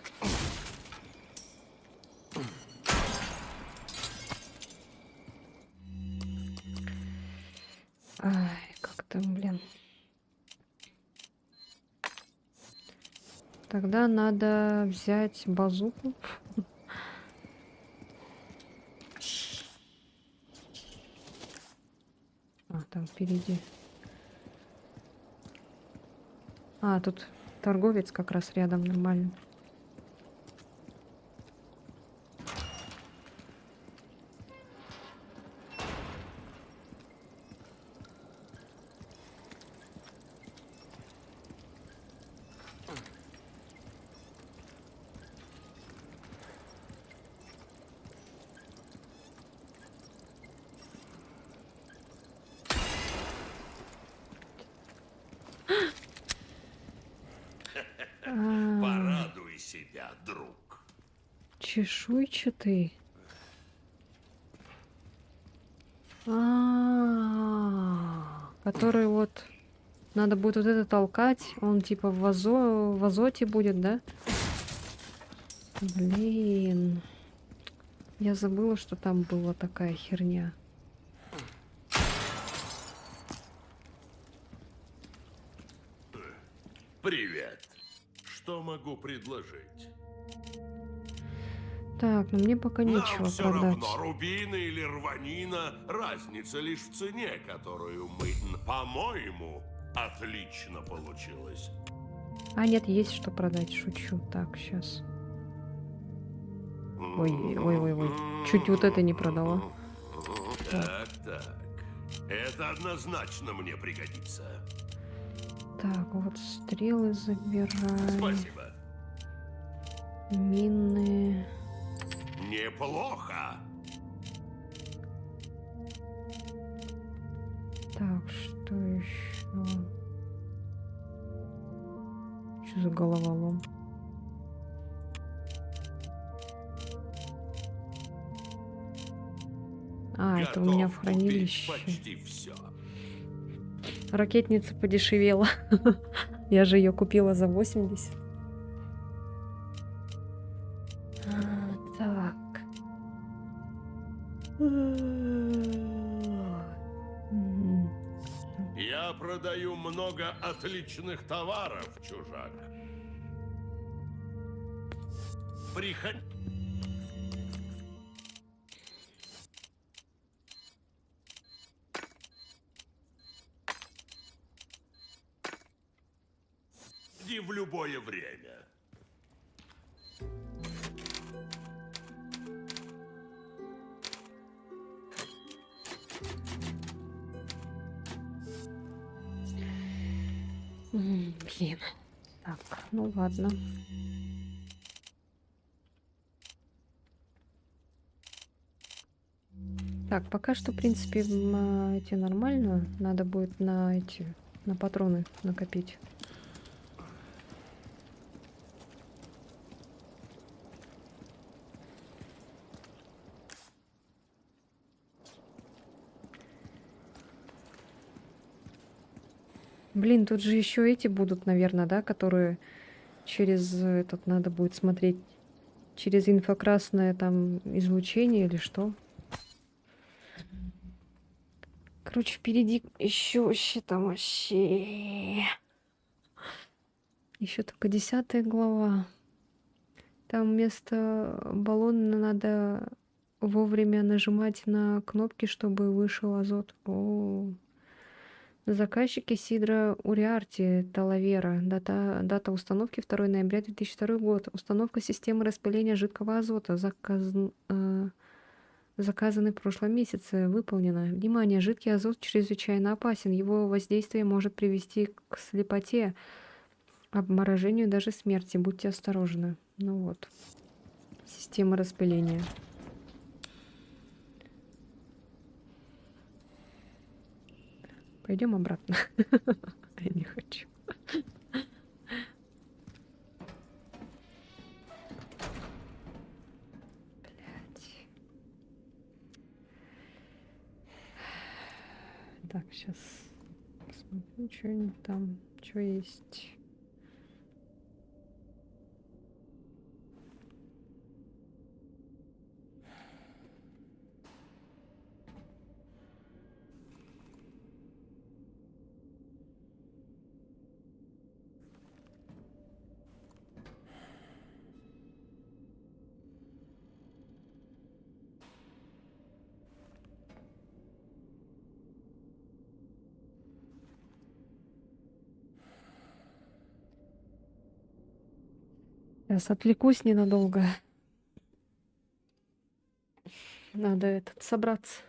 Ай, как там, блин. Тогда надо взять базуку. А, там впереди. А, тут торговец как раз рядом, нормально. Порадуй себя, друг. Чешуйчатый. Который вот надо будет вот это толкать. Он типа в азоте будет, да? Блин. Я забыла, что там была такая херня. Привет. Что могу предложить? Так, ну мне пока нечего Нам все продать. равно, рубина или рванина, разница лишь в цене, которую мы, по-моему, отлично получилось. А, нет, есть что продать, шучу. Так, сейчас. Ой. Чуть вот это не продала. Так. Это однозначно мне пригодится. Так, вот стрелы забирай. Спасибо. Мины. Неплохо. Так, что еще? Что за головолом? А, это у меня в Готов купить хранилище. почти все. Ракетница подешевела. Я же ее купила за 80. Так. Я продаю много отличных товаров, чужак. Приходи. В любое время. Блин. Так, ну ладно. Так, пока что, в принципе, эти нормально. Надо будет на патроны накопить. Блин, тут же еще эти будут, наверное, да, которые через этот надо будет смотреть через инфракрасное там излучение или что. Короче, впереди еще там вообще. Еще только 10 глава. Там вместо баллона надо вовремя нажимать на кнопки, чтобы вышел азот. О, заказчики Сидра Уриарти Талавера. Дата установки 2 ноября 2002 год. Установка системы распыления жидкого азота. Заказанный в прошлом месяце. Выполнено. Внимание, жидкий азот чрезвычайно опасен. Его воздействие может привести к слепоте, обморожению и даже смерти. Будьте осторожны. Ну вот. Система распыления. Пойдем обратно. Я не хочу. Блядь. Так, сейчас посмотрю, что там, что есть. Сейчас отвлекусь ненадолго. Надо собраться.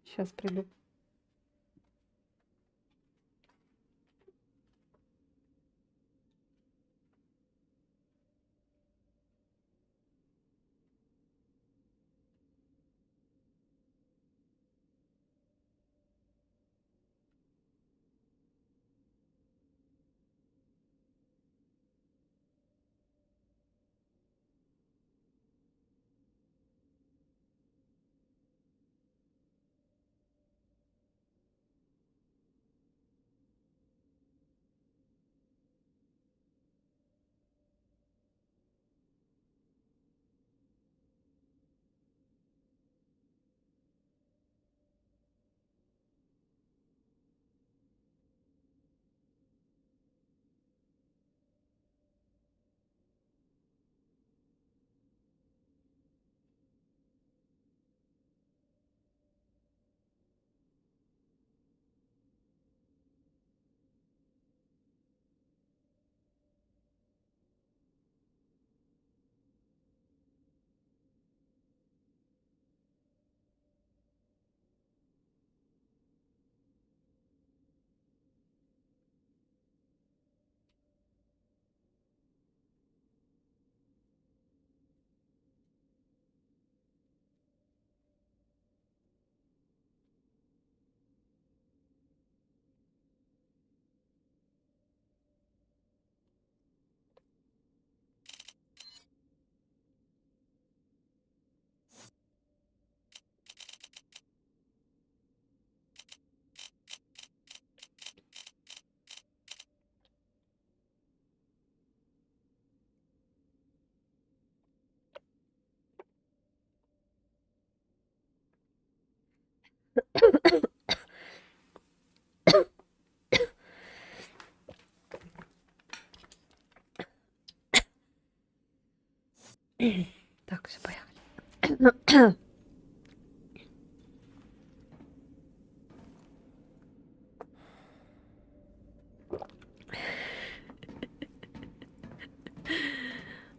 Сейчас приду. Так, все, поехали.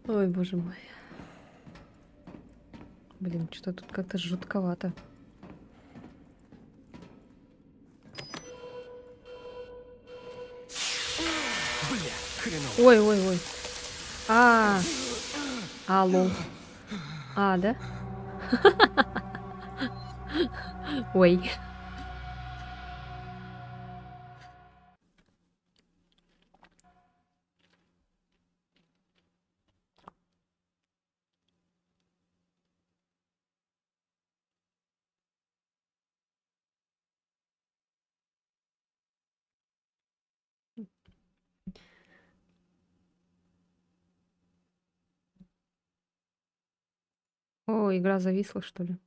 Ой, боже мой. Блин, что-то тут как-то жутковато. Бля, хреново. Ой, ой, ой. Алло. Да? Ой. О, игра зависла, что ли?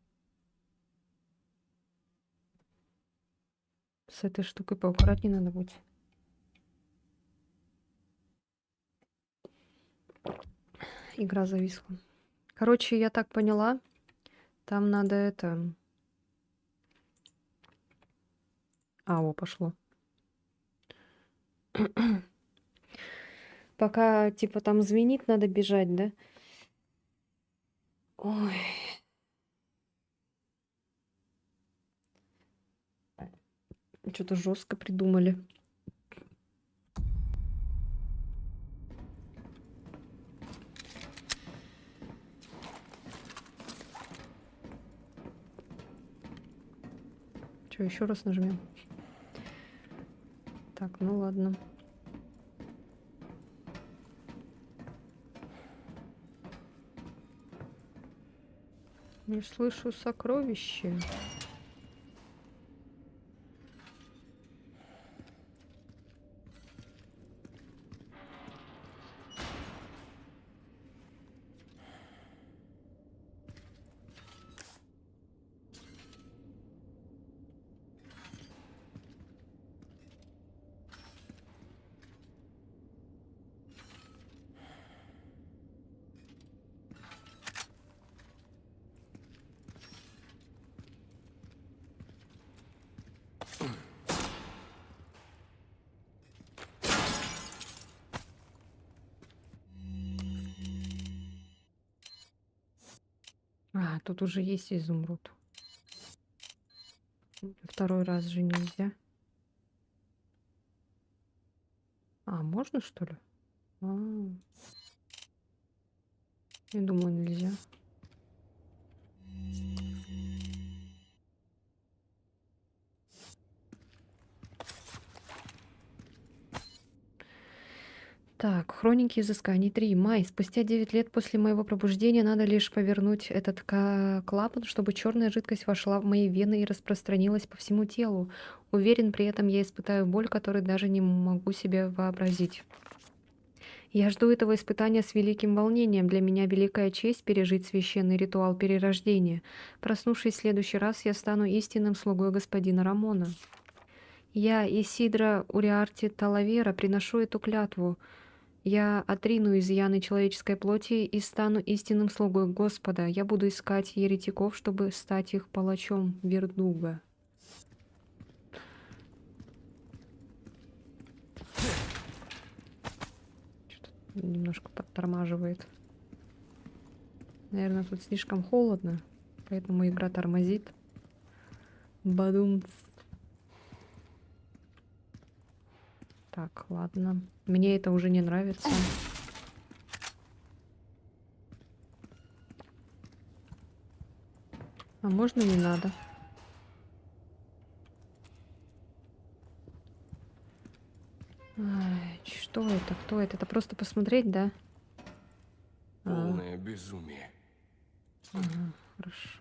С этой штукой поаккуратнее надо быть. игра зависла. Короче, я так поняла, там надо это... О, пошло. Пока, типа, там звенит, надо бежать, да? Ой. Что-то жестко придумали. Что, еще раз нажмем? Так, ну ладно. Не слышу сокровище. Тут уже есть изумруд. Второй раз же нельзя. Можно, что ли? Я думаю, нельзя. Так, хроники изысканий 3. Май. Спустя 9 лет после моего пробуждения надо лишь повернуть этот клапан, чтобы черная жидкость вошла в мои вены и распространилась по всему телу. Уверен, при этом я испытаю боль, которую даже не могу себе вообразить. Я жду этого испытания с великим волнением. Для меня великая честь пережить священный ритуал перерождения. Проснувшись в следующий раз, я стану истинным слугой господина Рамона. Я, Исидра Уриарти Талавера, приношу эту клятву. Я отрину изъяны человеческой плоти и стану истинным слугой Господа. Я буду искать еретиков, чтобы стать их палачом Вердуга. Что-то немножко подтормаживает. Наверное, тут слишком холодно, поэтому игра тормозит. Бадумц. Так, ладно. Мне это уже не нравится. Можно не надо? Что это? Кто это? Это просто посмотреть, да? Полное безумие. Хорошо.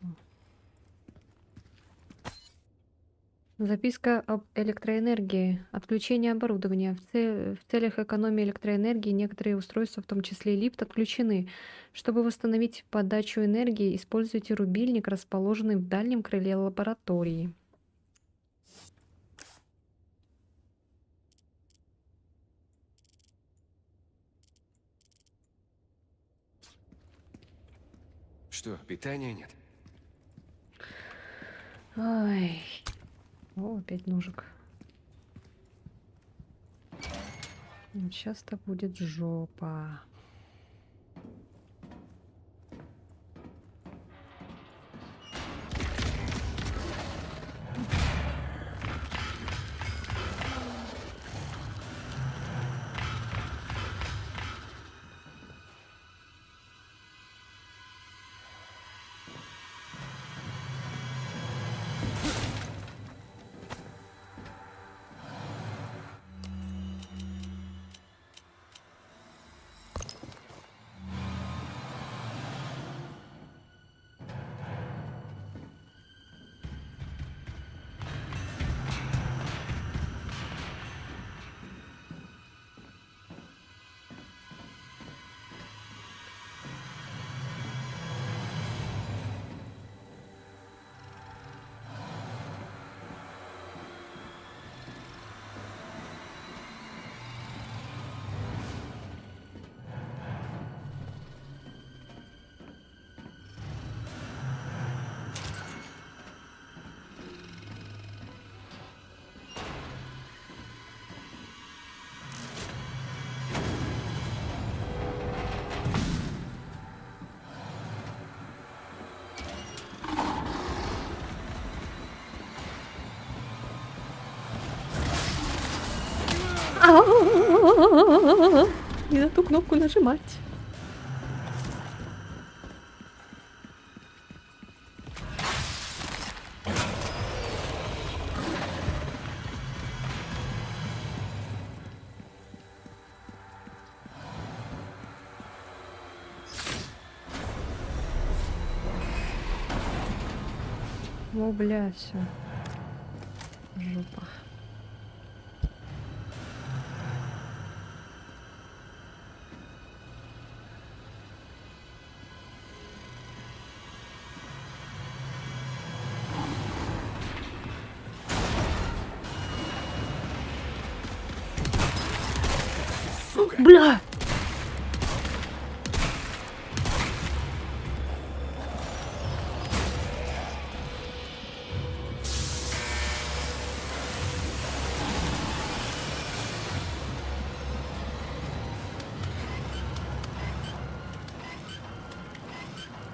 Записка об электроэнергии. Отключение оборудования. В целях экономии электроэнергии некоторые устройства, в том числе и лифт, отключены. Чтобы восстановить подачу энергии, используйте рубильник, расположенный в дальнем крыле лаборатории. Что, питания нет? Ай. Опять ножик. Сейчас-то будет жопа. Не на ту кнопку нажимать. О, бля, все. Жопа. Бля!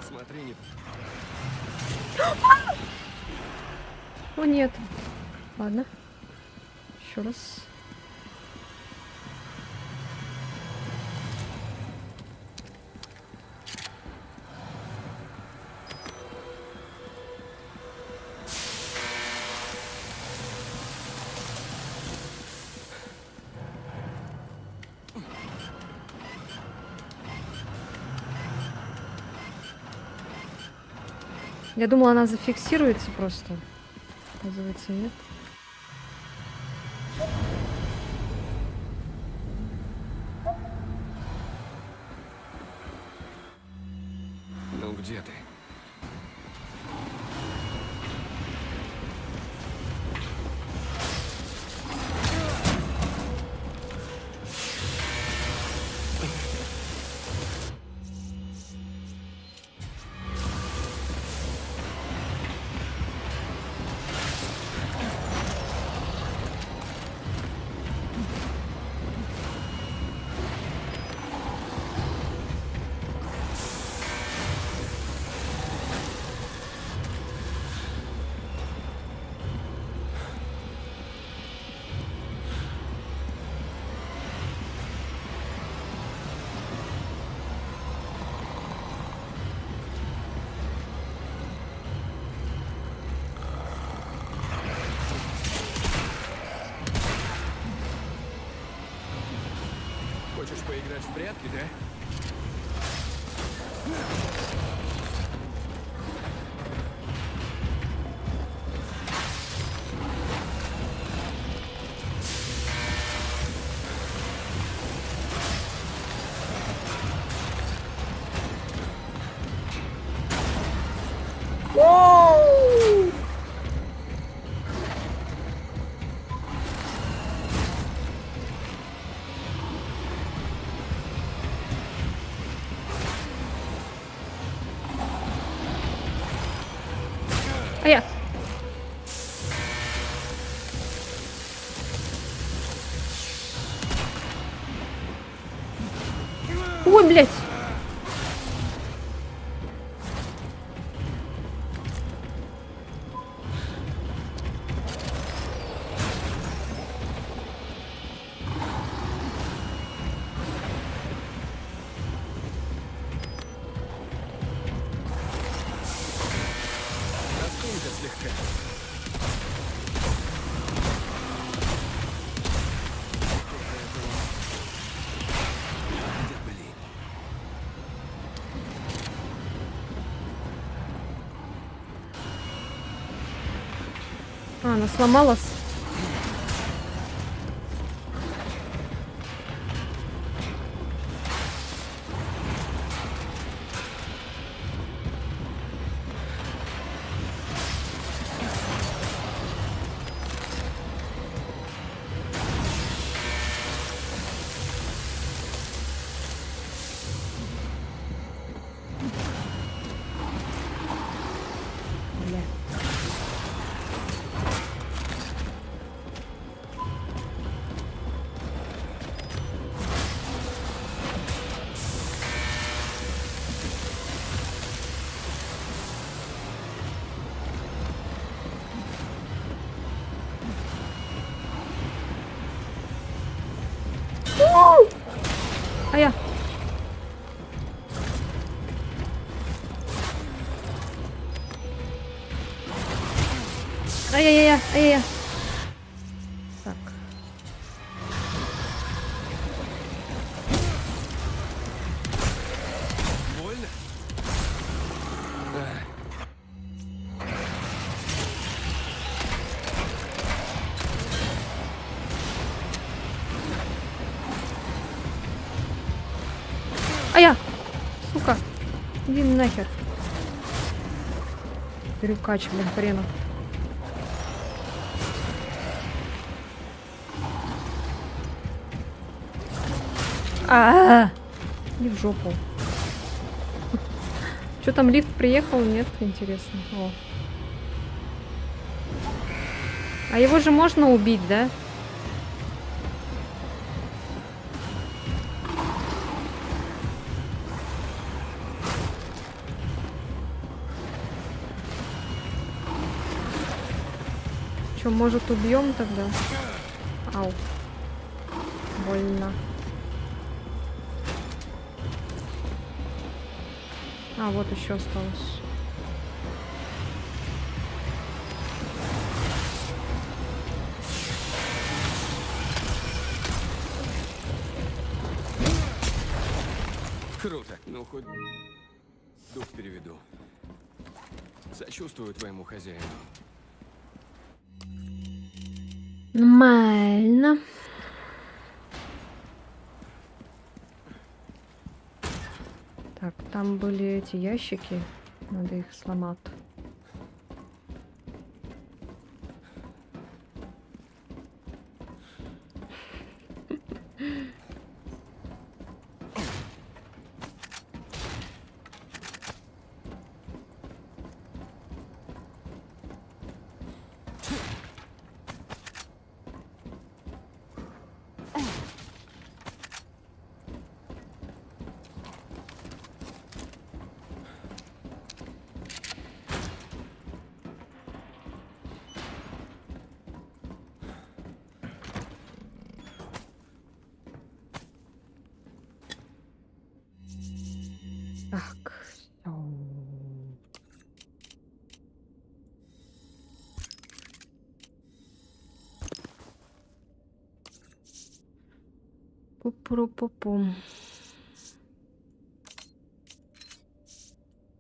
Смотри, не... О, нет. Ладно. Еще раз. Я думала, она зафиксируется просто. Оказывается, нет. Ну где ты? Хочешь поиграть в прятки, да? А я. Ой, блядь. Раскинься слегка. Да блин. А, она сломалась. Бля. Ай-яй-яй, ай-яй-яй. Так. Больно? Ая! Сука! Иди нахер. Трюкач, блин, хрена. А-а-а! Не в жопу. Что там, лифт приехал? Нет, интересно. О. А его же можно убить, да? Что, может, убьем тогда? Ау. Больно. А, вот еще осталось. Круто. Ну, хоть дух переведу. Сочувствую твоему хозяину. Нормально. Так, там были эти ящики. Надо их сломать. Так, всё. Пу-пу-пу-пум.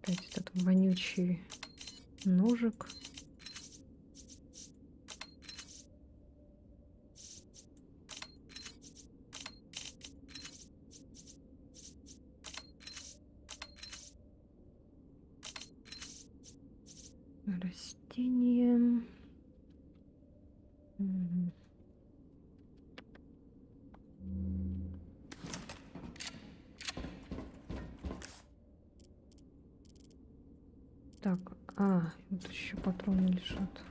Опять этот вонючий ножик. Растение. Мгм. Так, вот еще патроны лежат.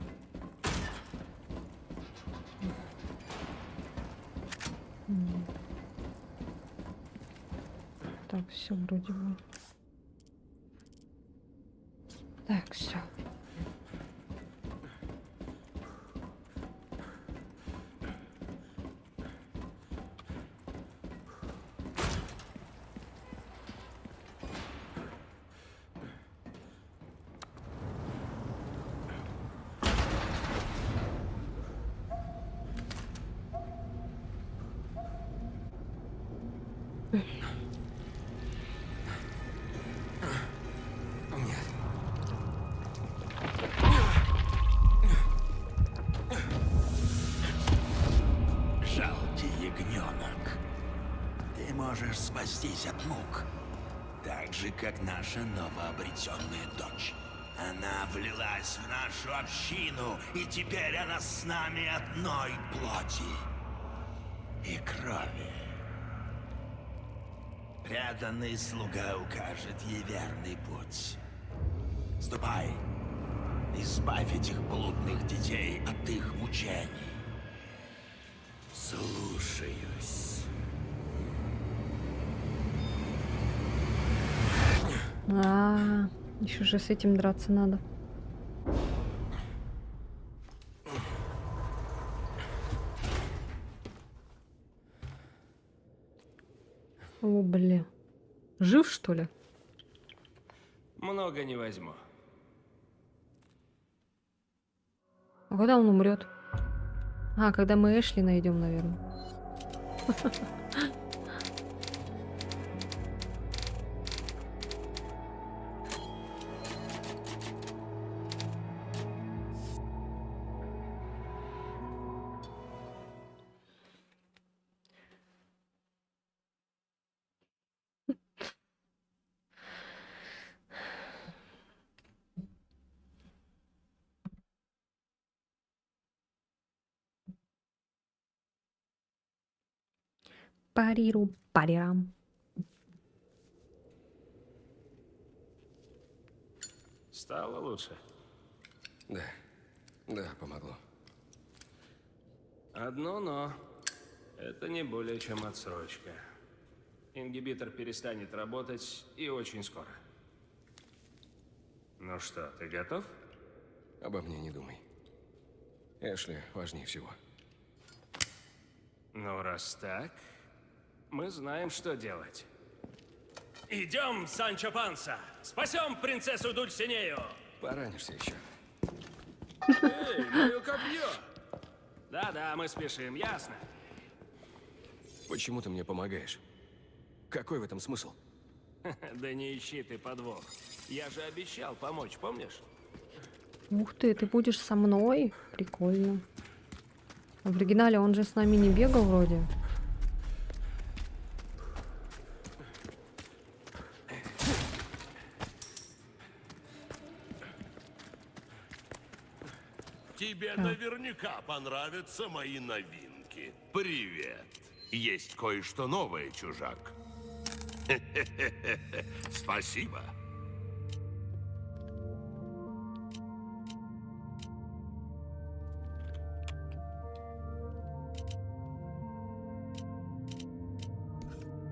М. Так, все вроде бы. Так, все. Жалкий ягненок. Ты можешь спастись от мук, так же, как наша новообретенная дочь. Она влилась в нашу общину, и теперь она с нами одной плоти и крови. Преданный слуга укажет ей верный путь. Ступай, избавь этих блудных детей от их мучений. Слушаюсь. Еще же с этим драться надо. О, бля. Жив, что ли? Много не возьму. А когда он умрет? А, когда мы Эшли найдем, наверное. Париру, парирам. Стало лучше? Да. Да, помогло. Одно но. Это не более чем отсрочка. Ингибитор перестанет работать и очень скоро. Ну что, ты готов? Обо мне не думай. Эшли важнее всего. Ну, раз так, мы знаем, что делать. Идем, Санчо Панса! Спасем принцессу Дульсинею! Поранишься еще. Эй, мое копье! Да-да, мы спешим, ясно? Почему ты мне помогаешь? Какой в этом смысл? Да не ищи ты подвох. Я же обещал помочь, помнишь? Ух ты будешь со мной? Прикольно. В оригинале он же с нами не бегал вроде. Тебе наверняка понравятся мои новинки. Привет. Есть кое-что новое, чужак. Спасибо.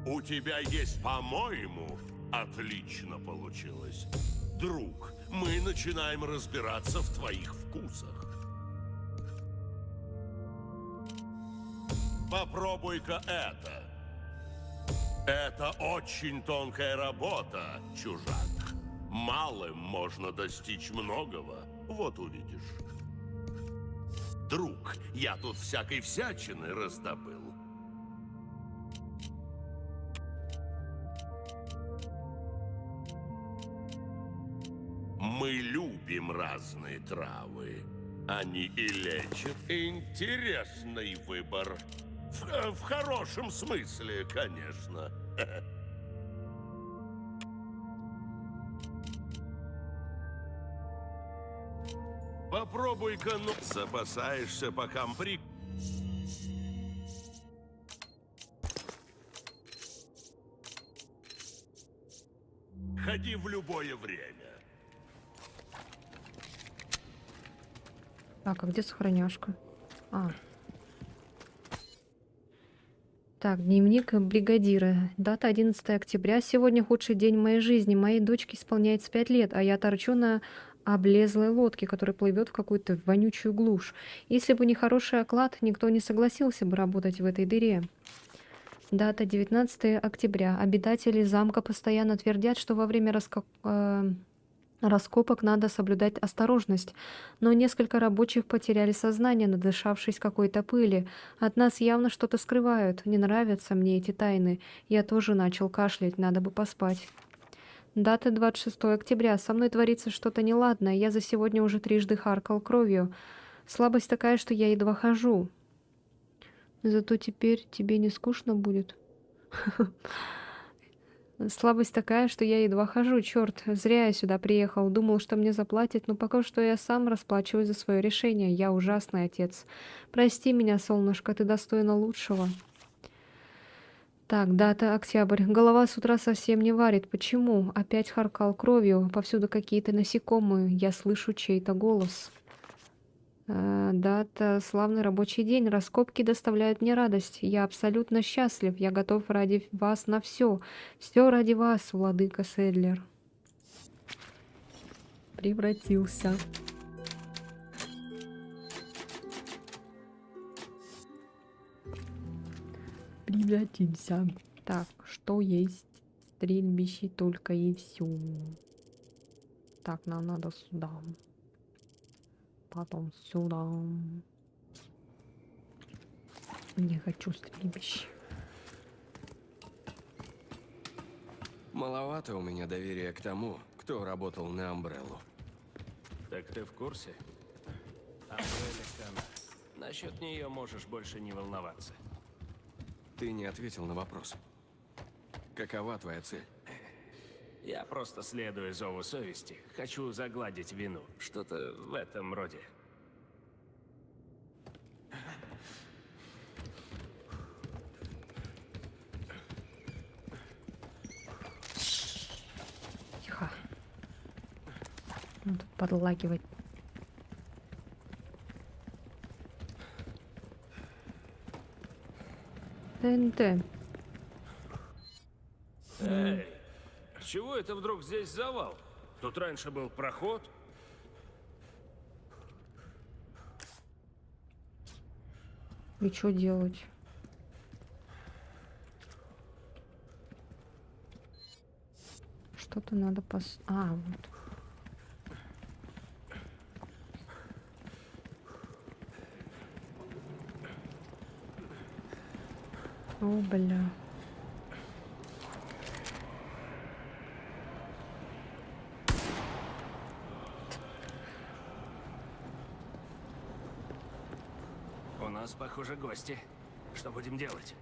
У тебя есть, по-моему, отлично получилось. Друг, мы начинаем разбираться в твоих вкусах. Попробуй-ка это. Это очень тонкая работа, чужак. Малым можно достичь многого. Вот увидишь. Друг, я тут всякой всячины раздобыл. Мы любим разные травы. Они и лечат. Интересный выбор. В хорошем смысле, конечно. Попробуй-ка, ну... Запасаешься по компри... Ходи в любое время. Так, а где сохраняшка? А. Так, дневник бригадира. Дата 11 октября. Сегодня худший день моей жизни. Моей дочке исполняется 5 лет, а я торчу на облезлой лодке, которая плывет в какую-то вонючую глушь. Если бы не хороший оклад, никто не согласился бы работать в этой дыре. Дата 19 октября. Обитатели замка постоянно твердят, что во время раскопок надо соблюдать осторожность, но несколько рабочих потеряли сознание, надышавшись какой-то пыли. От нас явно что-то скрывают. Не нравятся мне эти тайны. Я тоже начал кашлять, надо бы поспать. Дата 26 октября. Со мной творится что-то неладное. Я за сегодня уже трижды харкал кровью. Слабость такая, что я едва хожу. Зато теперь тебе не скучно будет. Слабость такая, что я едва хожу. Черт, зря я сюда приехал. Думал, что мне заплатят, но пока что я сам расплачиваюсь за свое решение. Я ужасный отец. Прости меня, солнышко, ты достойна лучшего. Так, дата октябрь. Голова с утра совсем не варит. Почему? Опять харкал кровью. Повсюду какие-то насекомые. Я слышу чей-то голос. Дата славный рабочий день. Раскопки доставляют мне радость. Я абсолютно счастлив. Я готов ради вас на все. Все ради вас, владыка Седлер. Превратился. Превратился. Так, что есть? Стрельбище только и все. Так, нам надо сюда. потом сюда. Не хочу стрельбищ. Маловато у меня доверия к тому, кто работал на Амбреллу. Так ты в курсе? Амбрелла Хана. Насчет нее можешь больше не волноваться. Ты не ответил на вопрос. Какова твоя цель? Я просто следую зову совести. Хочу загладить вину. Что-то в этом роде. Тихо. Ну, тут подлагивать. ТНТ. Эй, чего это вдруг здесь завал? Тут раньше был проход. И что делать? Что-то надо А, вот. О, бля. У нас, похоже, гости. Что будем делать?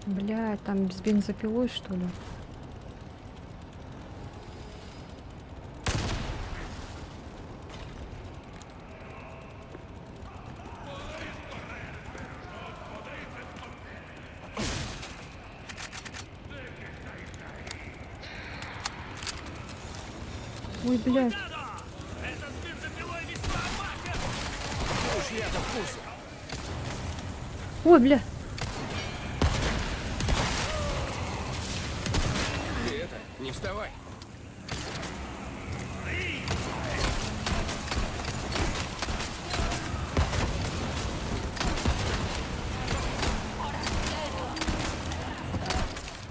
Бля, там с бензопилой, что ли? Ой, блядь. Ой, бля. Ты это, не вставай.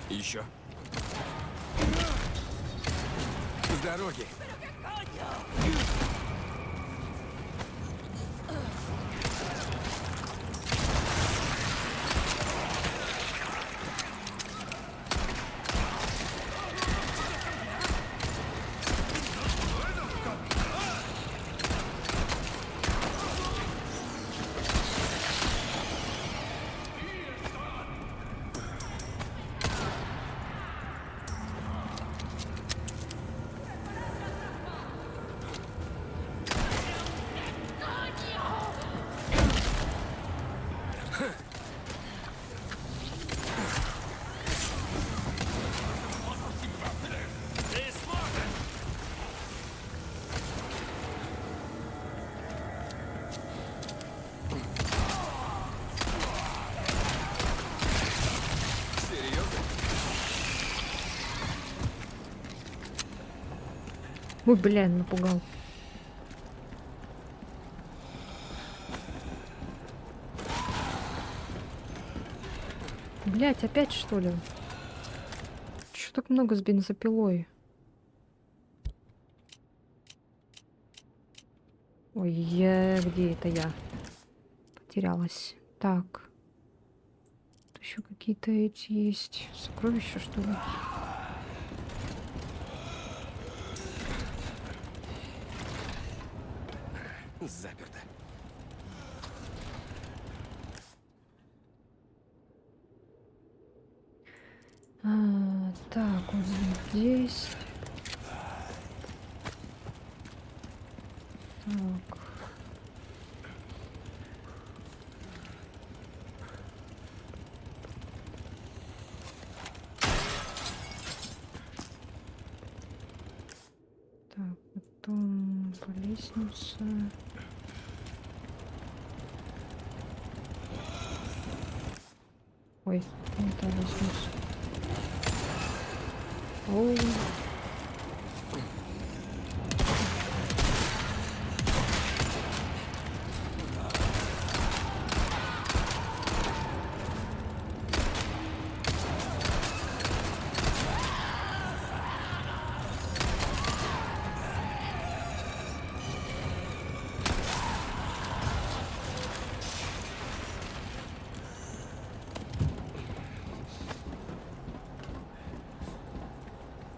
Еще. С дороги. Ой, бля, напугал. Блять, опять что ли? Чё Что так много с бензопилой? Ой, где это я? Потерялась. Так. Тут еще какие-то эти есть. Сокровища, что ли? Заперто. Так, вот здесь. Так. Так, потом по лестнице. Ой, не та лестница. Оу.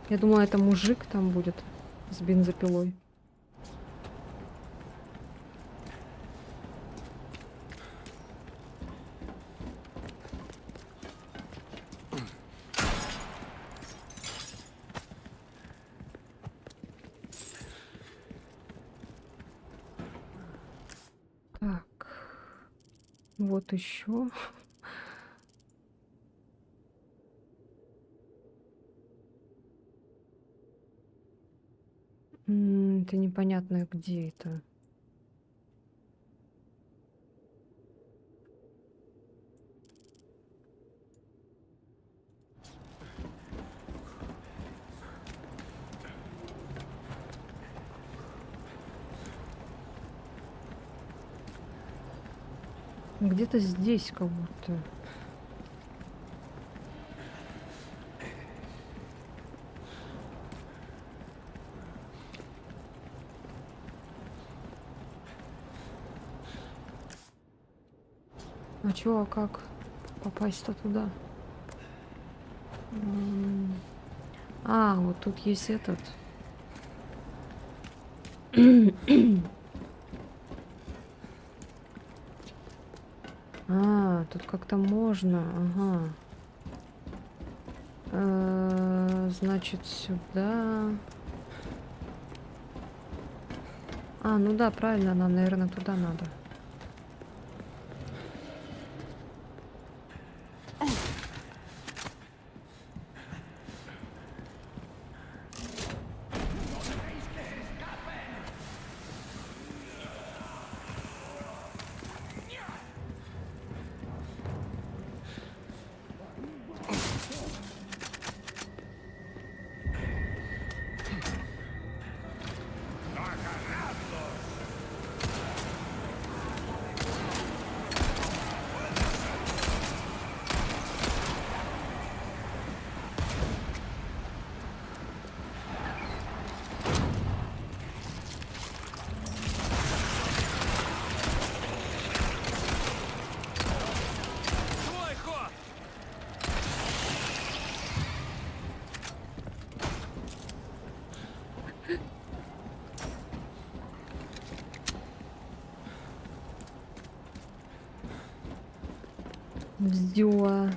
Я думала, это мужик там будет с бензопилой. Так, вот еще. Это непонятно, где это. Где-то здесь как будто. А чё, а как попасть-то туда? А, вот тут есть этот. А, тут как-то можно, ага. Значит, сюда. А, ну да, правильно, нам, наверное, туда надо. Твой ход! Вздёла.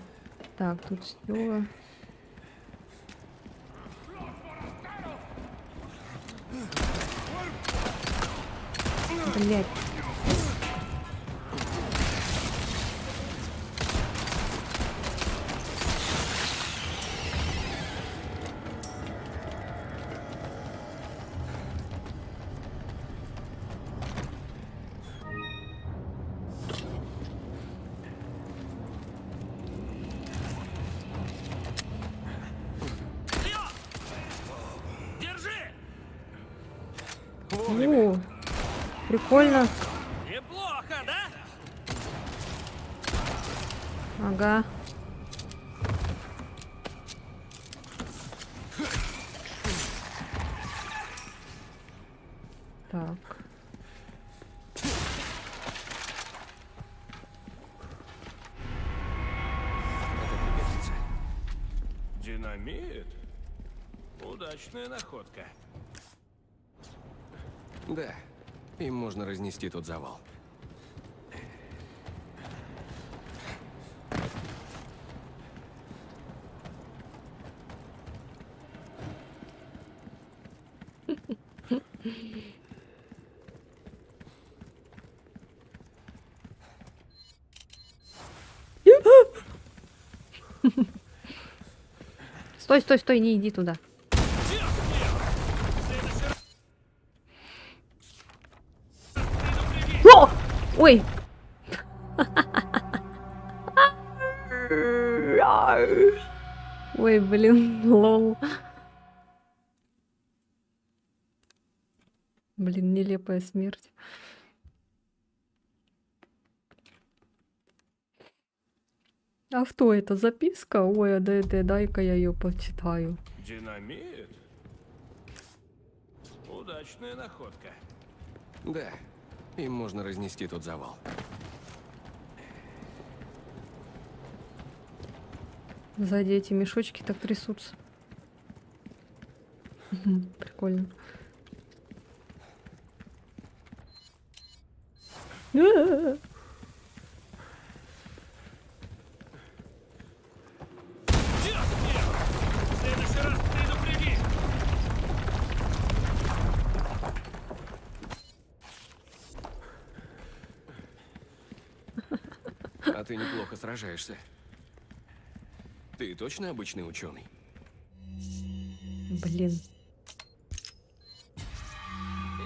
Так, тут вздёла. Блять. Держи! О, прикольно. Неплохо, да? Ага. Так. Это пригодится. Динамит? Удачная находка. Да, им можно разнести тот завал. Стой, стой, стой, не иди туда. О! Ой! Ой, блин, лол. Блин, нелепая смерть. А что это, записка? Ой, а дай-ка я ее почитаю. Динамит? Удачная находка. Да, им можно разнести тот завал. Сзади эти мешочки так трясутся. Мгм, прикольно. А-а-а. В следующий раз предупреди! А ты неплохо сражаешься. Ты точно обычный ученый? Блин.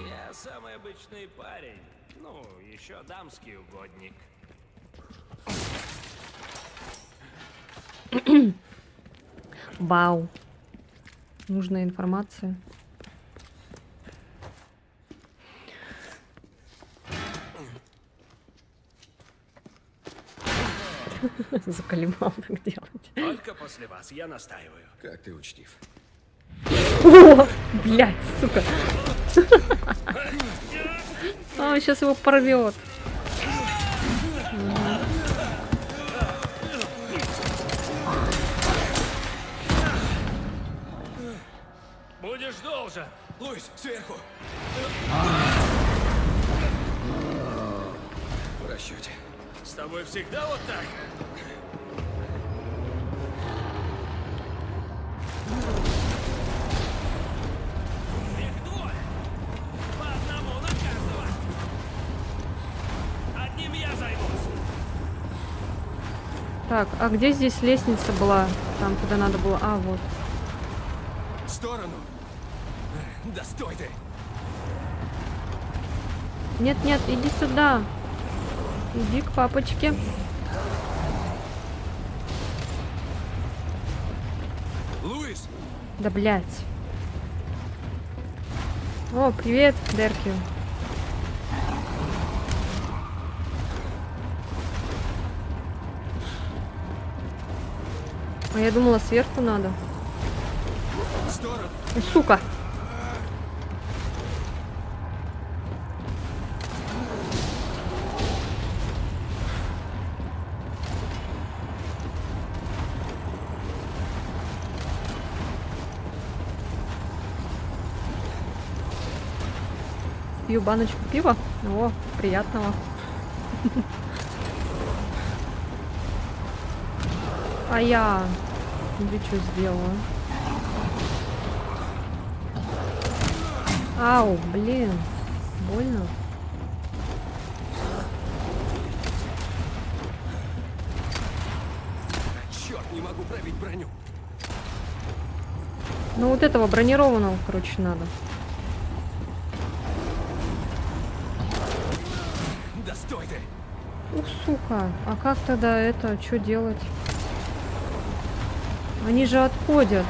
Я самый обычный парень. Ну, еще дамский угодник. Вау. Нужная информация. Заколебал так делать. Только после вас, я настаиваю. Как ты учтив. О, блядь, сука. А, сейчас его порвет. Будешь должен. Луис, сверху! В расчете. С тобой всегда вот так? Их двое. По одному на каждого. Одним я займусь. Так, а где здесь лестница была? Там, куда надо было. А, вот. В сторону! Да стой ты! Нет, нет, иди сюда. Иди к папочке. Луис! Да блять. О, привет, Деркью. А я думала, сверху надо. В сторону! Сука. Пью баночку пива. О, приятного. А я тебе что сделала? Ау, блин. Больно. Черт, не могу пробить броню. Ну вот этого бронированного, короче, надо. Да стой ты! Ух, сука. А как тогда это? Что делать? Они же отходят.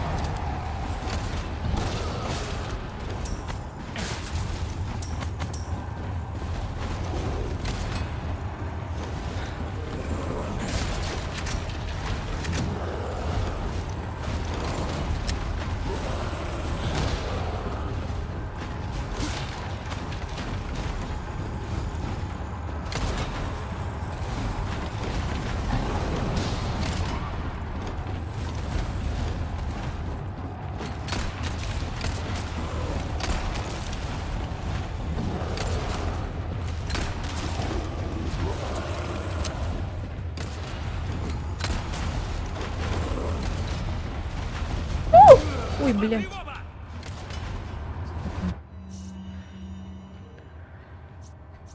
Ой, блядь. Смотри в оба!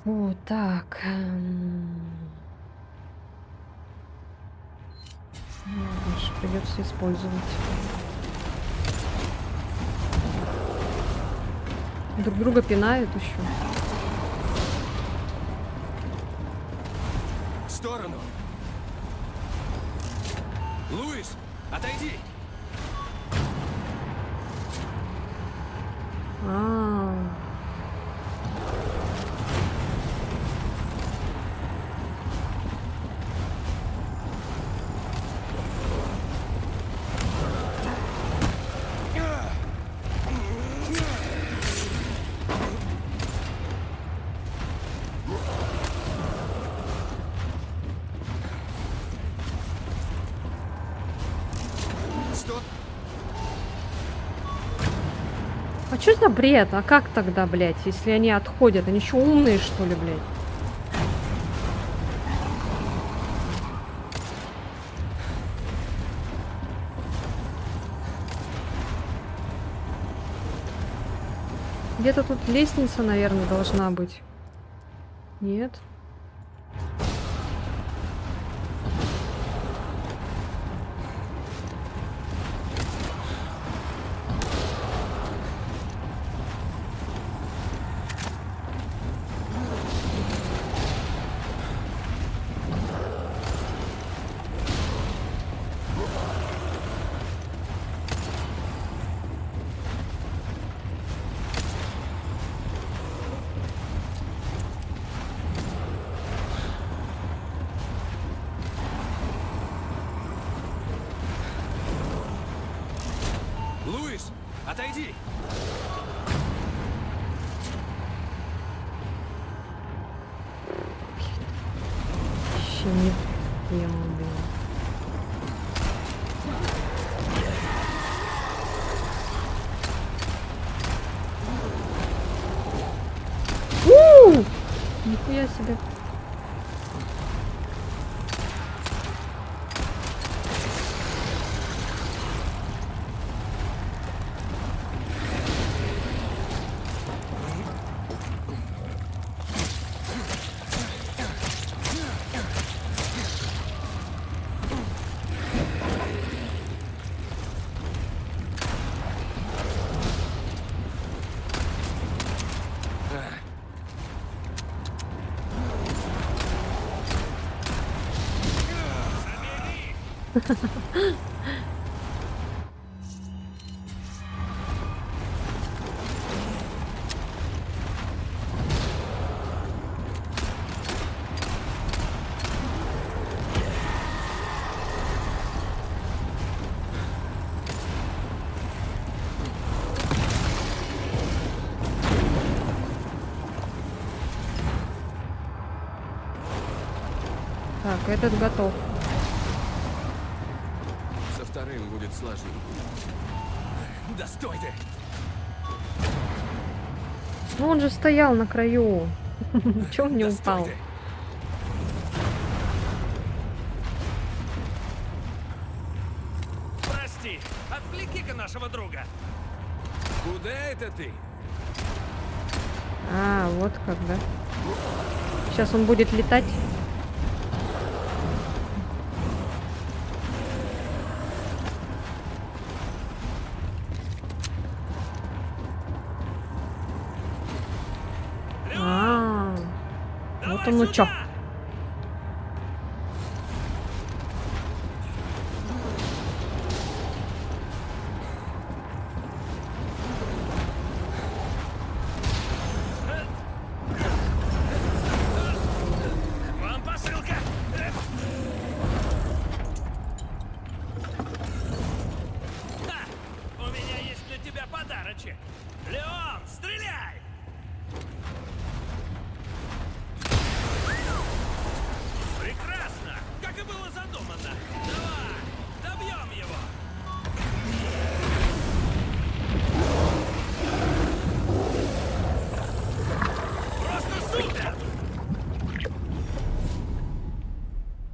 О, так. Дальше придется использовать. Друг друга пинают еще. В сторону. Луис, отойди. А, Стоп. а что за бред? А как тогда, блядь, если они отходят? Они что, умные, что ли, блядь? Где-то тут лестница, наверное, должна быть. Нет? Луис, отойди. Вообще не тема, блин. Нихуя себе. Так, этот готов. Со вторым будет сложнее. Да стой ты! Ну он же стоял на краю. Чего он не Да упал? стой ты! Прости, отвлеки-ка нашего друга. Куда это ты? А, вот как, да? Сейчас он будет летать. А, вот Давай оно сюда! чё. Вам посылка! Ха! У меня есть для тебя подарочек. Леон, стреляй! Прекрасно! Как и было задумано. Давай, добьем его! Просто супер!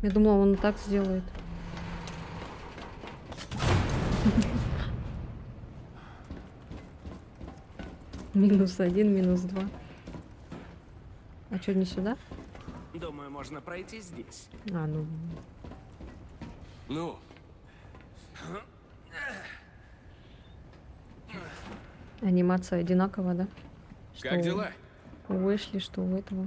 Я думала, он так сделает. -1, -2. А что, не сюда? Думаю, можно пройти здесь. А, ну... Ну, Анимация одинакова, да? как дела? У Эшли, что у этого.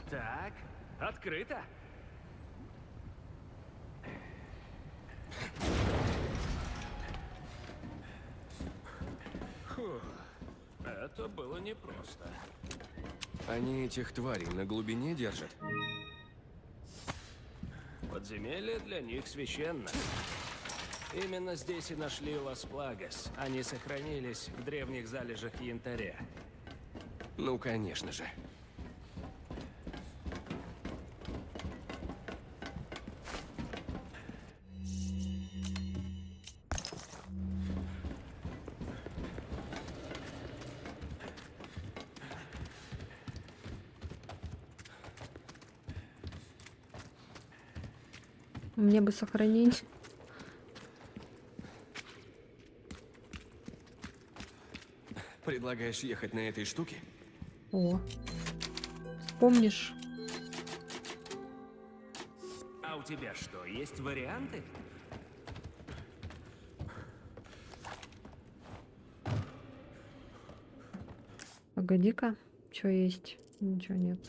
Так, открыто. Фух, это было непросто. Они этих тварей на глубине держат? Подземелье для них священно. Именно здесь и нашли Лас-Плагас. Они сохранились в древних залежах янтаря. Ну, конечно же. Мне бы сохранить. Предлагаешь ехать на этой штуке? О. Вспомнишь? А у тебя что, есть варианты? Погоди-ка. Что есть? Ничего нет.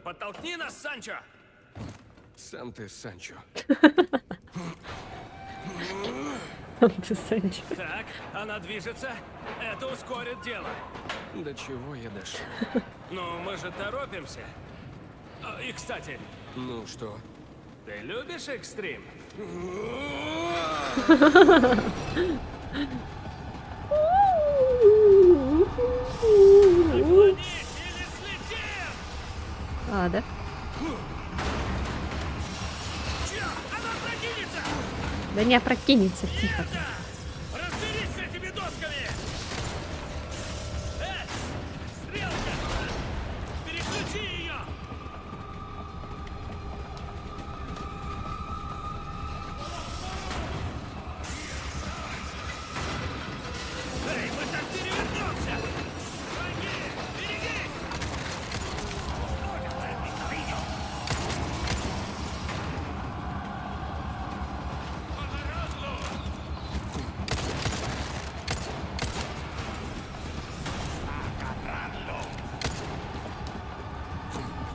Подтолкни нас, Санчо! Сам ты, Санчо. Ты, Санчо. Так, она движется. Это ускорит дело. До чего я дошел? Но мы же торопимся. И, кстати, Ну что? ты любишь экстрим? Наклонись или слетим! А, да? Чё, она прокинется! Да не опрокинется, тихо. Да! Разберись с этими досками! Стрелка! Переключи ее! Эй, мы так перевернемся! Враги! Берегись!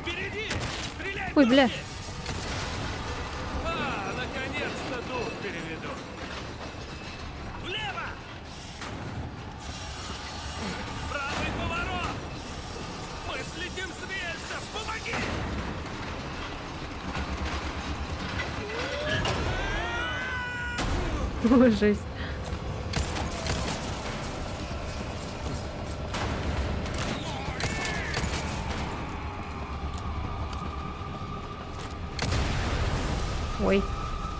Впереди! Стреляй! Ой, бля. доски! А, наконец-то дух переведу. Влево! Правый поворот! Мы слетим с рельсов! Помоги! Ой, жесть. Ой,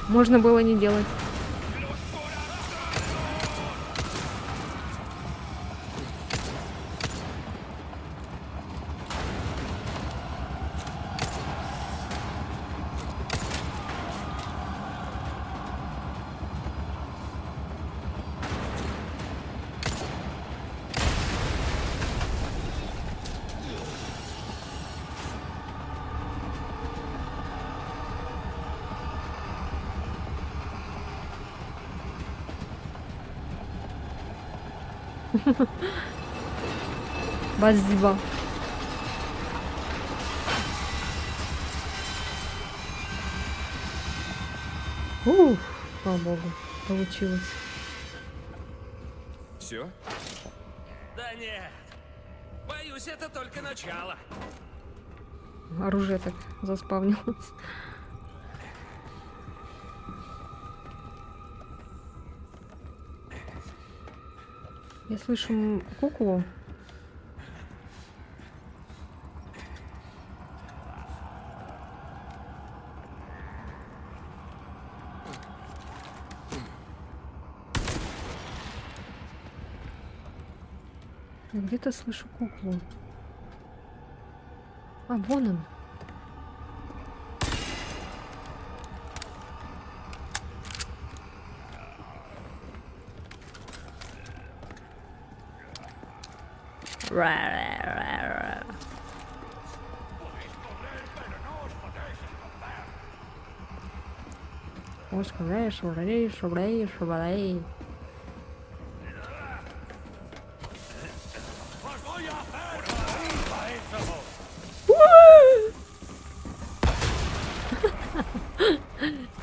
можно было не делать. Спасибо. Слава богу, получилось. Все? Да нет. Боюсь, это только начало. Оружие так заспавнилось. Я слышу куклу. Я где-то слышу куклу. А, вон он.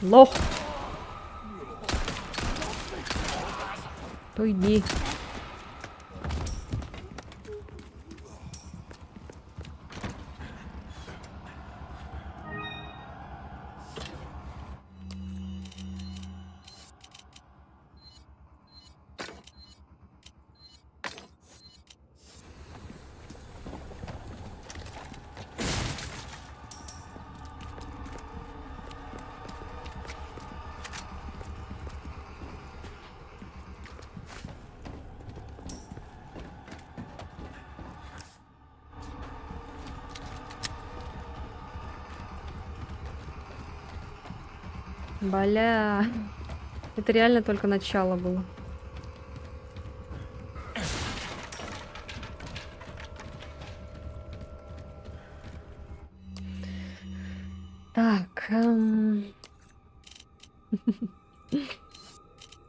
Лох. То иди. Бля. Это реально только начало было. Так.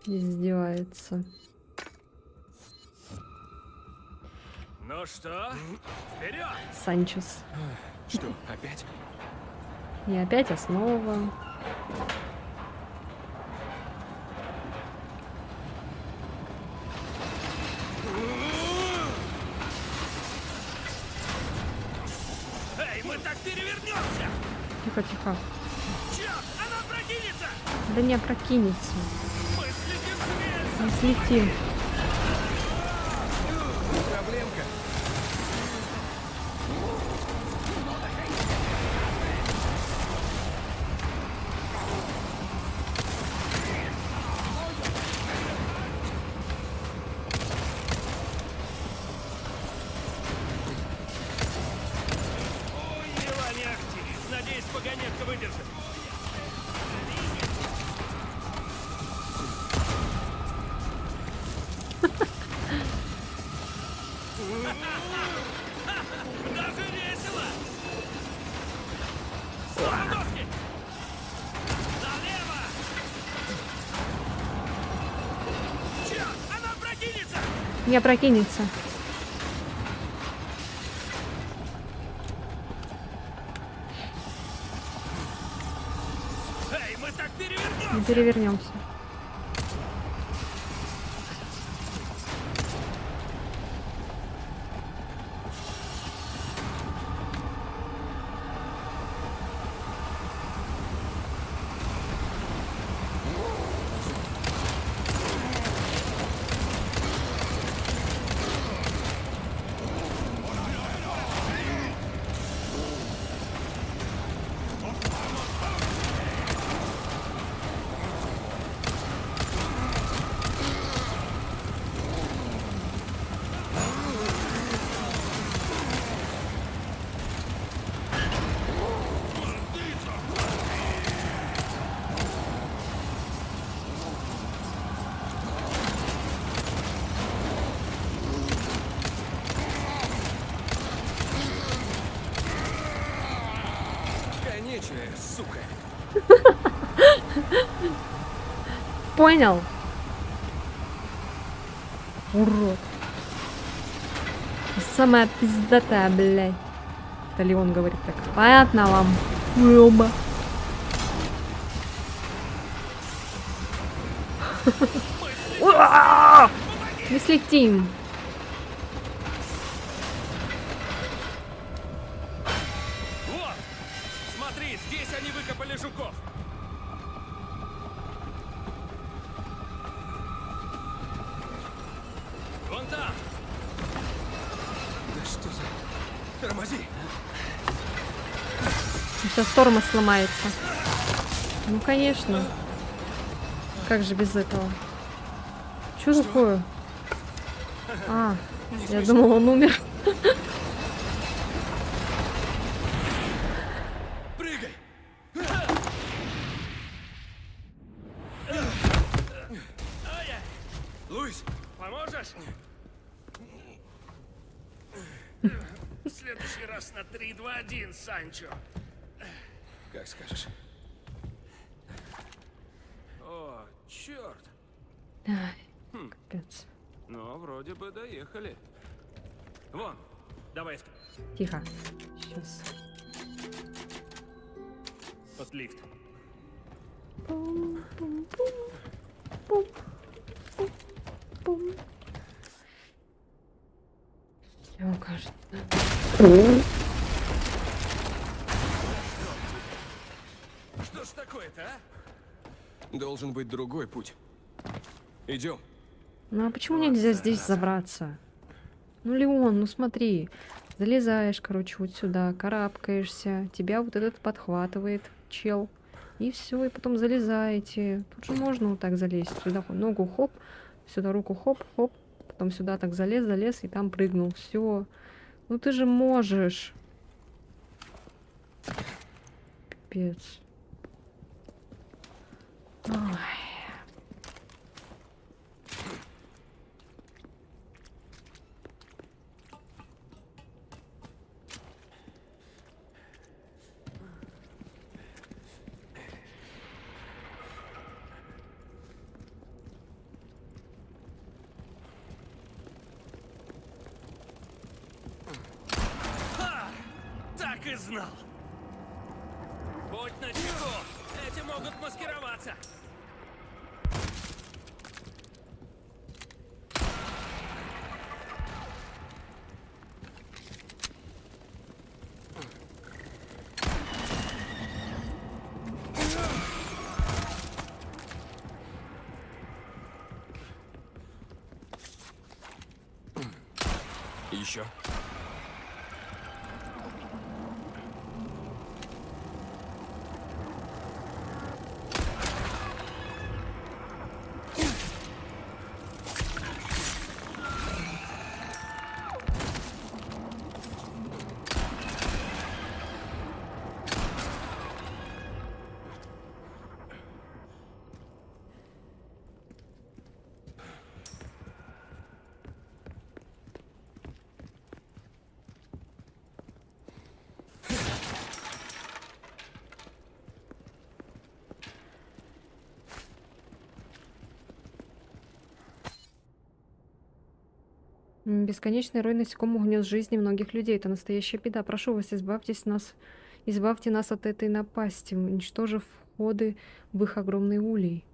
Издевается. Ну что, вперед! Санчес. Что, опять? И опять основа. Эй, мы так перевернемся! Тихо, тихо. Черт, она прокинется! Да не опрокинется. Мы слетим с рельсов! Не слетим. Проблемка. Ой, дела не ахти. Надеюсь, вагонетка выдержит. Даже весело! Снова доски! Налево! Черт, она прокинется! Не опрокинется. Эй, мы так перевернемся! Не перевернемся. Конечная, сука. Понял? Урод. Самая пиздатая, блядь. Это Леон говорит так. Понятно вам? Вы оба. Уа! Не слетим. Вот! Смотри, здесь они выкопали жуков! Вон там! Да что за... Тормози. Сейчас тормоз сломается. Ну, конечно. Как же без этого? Что такое? А, я думала, он умер. Прыгай. Луис, поможешь? следующий раз на 3, 2, 1, Санчо. Как скажешь. О, черт. Ай, капец. Ну, вроде бы доехали. Вон, давай Тихо. Сейчас. вот лифт. Всё, кажется. Что ж такое-то, а? Должен быть другой путь. Идем. Ну а почему нельзя здесь забраться? Ну, Леон, ну смотри. Залезаешь, короче, вот сюда, карабкаешься. Тебя вот этот подхватывает чел. И все, и потом залезаете. Тут же можно вот так залезть. Сюда ногу хоп, сюда руку хоп, хоп. Потом сюда так залез, и там прыгнул. Все. Ну ты же можешь. Пипец. Ой. Так и знал. Будь начеку, эти могут маскироваться. Еще. Бесконечный рой насекомых унес жизни многих людей. Это настоящая беда. Прошу вас, избавьте нас от этой напасти, уничтожив входы в их огромный улей.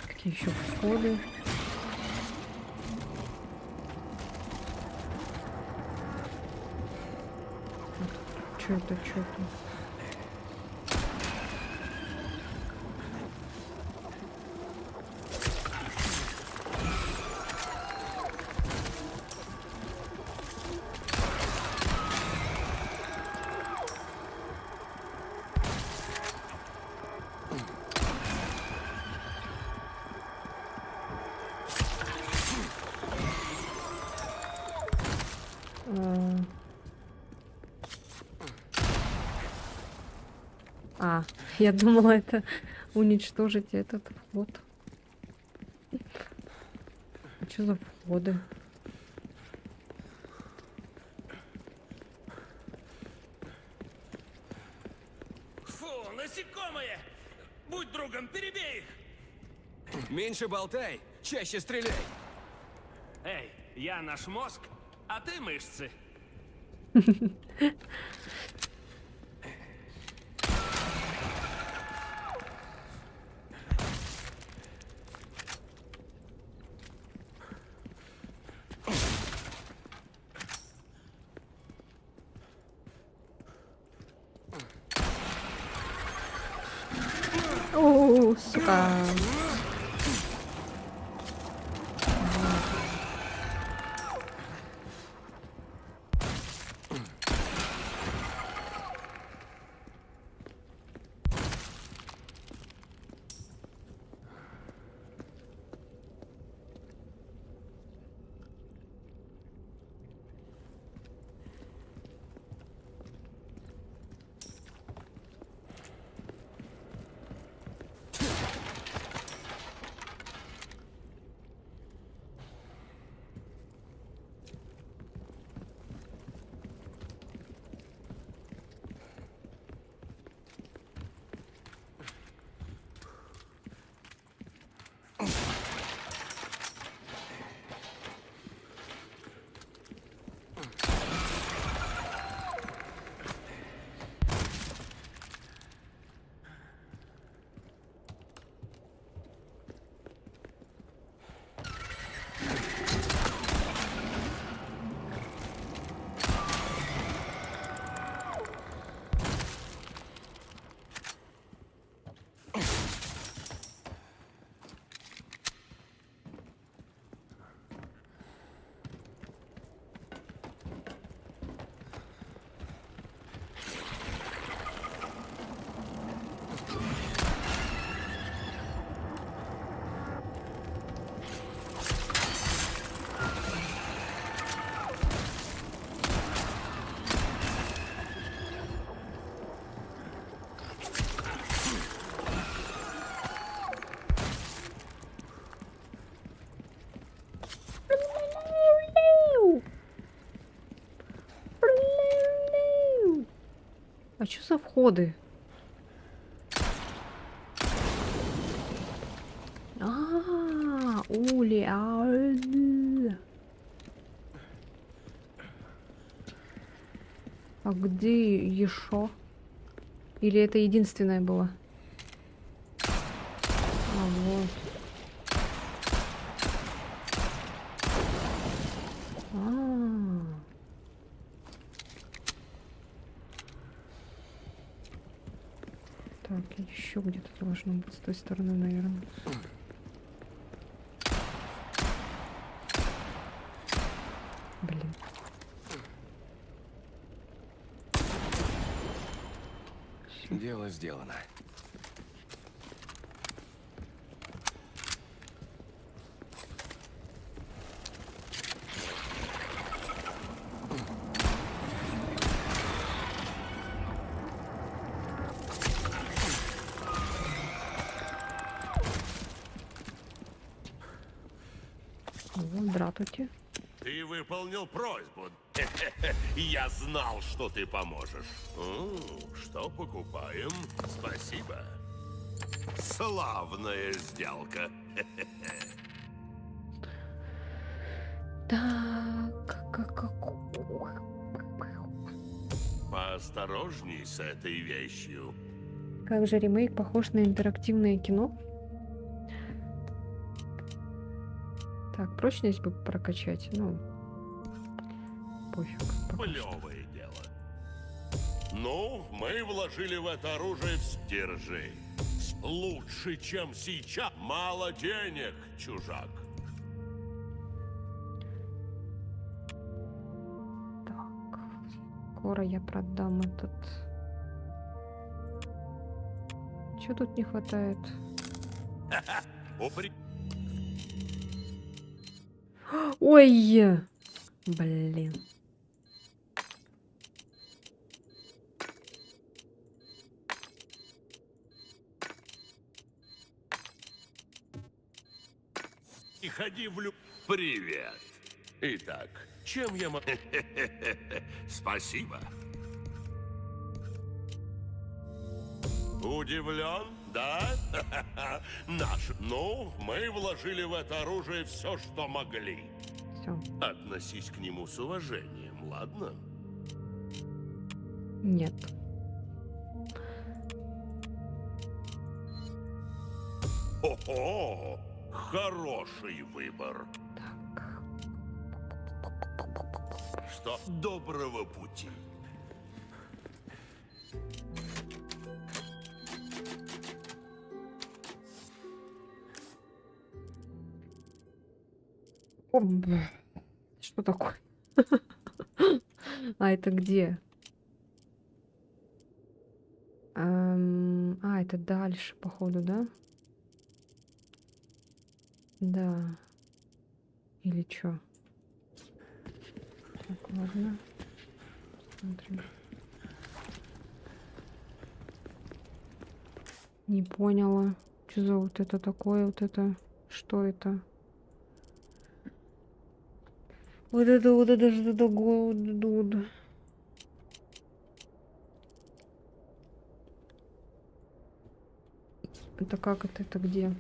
Какие еще входы? Что это, что это? Я думала, это уничтожить этот вход. Что за входы? Фу, насекомые! Будь другом, перебей их! Меньше болтай, чаще стреляй. Эй, я наш мозг, а ты мышцы. О, сука. А что за входы? Ули, а где еще? Или это единственное было? Вот. Так, еще где-то должно быть с той стороны, наверное. Блин. Дело сделано. Вот, дратути. Ты выполнил просьбу. Я знал, что ты поможешь. Что покупаем? Спасибо. Славная сделка. Так, Поосторожней с этой вещью. как же ремейк похож на интерактивное кино? Так, прочность бы прокачать, ну, пофиг. пока что. Плевое дело. Ну, мы вложили в это оружие в держи. Лучше, чем сейчас. Мало денег, чужак. Так, скоро я продам этот. Чего тут не хватает? Ой! Блин. И ходи в Привет. Итак, чем я могу... Спасибо. Удивлен, да? Наш. Ну, мы вложили в это оружие все, что могли. Все. Относись к нему с уважением, ладно? Нет. О-о, хороший выбор. Так. Что? Доброго пути. Что такое? А это где? Это дальше, походу, да? Да. Или чё? Так, ладно. Смотрим. Не поняла. Что за вот это такое? Вот это? Что это? Вот это, что такое? Это как это где?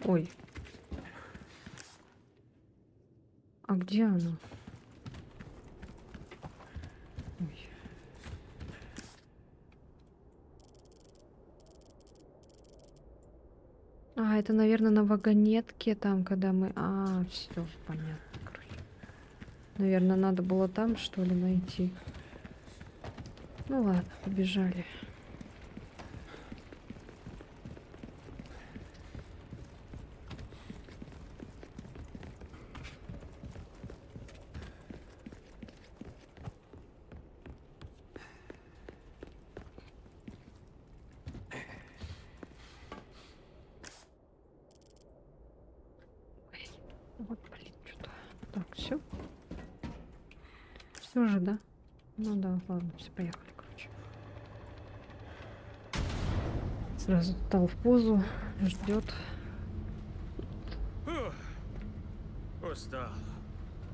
Ой. А где оно? Ой. Это, наверное, на вагонетке там, когда мы... все, понятно, короче. Наверное, надо было там, что ли, найти. Ну ладно, побежали. Вот, блин, что-то. Так, все. Все же, да? Ну да, ладно, все, поехали, короче. Сразу встал в позу, ждет. Устал.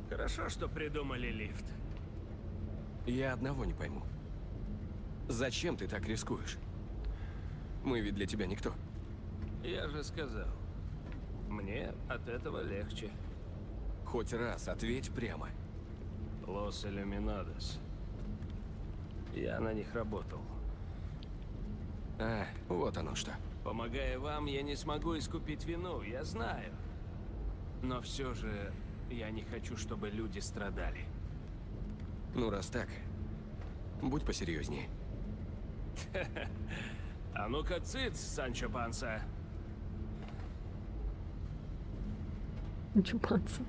Хорошо, что придумали лифт. Я одного не пойму. Зачем ты так рискуешь? Мы ведь для тебя никто. Я же сказал, мне от этого легче. Хоть раз ответь прямо. Лос Иллюминадос. Я на них работал. А, вот оно что. Помогая вам, я не смогу искупить вину, я знаю. Но все же я не хочу, чтобы люди страдали. Ну, раз так, будь посерьезнее. А ну-ка, цыц, Санчо Панса. Чупаться.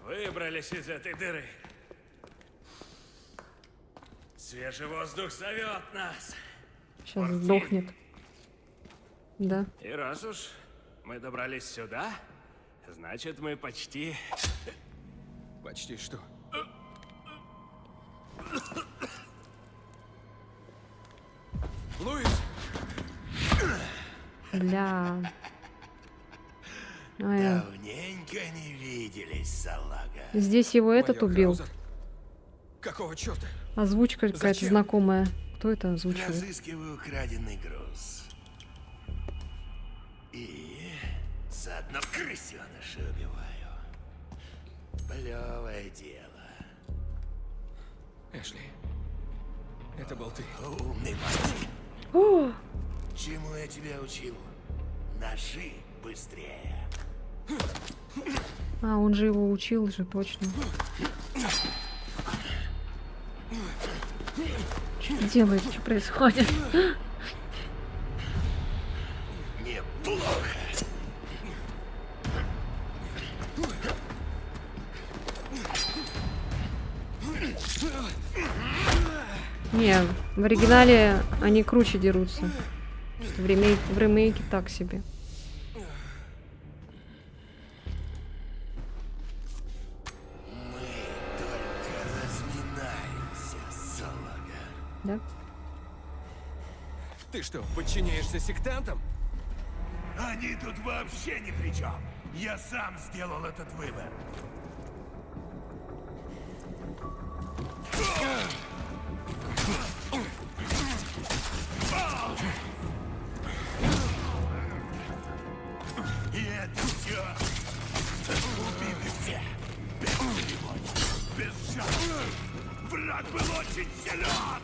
Выбрались из этой дыры. Свежий воздух зовет нас. Сейчас сдохнет. Да. И раз уж мы добрались сюда, значит, мы почти... Почти что? Луис! Бля. Давненько не виделись, салага. Здесь его этот Майор убил. Краузер? Какого черта? Озвучка какая-то Зачем? знакомая. Кто это озвучивает? Разыскиваю украденный груз. И заодно крысеныша убиваю. Плевое дело. Эшли, это был ты. Умный мальчик. О, Чему я тебя учил? Ножи быстрее. а, он же его учил же, точно. Что делает? Что происходит? Неплохо. Не, в оригинале они круче дерутся. Что в ремейке так себе. Мы только разминаемся, салага. Да? Ты что, подчиняешься сектантам? Они тут вообще ни при чем. Я сам сделал этот выбор. И это все. Убиты все. Без церемоний, без жалости. Враг был очень силен.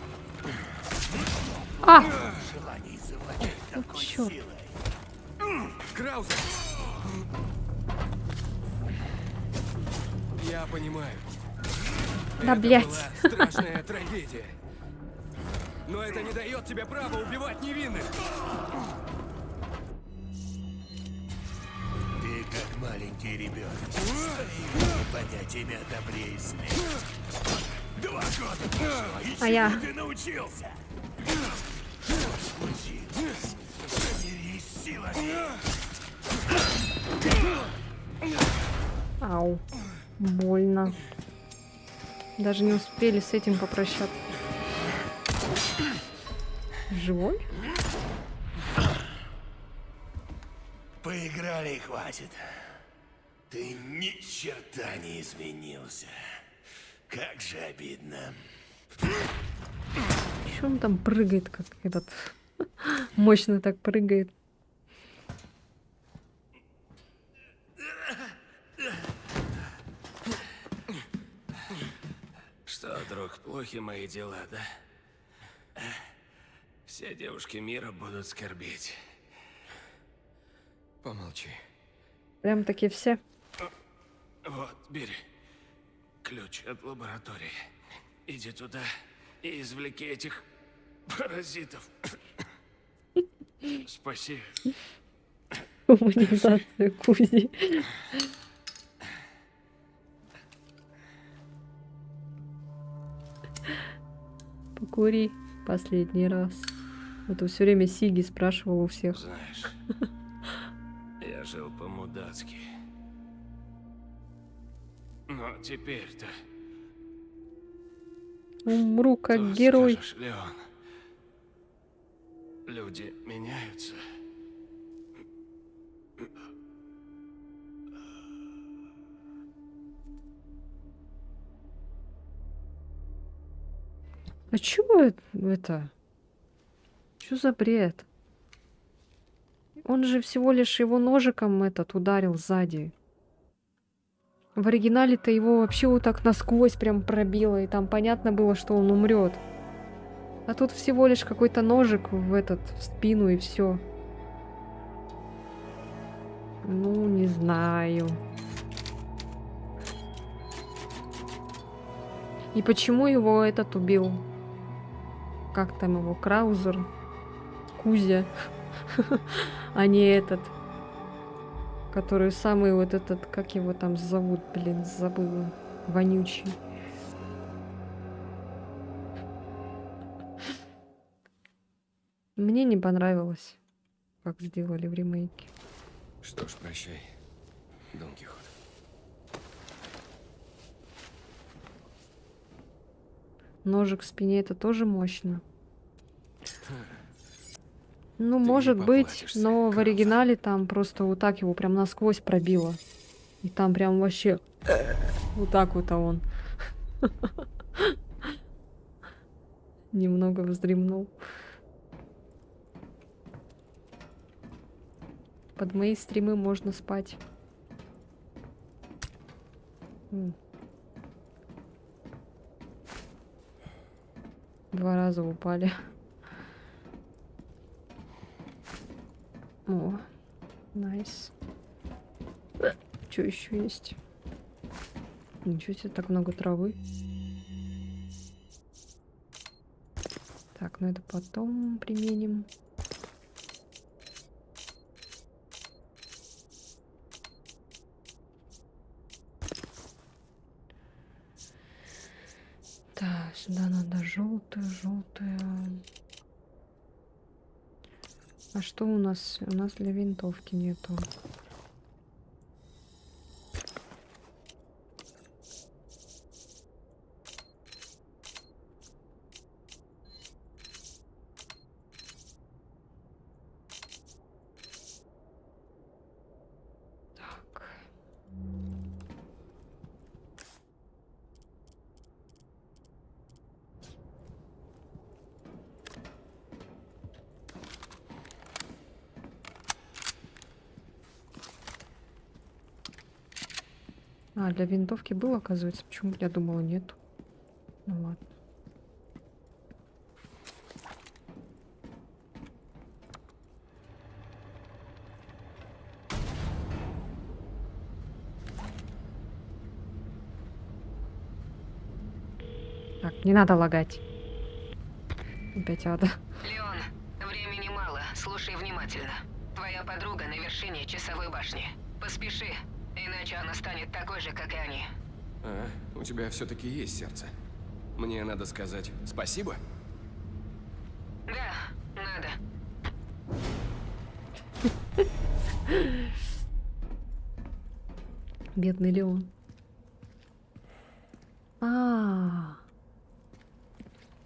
А! Желание завладеть такой чёрт. силой. Краузер! Я понимаю. Да, Это блядь. была страшная трагедия. Но это не дает тебе права убивать невинных. Ты как маленький ребенок. Своими понятиями о добре и зле. 2 года прошло, и А я- чему ты научился? Случилось. Помирись с силами. Ау. Больно. Даже не успели с этим попрощаться. Живой? Поиграли и хватит. Ты ни черта не изменился. Как же обидно. Чё он там прыгает, как этот? Мощно так прыгает. Что, друг, плохи мои дела, да? Все девушки мира будут скорбеть. Помолчи. Прям такие все. Вот, бери. Ключ от лаборатории. Иди туда и извлеки этих паразитов. Спаси. Гуманизация Кузи. Покури последний раз. Вот все время Сиги спрашивал у всех. Знаешь, я жил по-мудацки. Но теперь-то... Умру как Что герой. скажешь, Леон? Люди меняются. А чё это? Чё за бред? Он же всего лишь его ножиком этот ударил сзади. В оригинале-то его вообще вот так насквозь прям пробило, и там понятно было, что он умрет. А тут всего лишь какой-то ножик в спину и все. Ну, не знаю. И почему его этот убил? Как там его? Краузер? Кузя? А не этот. Который самый вот этот, как его там зовут, блин, забыла. Вонючий. Мне не понравилось, как сделали в ремейке. Что ж, прощай, Дон Кихот. Ножик в спине — это тоже мощно. Ну, Ты может быть, поплатишься, но в Краузе. оригинале там просто вот так его прям насквозь пробило. И там прям вообще вот так вот, а он немного вздремнул. Под мои стримы можно спать. Два раза упали. О, найс. Что еще есть? Ничего себе, так много травы. Так, ну это потом применим. Так, сюда надо желтую, желтую. А что у нас? У нас для винтовки нету. Так. А, для винтовки был, оказывается. Почему я думала, нет? Ну ладно. Так, не надо лагать. Опять ада. Леон, времени мало, слушай внимательно. Твоя подруга на вершине часовой башни. Поспеши, иначе она станет такой же, как и они. А, у тебя все-таки есть сердце. Мне надо сказать спасибо? Да, надо. Бедный Леон.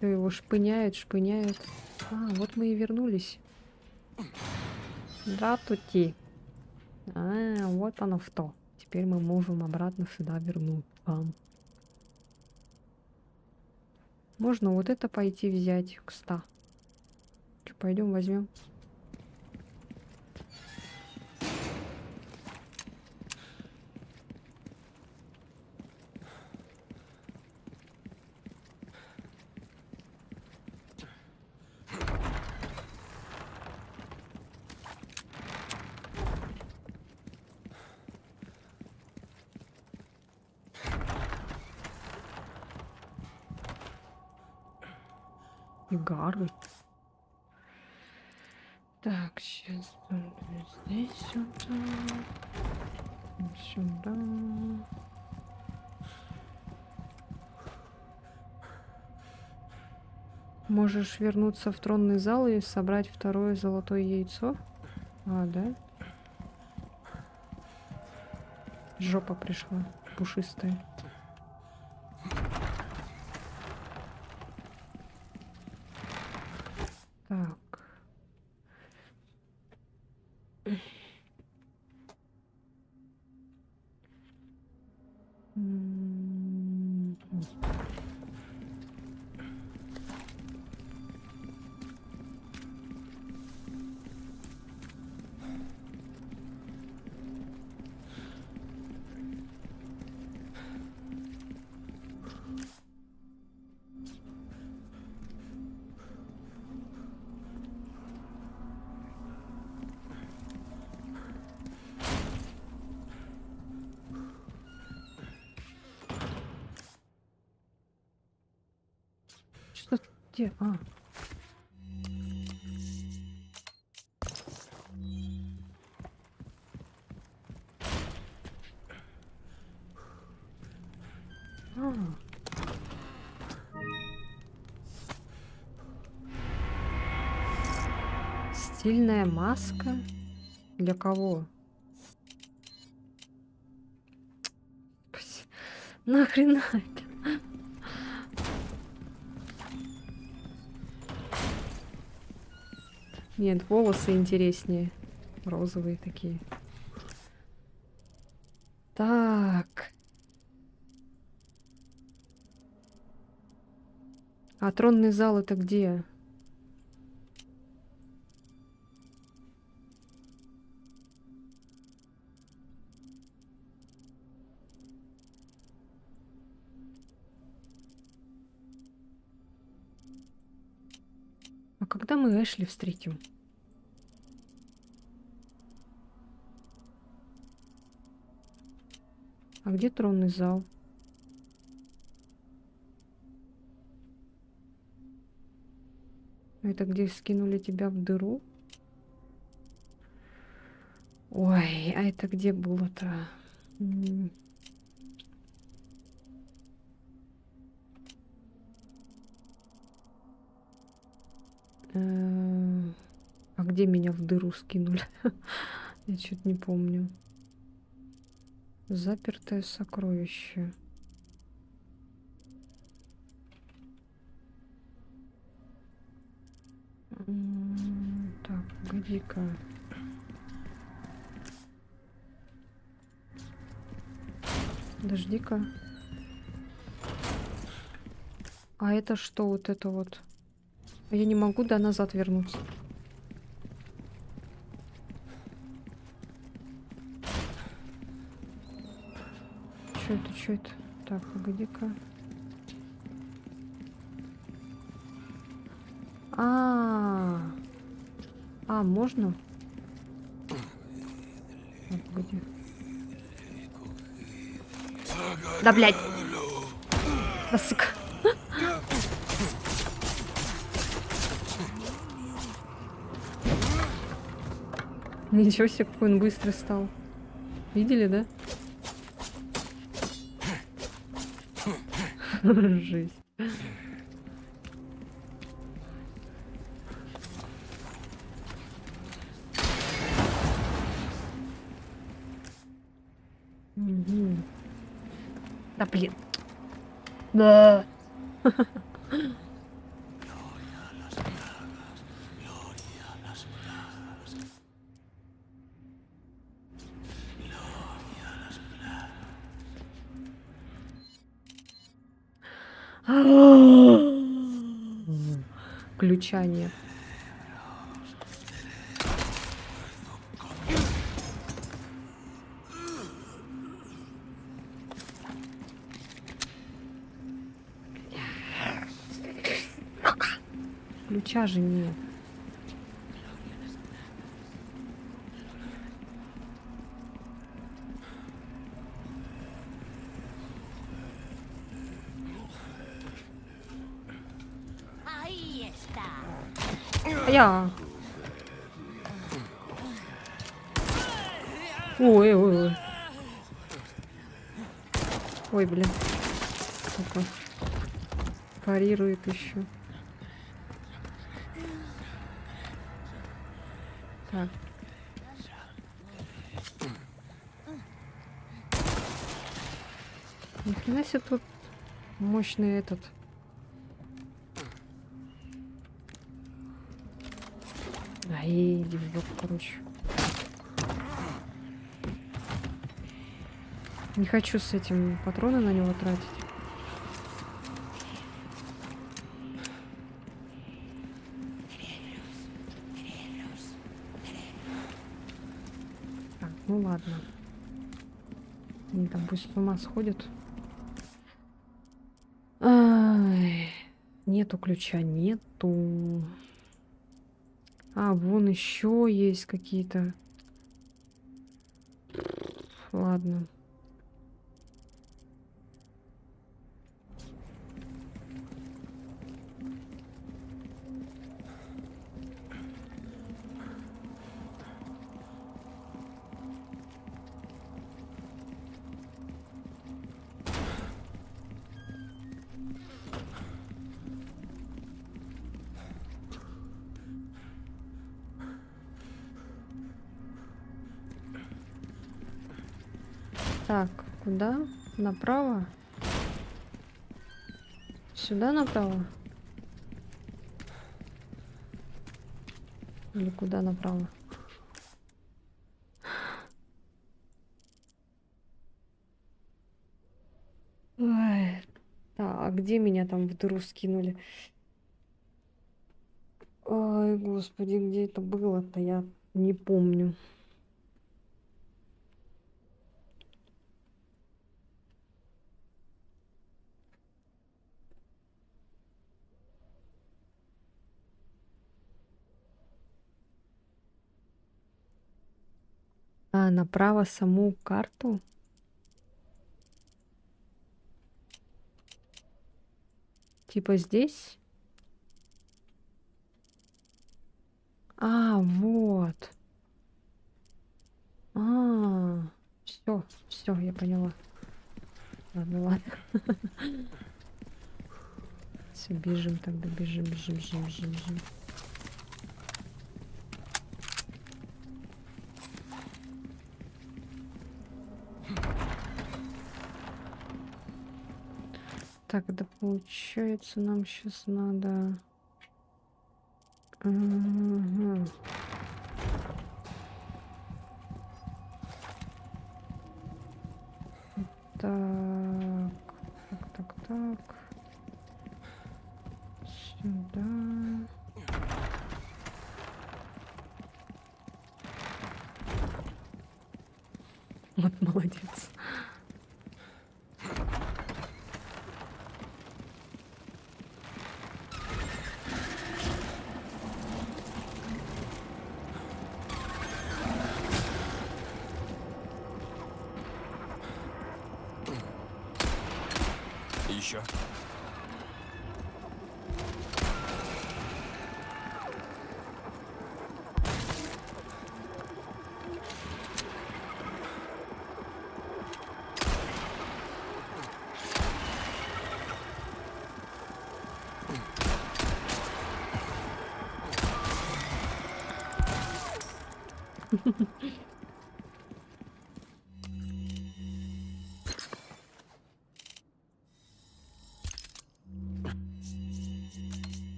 Его шпыняют, шпыняют. А, вот мы и вернулись. Здравствуйте. А, вот оно что. Теперь мы можем обратно сюда вернуть вам. Можно вот это пойти взять к 100. Что, пойдем возьмем? Игары. Так, сейчас здесь сюда. Сюда. Можешь вернуться в тронный зал и собрать второе золотое яйцо. А, да? Жопа пришла, пушистая. Так. Где? А. А. Стильная маска? Для кого? Нахрена это? Нет, волосы интереснее. Розовые такие. Так. А тронный зал это где? А когда мы Эшли встретим? А где тронный зал? Это где скинули тебя в дыру? Ой, а это где было-то? А где меня в дыру скинули? Я что-то не помню. Запертое сокровище. Так, погоди-ка. Подожди-ка. А это что вот это вот? Я не могу, да, назад вернуться. Что это, что это? Так, погоди-ка. Можно? Так, погоди. Да, блядь. Да, сука. Ничего себе, какой он быстрый стал. Видели, да? Жесть. Да блин. Да. Ключа нет. Ключа же нет. Я. Ой, ой, ой. Ой, блин. Сука. Парирует еще. Так. Ни хрена себе тут мощный этот. Ай, иди в жопу, короче. Не хочу с этим патроны на него тратить. Так, ну ладно. Они там пусть с ума сходят. Ай, нету ключа, нету. А, вон еще есть какие-то. Ладно. Так, куда? Направо? Сюда направо? Или куда направо? Ой. Так, а где меня там в дыру скинули? Ой, господи, где это было-то? Я не помню. А, направо саму карту? Типа здесь? А, вот. А, все, я поняла. Ладно. Все, бежим тогда, бежим. Так, это получается, нам сейчас надо... Мгм. Так. Сюда. Вот молодец. Еще.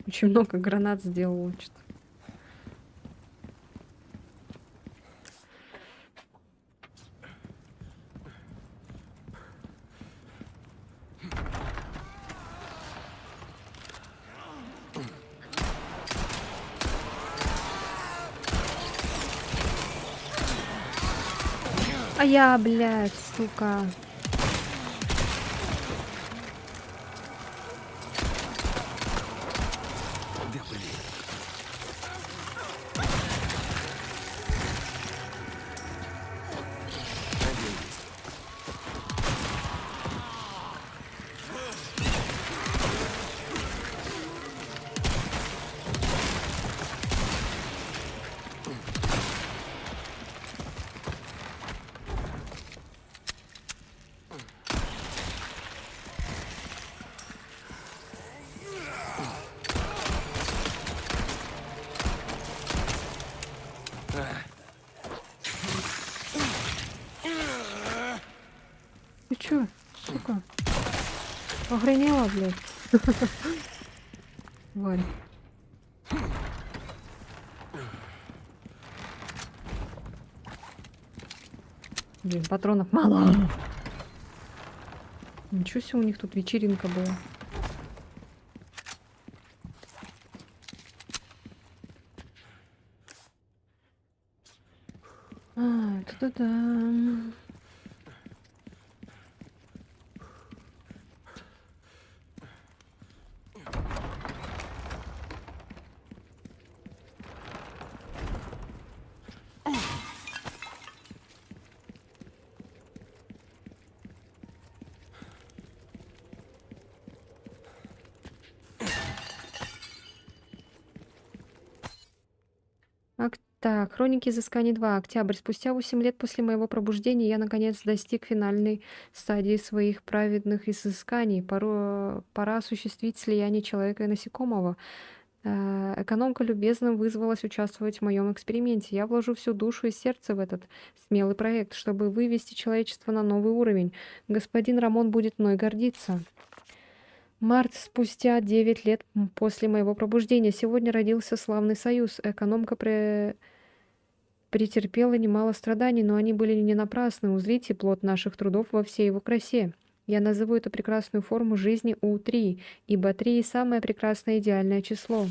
Очень много гранат сделал, что-то. А я, блядь, сука. Да блин. Один есть. Ты чё, сука? Охренела, блядь. Варь. Блин, патронов мало. Ничего себе, у них тут вечеринка была. А, туда-да. Так, Хроники изысканий 2. Октябрь. Спустя 8 лет после моего пробуждения я наконец достиг финальной стадии своих праведных изысканий. Пора осуществить слияние человека и насекомого. Экономка любезно вызвалась участвовать в моем эксперименте. Я вложу всю душу и сердце в этот смелый проект, чтобы вывести человечество на новый уровень. Господин Рамон будет мной гордиться. Март, спустя 9 лет после моего пробуждения. Сегодня родился славный союз. Экономка претерпела немало страданий, но они были не напрасны. Узрите плод наших трудов во всей его красе. Я назову эту прекрасную форму жизни У-3, ибо 3 — самое прекрасное идеальное число.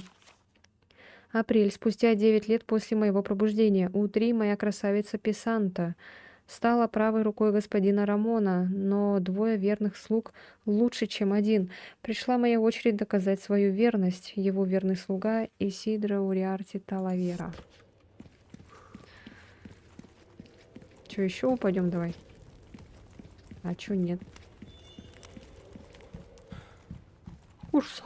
Апрель, спустя 9 лет после моего пробуждения. У-3, моя красавица Писанта, стала правой рукой господина Рамона, но 2 верных слуг лучше, чем 1. Пришла моя очередь доказать свою верность. Его верный слуга Исидро Уриарти Талавера. Че, еще упадем давай? А че нет? Урса.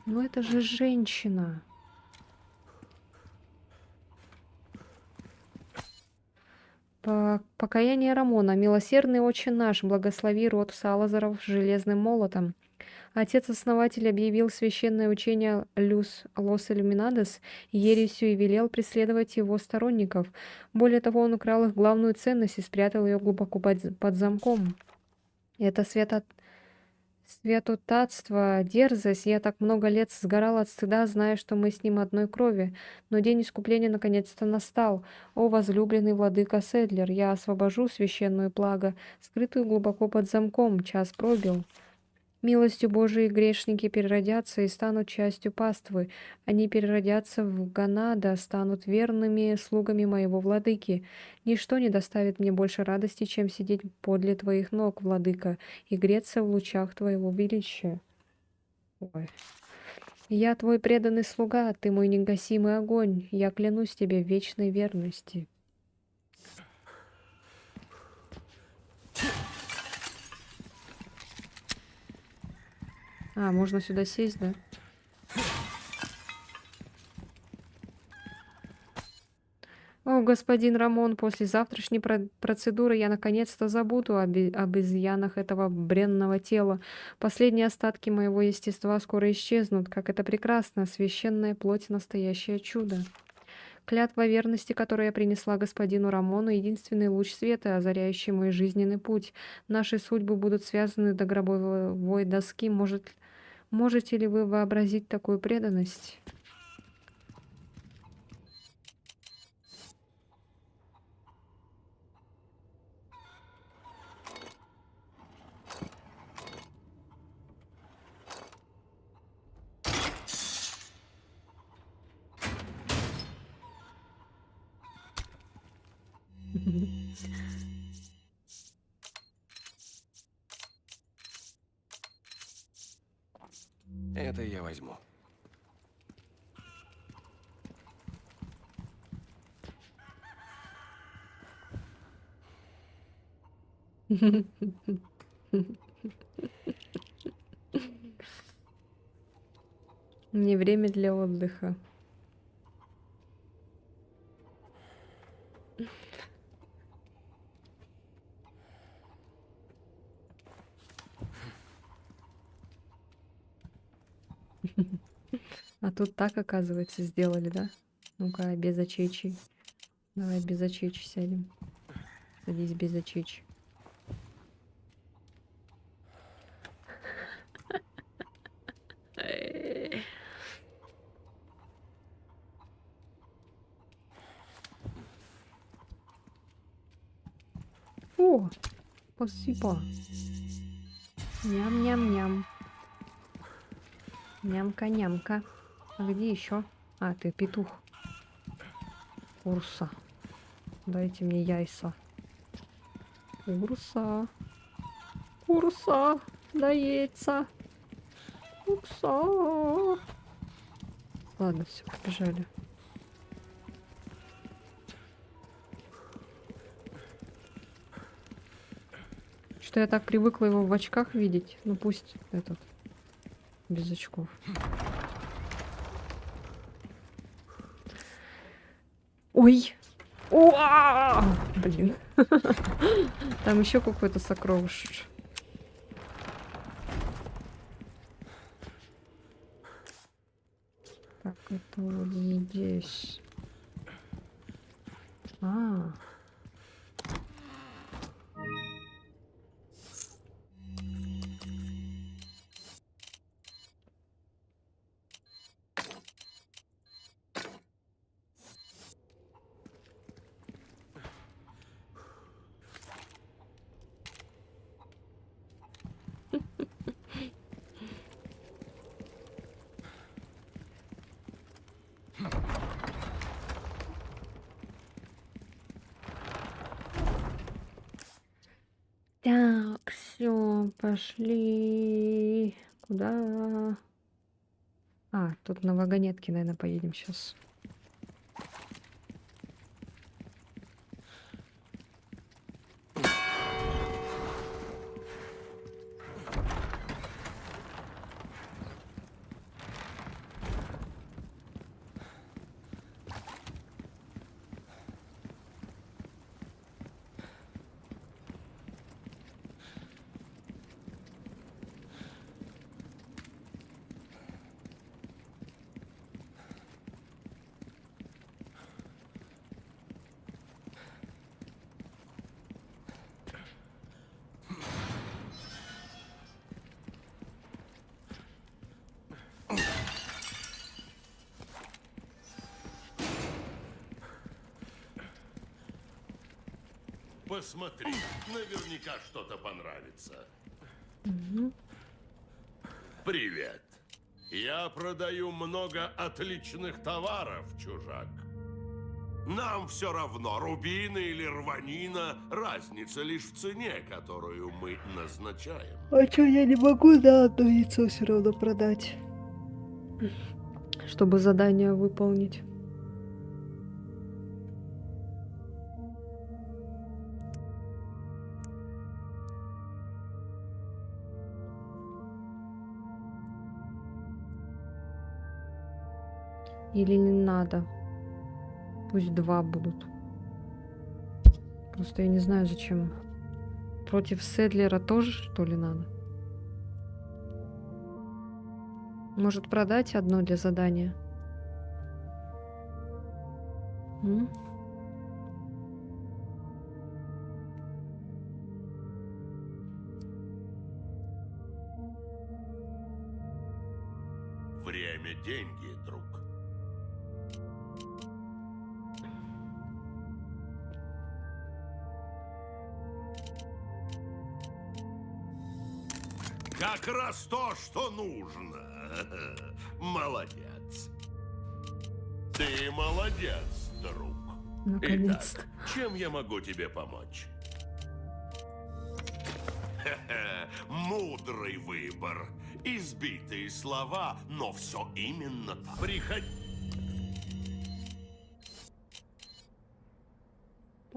Ну это же женщина. Покаяние Рамона. Милосердный отче наш, благослови род Салазаров железным молотом. Отец-основатель объявил священное учение Лос Иллюминадос ересью и велел преследовать его сторонников. Более того, он украл их главную ценность и спрятал ее глубоко под замком. Это святотатство, дерзость. Я так много лет сгорал от стыда, зная, что мы с ним одной крови. Но день искупления наконец-то настал. О, возлюбленный владыка Седлер, я освобожу священную плагу, скрытую глубоко под замком. Час пробил. Милостью Божией грешники переродятся и станут частью паствы. Они переродятся в Ганада, станут верными слугами моего владыки. Ничто не доставит мне больше радости, чем сидеть подле твоих ног, владыка, и греться в лучах твоего величия. Ой. Я твой преданный слуга, ты мой негасимый огонь. Я клянусь тебе в вечной верности. А, можно сюда сесть, да? О, господин Рамон, после завтрашней процедуры я наконец-то забуду об изъянах этого бренного тела. Последние остатки моего естества скоро исчезнут. Как это прекрасно! Священная плоть — настоящее чудо. Клятва верности, которую я принесла господину Рамону, единственный луч света, озаряющий мой жизненный путь. Наши судьбы будут связаны до гробовой доски. Можете ли вы вообразить такую преданность? Это я возьму. Не время для отдыха. А тут так, оказывается, сделали, да? Ну-ка, без очечи. Давай без очечи сядем. Садись без очечи. О, спасибо. Ням-ням-ням. Нямка-нямка. А где еще? А, ты петух. Урса. Дайте мне яйца. Урса. Урса. Дай яйца. Урса. Ладно, все, побежали. Что я так привыкла его в очках видеть. Ну пусть этот без очков. Ой! Уа! Блин. Там еще какое-то сокровище. Так, это вот здесь. А. Так, все, пошли. Куда? А, тут на вагонетке, наверное, поедем сейчас. Посмотри, наверняка что-то понравится. Привет. Я продаю много отличных товаров, чужак. Нам все равно, рубины или рванина, разница лишь в цене, которую мы назначаем. А чё, я не могу на одно яйцо все равно продать? Чтобы задание выполнить. Или не надо? Пусть 2 будут. Просто я не знаю, зачем. Против Седлера тоже, что ли, надо? Может, продать одно для задания? М? Время – деньги, друг. Как раз то, что нужно. Молодец. Ты молодец, друг. Наконец-то. Итак, чем я могу тебе помочь? Мудрый выбор. Избитые слова, но все именно так. Приходи.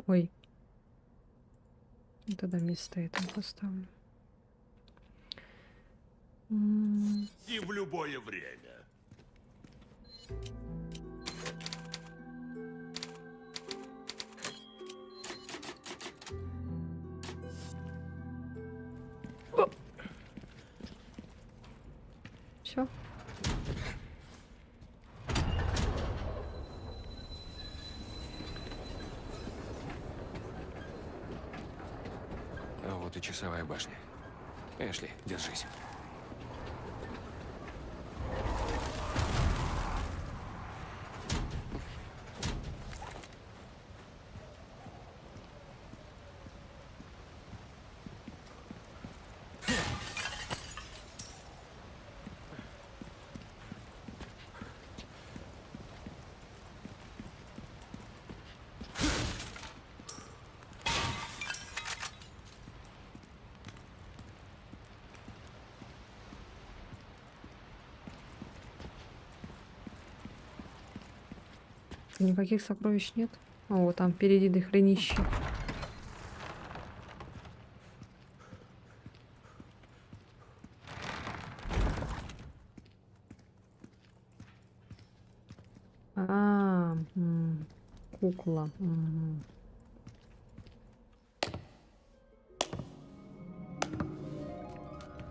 Ой. Тогда место это поставлю. И в любое время. Все. А вот и часовая башня. Эшли, держись. Никаких сокровищ нет. О, там впереди дохренище. Кукла.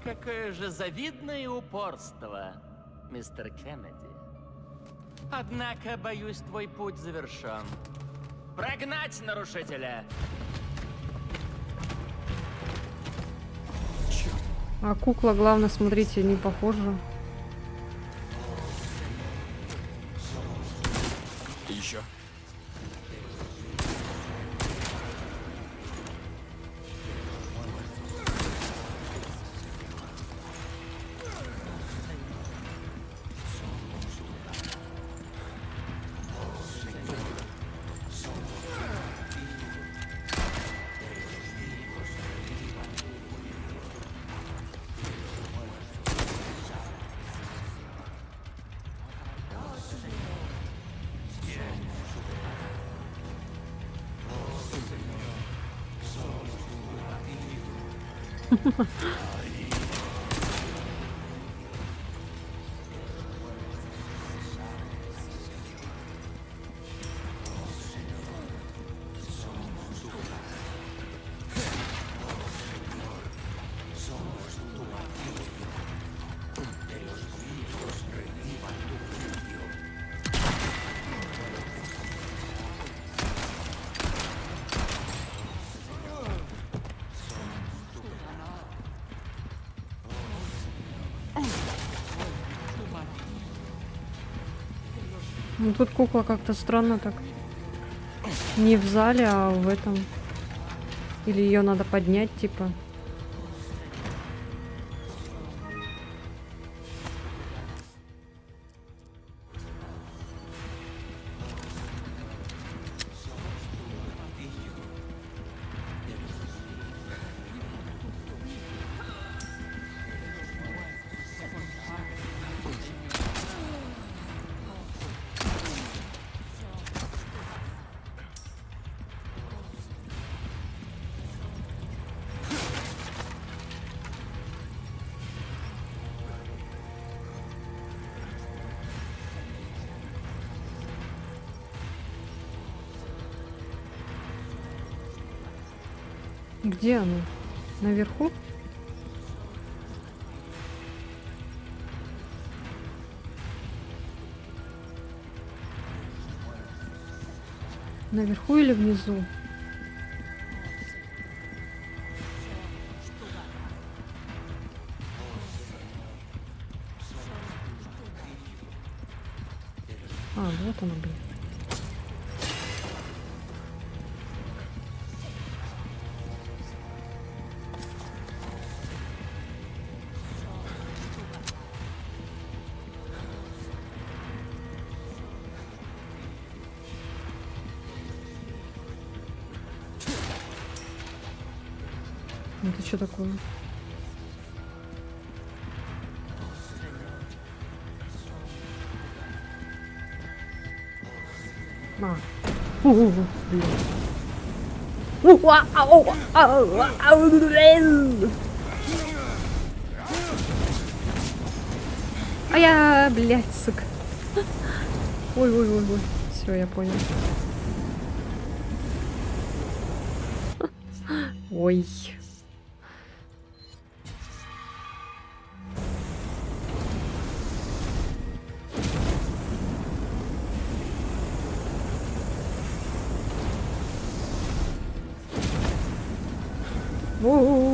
Какое же завидное упорство, мистер Кеннеди. Однако, боюсь, твой путь завершен. Прогнать нарушителя! А кукла, главное, смотрите, не похожа. Еще. Ну тут кукла как-то странно так. Не в зале, а в этом. Или ее надо поднять, типа. Где она? Наверху? Наверху или внизу? А, вот она, блин. Это что такое? А. Блин. А я, блядь, сука. Ой. Все, я понял. Ой. О-о-о.